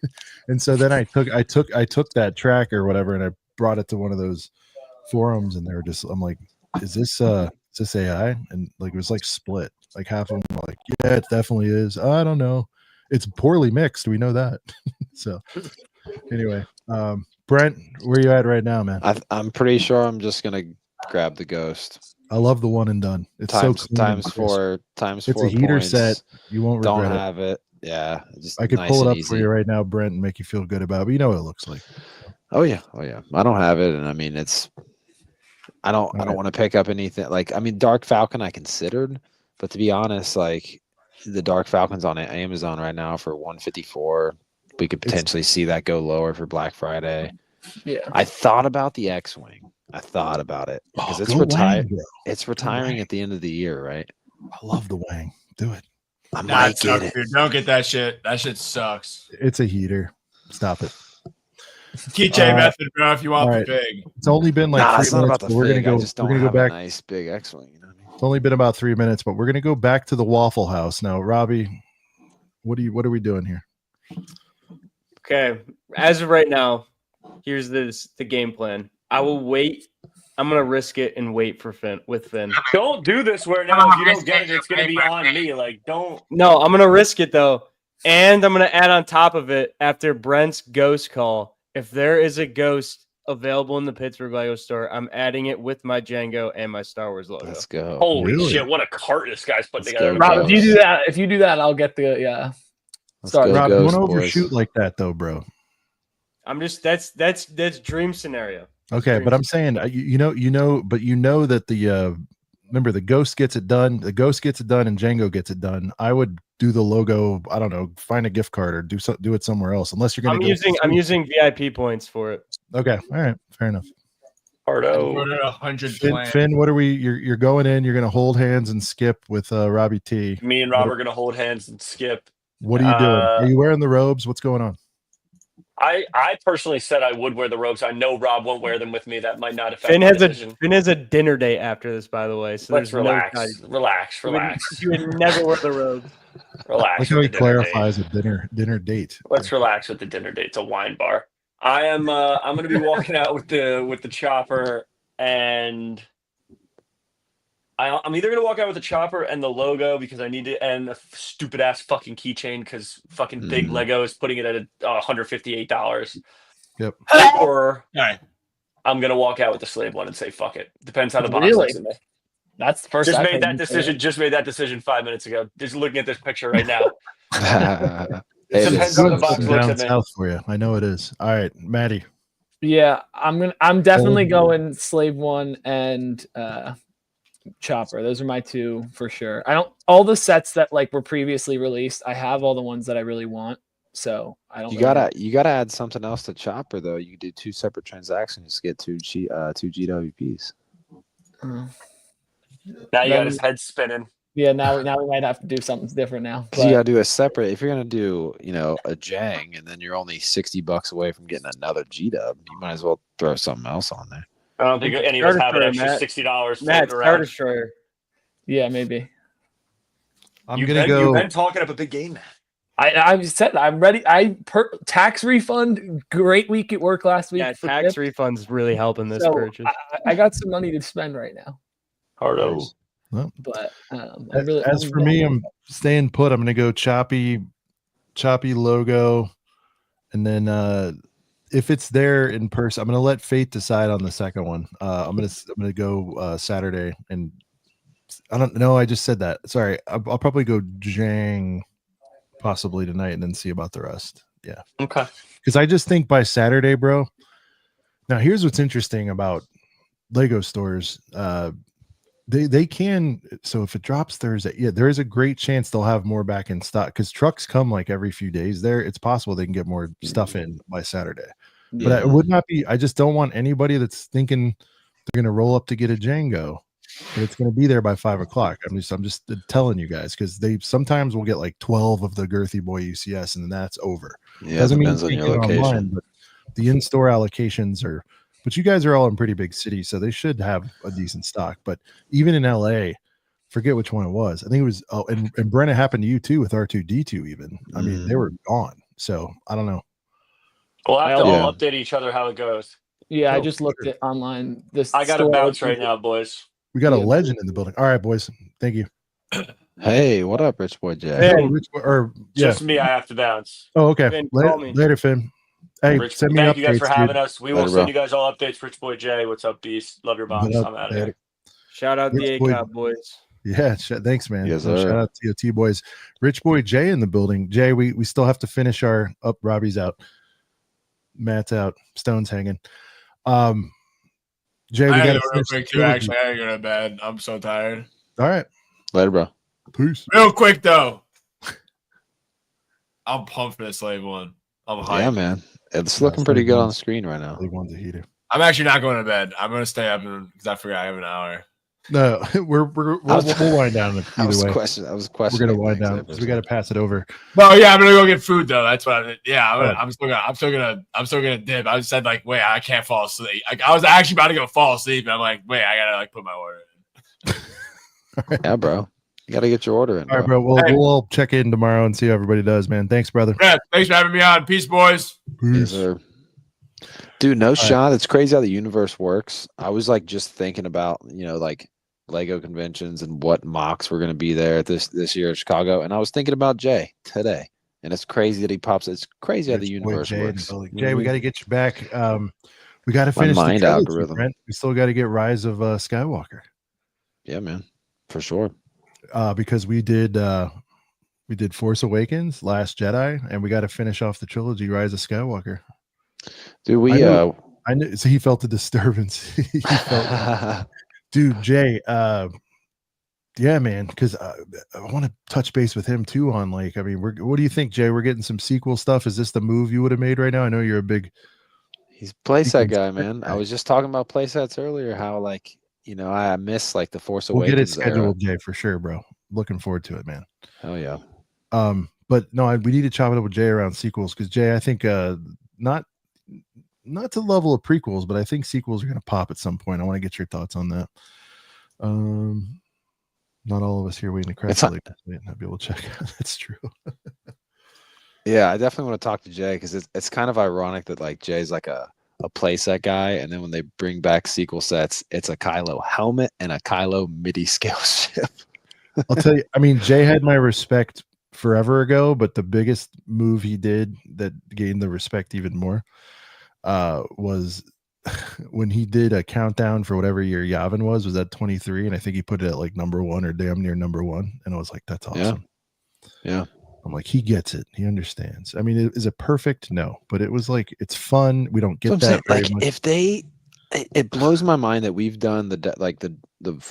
And so then I took that track or whatever and I brought it to one of those forums and they were just, I'm like, is this AI? And like it was like split. Like half of them were like, yeah, it definitely is. I don't know. It's poorly mixed. We know that. So anyway, Brent, where you at right now, man? I'm pretty sure I'm just gonna grab the Ghost. I love the one and done. It's so clean times and four crisp. times It's 4 a heater points. set. You won't regret Don't it. have it. Yeah, just I could nice pull it and up easy. for you right now, Brent, and make you feel good about it. But you know what it looks like. Oh yeah. I don't have it, and I mean it's. I don't want to pick up anything. Like I mean, Dark Falcon I considered, but to be honest, like the Dark Falcon's on Amazon right now for $154. We could potentially see that go lower for Black Friday. Yeah. I thought about the X-Wing. I thought about it because it's retired. It's retiring at the end of the year, right? I love the Wang. Do it. I Nah, might get it. Dude. Don't get that shit. That shit sucks. It's a heater. Stop it. Keychain method, bro. If you want right. the big. It's only been like 3 it's not minutes. about the We're gonna fig. go. I just We're don't gonna have go back. a nice big X-Wing. You know what I mean? It's only been about 3 minutes, but we're gonna go back to the Waffle House now. Robbie, what are we doing here? Okay, as of right now, here's the game plan. I will wait. I'm gonna risk it and wait for Finn. Don't do this where now if you don't get it, it's gonna be on me. Like, don't. No, I'm gonna risk it though, and I'm gonna add on top of it after Brent's ghost call. If there is a ghost available in the Pittsburgh Lego store, I'm adding it with my Django and my Star Wars logo. Let's go. Holy shit! What a cart this guy's putting together. Rob, if you do that, I'll get the Rob, Ghost, don't overshoot like that though, bro. I'm just that's dream scenario. Okay, but I'm saying but you know that the remember the Ghost gets it done. The Ghost gets it done, and Django gets it done. I would do the logo. I don't know, find a gift card or do it somewhere else. Unless you're going to. I'm using VIP points for it. Okay, all right, fair enough. Hardo. 100 Finn, what are we? You're going in. You're going to hold hands and skip with Robbie T. Me and Rob are gonna hold hands and skip. What are you doing? Are you wearing the robes? What's going on? I personally said I would wear the robes. I know Rob won't wear them with me. That might not affect Finn my has decision. Finn has a dinner date after this, by the way. So Let's there's relax. No Relax. You would never wear the robe. Relax. Like how he clarifies a dinner date. Let's relax with the dinner date. It's a wine bar. I'm going to be walking out with the chopper, and I'm either going to walk out with the chopper and the logo because I need to, and a stupid ass fucking keychain because fucking Big Lego is putting it at $158. Yep. Or I'm going to walk out with the slave one and say fuck it. Depends how the box looks at me. That's the first. Just made that decision 5 minutes ago. Just looking at this picture right now. It depends how the box looks down at me. south for you. I know it is. All right, Maddie. Yeah, I'm definitely going Slave One and Chopper. Those are my two for sure. All the sets that like were previously released. I have all the ones that I really want. So I don't. You gotta add something else to Chopper though. You do 2 separate transactions to get two GWPs. Now you got his head spinning. Yeah, now we might have to do something different now. You gotta do a separate. If you're gonna do, a Jang, and then you're only $60 away from getting another GW, you might as well throw something else on there. I don't think any of us have an extra $60 floating around. Star Destroyer. Yeah, maybe. You've been talking up a big game, man. I said I'm ready. Tax refund. Great week at work last week. Yeah, tax refunds really helping this purchase. I got some money to spend right now. Hardo. Well, but for me, I'm staying put. I'm going to go Choppy, choppy logo, and then if it's there in person, I'm gonna let Fate decide on the second one. I'm gonna go Saturday, and I don't know. I just said that. Sorry. I'll probably go Jang possibly tonight, and then see about the rest. Yeah. Okay. Because I just think by Saturday, bro. Now here's what's interesting about Lego stores. They can, so if it drops Thursday, yeah, there is a great chance they'll have more back in stock because trucks come like every few days there. It's possible they can get more stuff in by Saturday. Yeah. But it would not be, I just don't want anybody that's thinking they're going to roll up to get a Django and it's going to be there by 5 o'clock. I'm just telling you guys, because they sometimes will get like 12 of the girthy boy UCS and then that's over. Yeah, Doesn't mean depends on you your can't get location. online, but the in-store allocations are, but you guys are all in pretty big cities, so they should have a decent stock. But even in LA, forget which one it was. I think it was, oh, and Brent, it happened to you too with R2D2 even. I mean, they were gone. So I don't know. We'll have to all update each other how it goes. Yeah, I just looked at online. This I got to bounce right now, boys. We got a legend in the building. All right, boys. Thank you. Hey, what up, Rich Boy Jay? Yo, Rich Boy, or Just me, I have to bounce. Oh, okay. Finn, call me. Later, Finn. Hey, send me Thank updates, you guys for having dude. us. We will send you guys all updates. Rich Boy Jay, what's up, Beast? Love your box. What up, I'm out of later. here. Shout out Rich the Boy- ACOP boys. Yeah, thanks, man. Yes, Shout sir. out to you, T boys. Rich Boy Jay in the building. Jay, we still have to finish our up. Robbie's out. Matt's out. Stone's hanging. Jay, we I got gotta to go real finish. quick too. Actually, I gotta go to bed. I'm so tired. All right. Later, bro. Peace. Real quick though, I'm pumped for the Slave one. I'm hyped. Yeah, man. It's looking pretty good on the screen right now. One's a heater. I'm actually not going to bed. I'm gonna stay up because I forgot I have an hour. No, we'll wind down either I was way. questioning. We're gonna wind down because we got to pass it over. No, yeah, I'm gonna go get food though. That's what. Oh. I'm still gonna dip. I just said like, wait, I can't fall asleep. Like, I was actually about to go fall asleep, and I'm like, wait, I gotta like put my order in. Yeah, bro. You got to get your order in. All right, bro. We'll all check in tomorrow and see how everybody does, man. Thanks, brother. Yeah, thanks for having me on. Peace, boys. Yes, sir. Dude, no shot. It's crazy how the universe works. I was like just thinking about, like Lego conventions and what mocks were going to be there this year in Chicago. And I was thinking about Jay today. And it's crazy that he pops. It's crazy how the universe works. Jay, we got to get you back. We got to finish My mind the trilogy, algorithm. Brent. We still got to get Rise of Skywalker. Yeah, man. For sure. Because we did Force Awakens, Last Jedi, and we got to finish off the trilogy, Rise of Skywalker. Dude, I knew, so he felt the disturbance. He felt, dude, Jay, yeah, man, because I want to touch base with him too on like, I mean, what do you think, Jay? We're getting some sequel stuff. Is this the move you would have made right now? I know you're a big playset guy, man. I was just talking about playsets earlier, how like, I miss like the Force We'll get it Awakens scheduled, era. Jay, for sure, bro. Looking forward to it, man. Hell yeah. But no, we need to chop it up with Jay around sequels because Jay, I think not to the level of prequels, but I think sequels are going to pop at some point. I want to get your thoughts on that. Not all of us here waiting to crash. I'll be able to check out. That's true. Yeah, I definitely want to talk to Jay because it's kind of ironic that like Jay's like a playset guy, and then when they bring back sequel sets, it's a Kylo helmet and a Kylo MIDI scale ship. I'll tell you, I mean, Jay had my respect forever ago, but the biggest move he did that gained the respect even more was when he did a countdown for whatever year Yavin was at 23, and I think he put it at like number 1 or damn near number 1, and I was like, that's awesome. Yeah. I'm like, he gets it. He understands. I mean, is it perfect? No, but it was like, it's fun. We don't get that very much. If it blows my mind that we've done the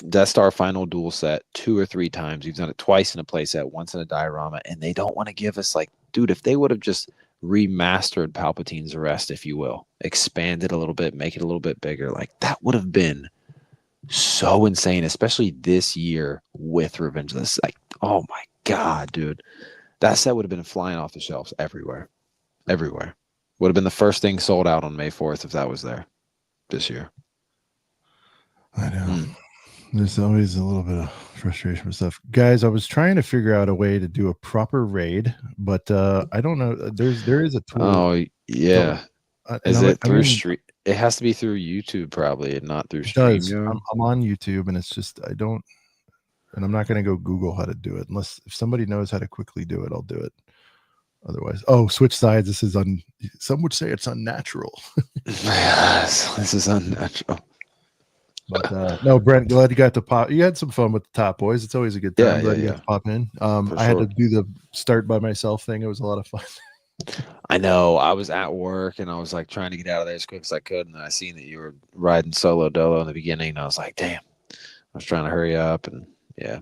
Death Star final duel set 2 or 3 times. We've done it twice in a playset, once in a diorama, and they don't want to give us like, dude, if they would have just remastered Palpatine's arrest, if you will, expand it a little bit, make it a little bit bigger, like that would have been so insane, especially this year with Revenge of the Sith. Like, oh my God, dude. That set would have been flying off the shelves everywhere. Everywhere. Would have been the first thing sold out on May 4th if that was there this year. I know. There's always a little bit of frustration with stuff. Guys, I was trying to figure out a way to do a proper raid, but I don't know. There is a tool. Oh, yeah. Is it through stream? It has to be through YouTube probably, and not through StreamYard. I'm on YouTube, and it's just and I'm not going to go Google how to do it unless if somebody knows how to quickly do it, I'll do it. Otherwise, switch sides. This is some would say it's unnatural. Yes, this is unnatural. But no, Brent, glad you got to pop. You had some fun with the Top Boys. It's always a good time. Glad you got to pop in. I had to do the start by myself thing. It was a lot of fun. I know. I was at work and I was like trying to get out of there as quick as I could, and I seen that you were riding solo dolo in the beginning, and I was like, damn. I was trying to hurry up, and yeah.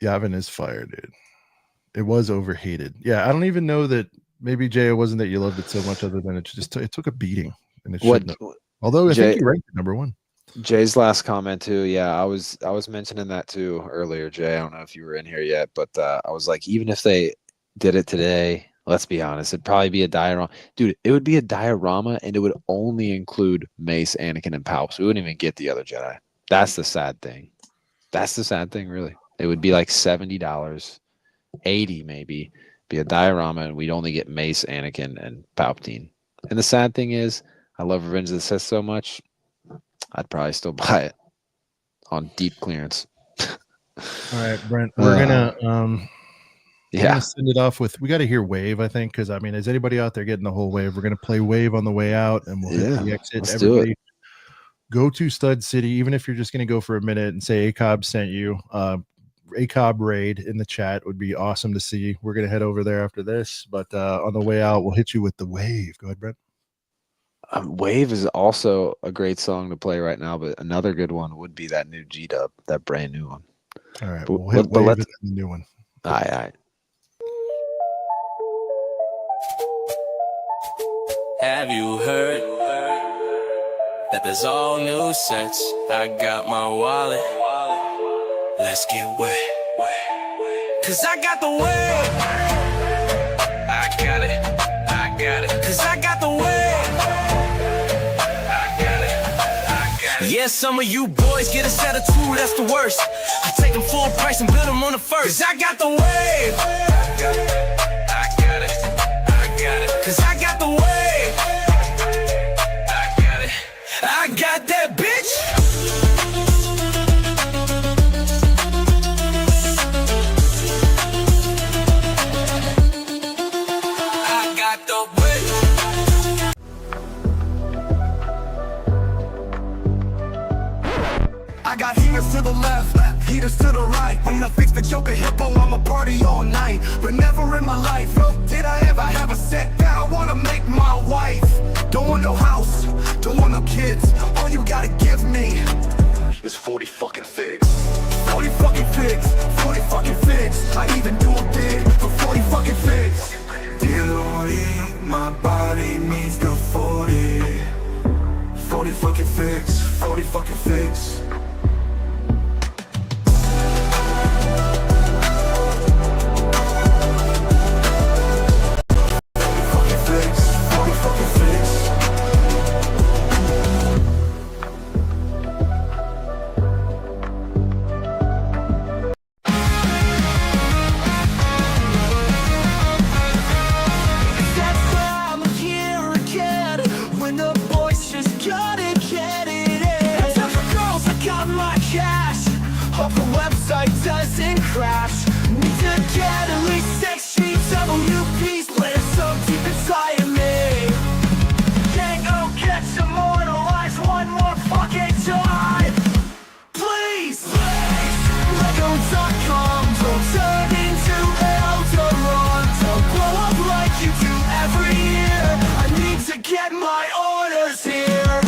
Yavin is fire, dude. It was overhated. Yeah, I don't even know that. Maybe Jay, it wasn't that you loved it so much, other than it just it took a beating, and it shouldn't have. Although I think you ranked it #1. Jay's last comment too. Yeah, I was mentioning that too earlier, Jay. I don't know if you were in here yet, but I was like, even if they did it today, let's be honest, it'd probably be a diorama. Dude, it would be a diorama, and it would only include Mace, Anakin, and Palps. We wouldn't even get the other Jedi. That's the sad thing. That's the sad thing, really. It would be like $70, $80 maybe, be a diorama, and we'd only get Mace, Anakin, and Palpatine. And the sad thing is, I love Revenge of the Sith so much, I'd probably still buy it on deep clearance. All right, Brent, we're gonna send it off with. We got to hear Wave, I think, because I mean, is anybody out there getting the whole Wave? We're gonna play Wave on the way out, and we'll hit the exit. Let's Everybody, do it. go to Stud City, even if you're just gonna go for a minute and say ACOB sent you. ACOB raid in the chat would be awesome to see. We're gonna head over there after this, but on the way out, we'll hit you with the Wave. Go ahead, Brent. Wave is also a great song to play right now, but another good one would be that new G-Dub, that brand new one. All right, we'll hit Wave and the new one. All right. Have you heard that there's all new sets? I got my wallet. Let's get wet. Cause I got the wave. I got it. I got it. Cause I got the wave. I got it. I got it. Yeah, some of you boys get a set of two, that's the worst. I take them full price and build them on the first. Cause I got the wave. I got it. I got it. I got it. Cause I got the wave. I got that bitch. I got the bitch. I got heaters to the left, heaters to the right. When I fix the Joker hippo, I'ma party all night. But never in my life, did I ever have a set that I wanna make my wife. Don't want no house, don't want no kids. All you gotta give me is 40 fucking figs. 40 fucking figs, 40 fucking figs. I even do a bid for 40 fucking figs. Dear Lordy, my body needs the 40. 40 fucking figs, 40 fucking figs. Doesn't crash. Need to get at least 6 sheets of UP's live so deep inside of me. Can't go catch immortalized one more fucking time. Please, Lego.com, don't turn into Eldorado. Don't blow up like you do every year. I need to get my orders here.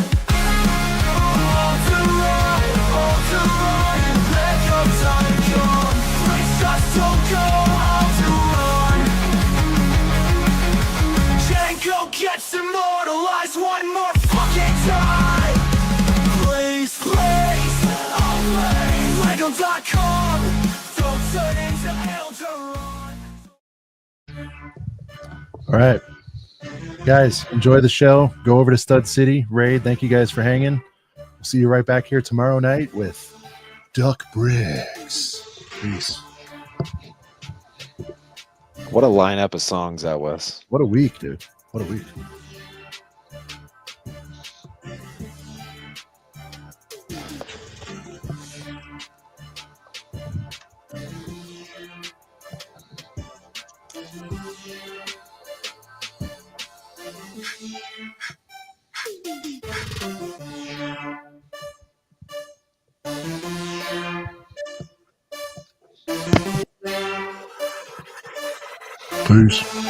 All to run, let your time come. Just don't go out to run. Django gets immortalized one more fucking time. Please, please, oh please. Lego.com, don't turn into Eldorado. All right, guys, enjoy the show. Go over to Stud City raid. Thank you guys for hanging. We'll see you right back here tomorrow night with Duck Bricks. Peace. What a lineup of songs that was. What a week, dude. What a week. Peace.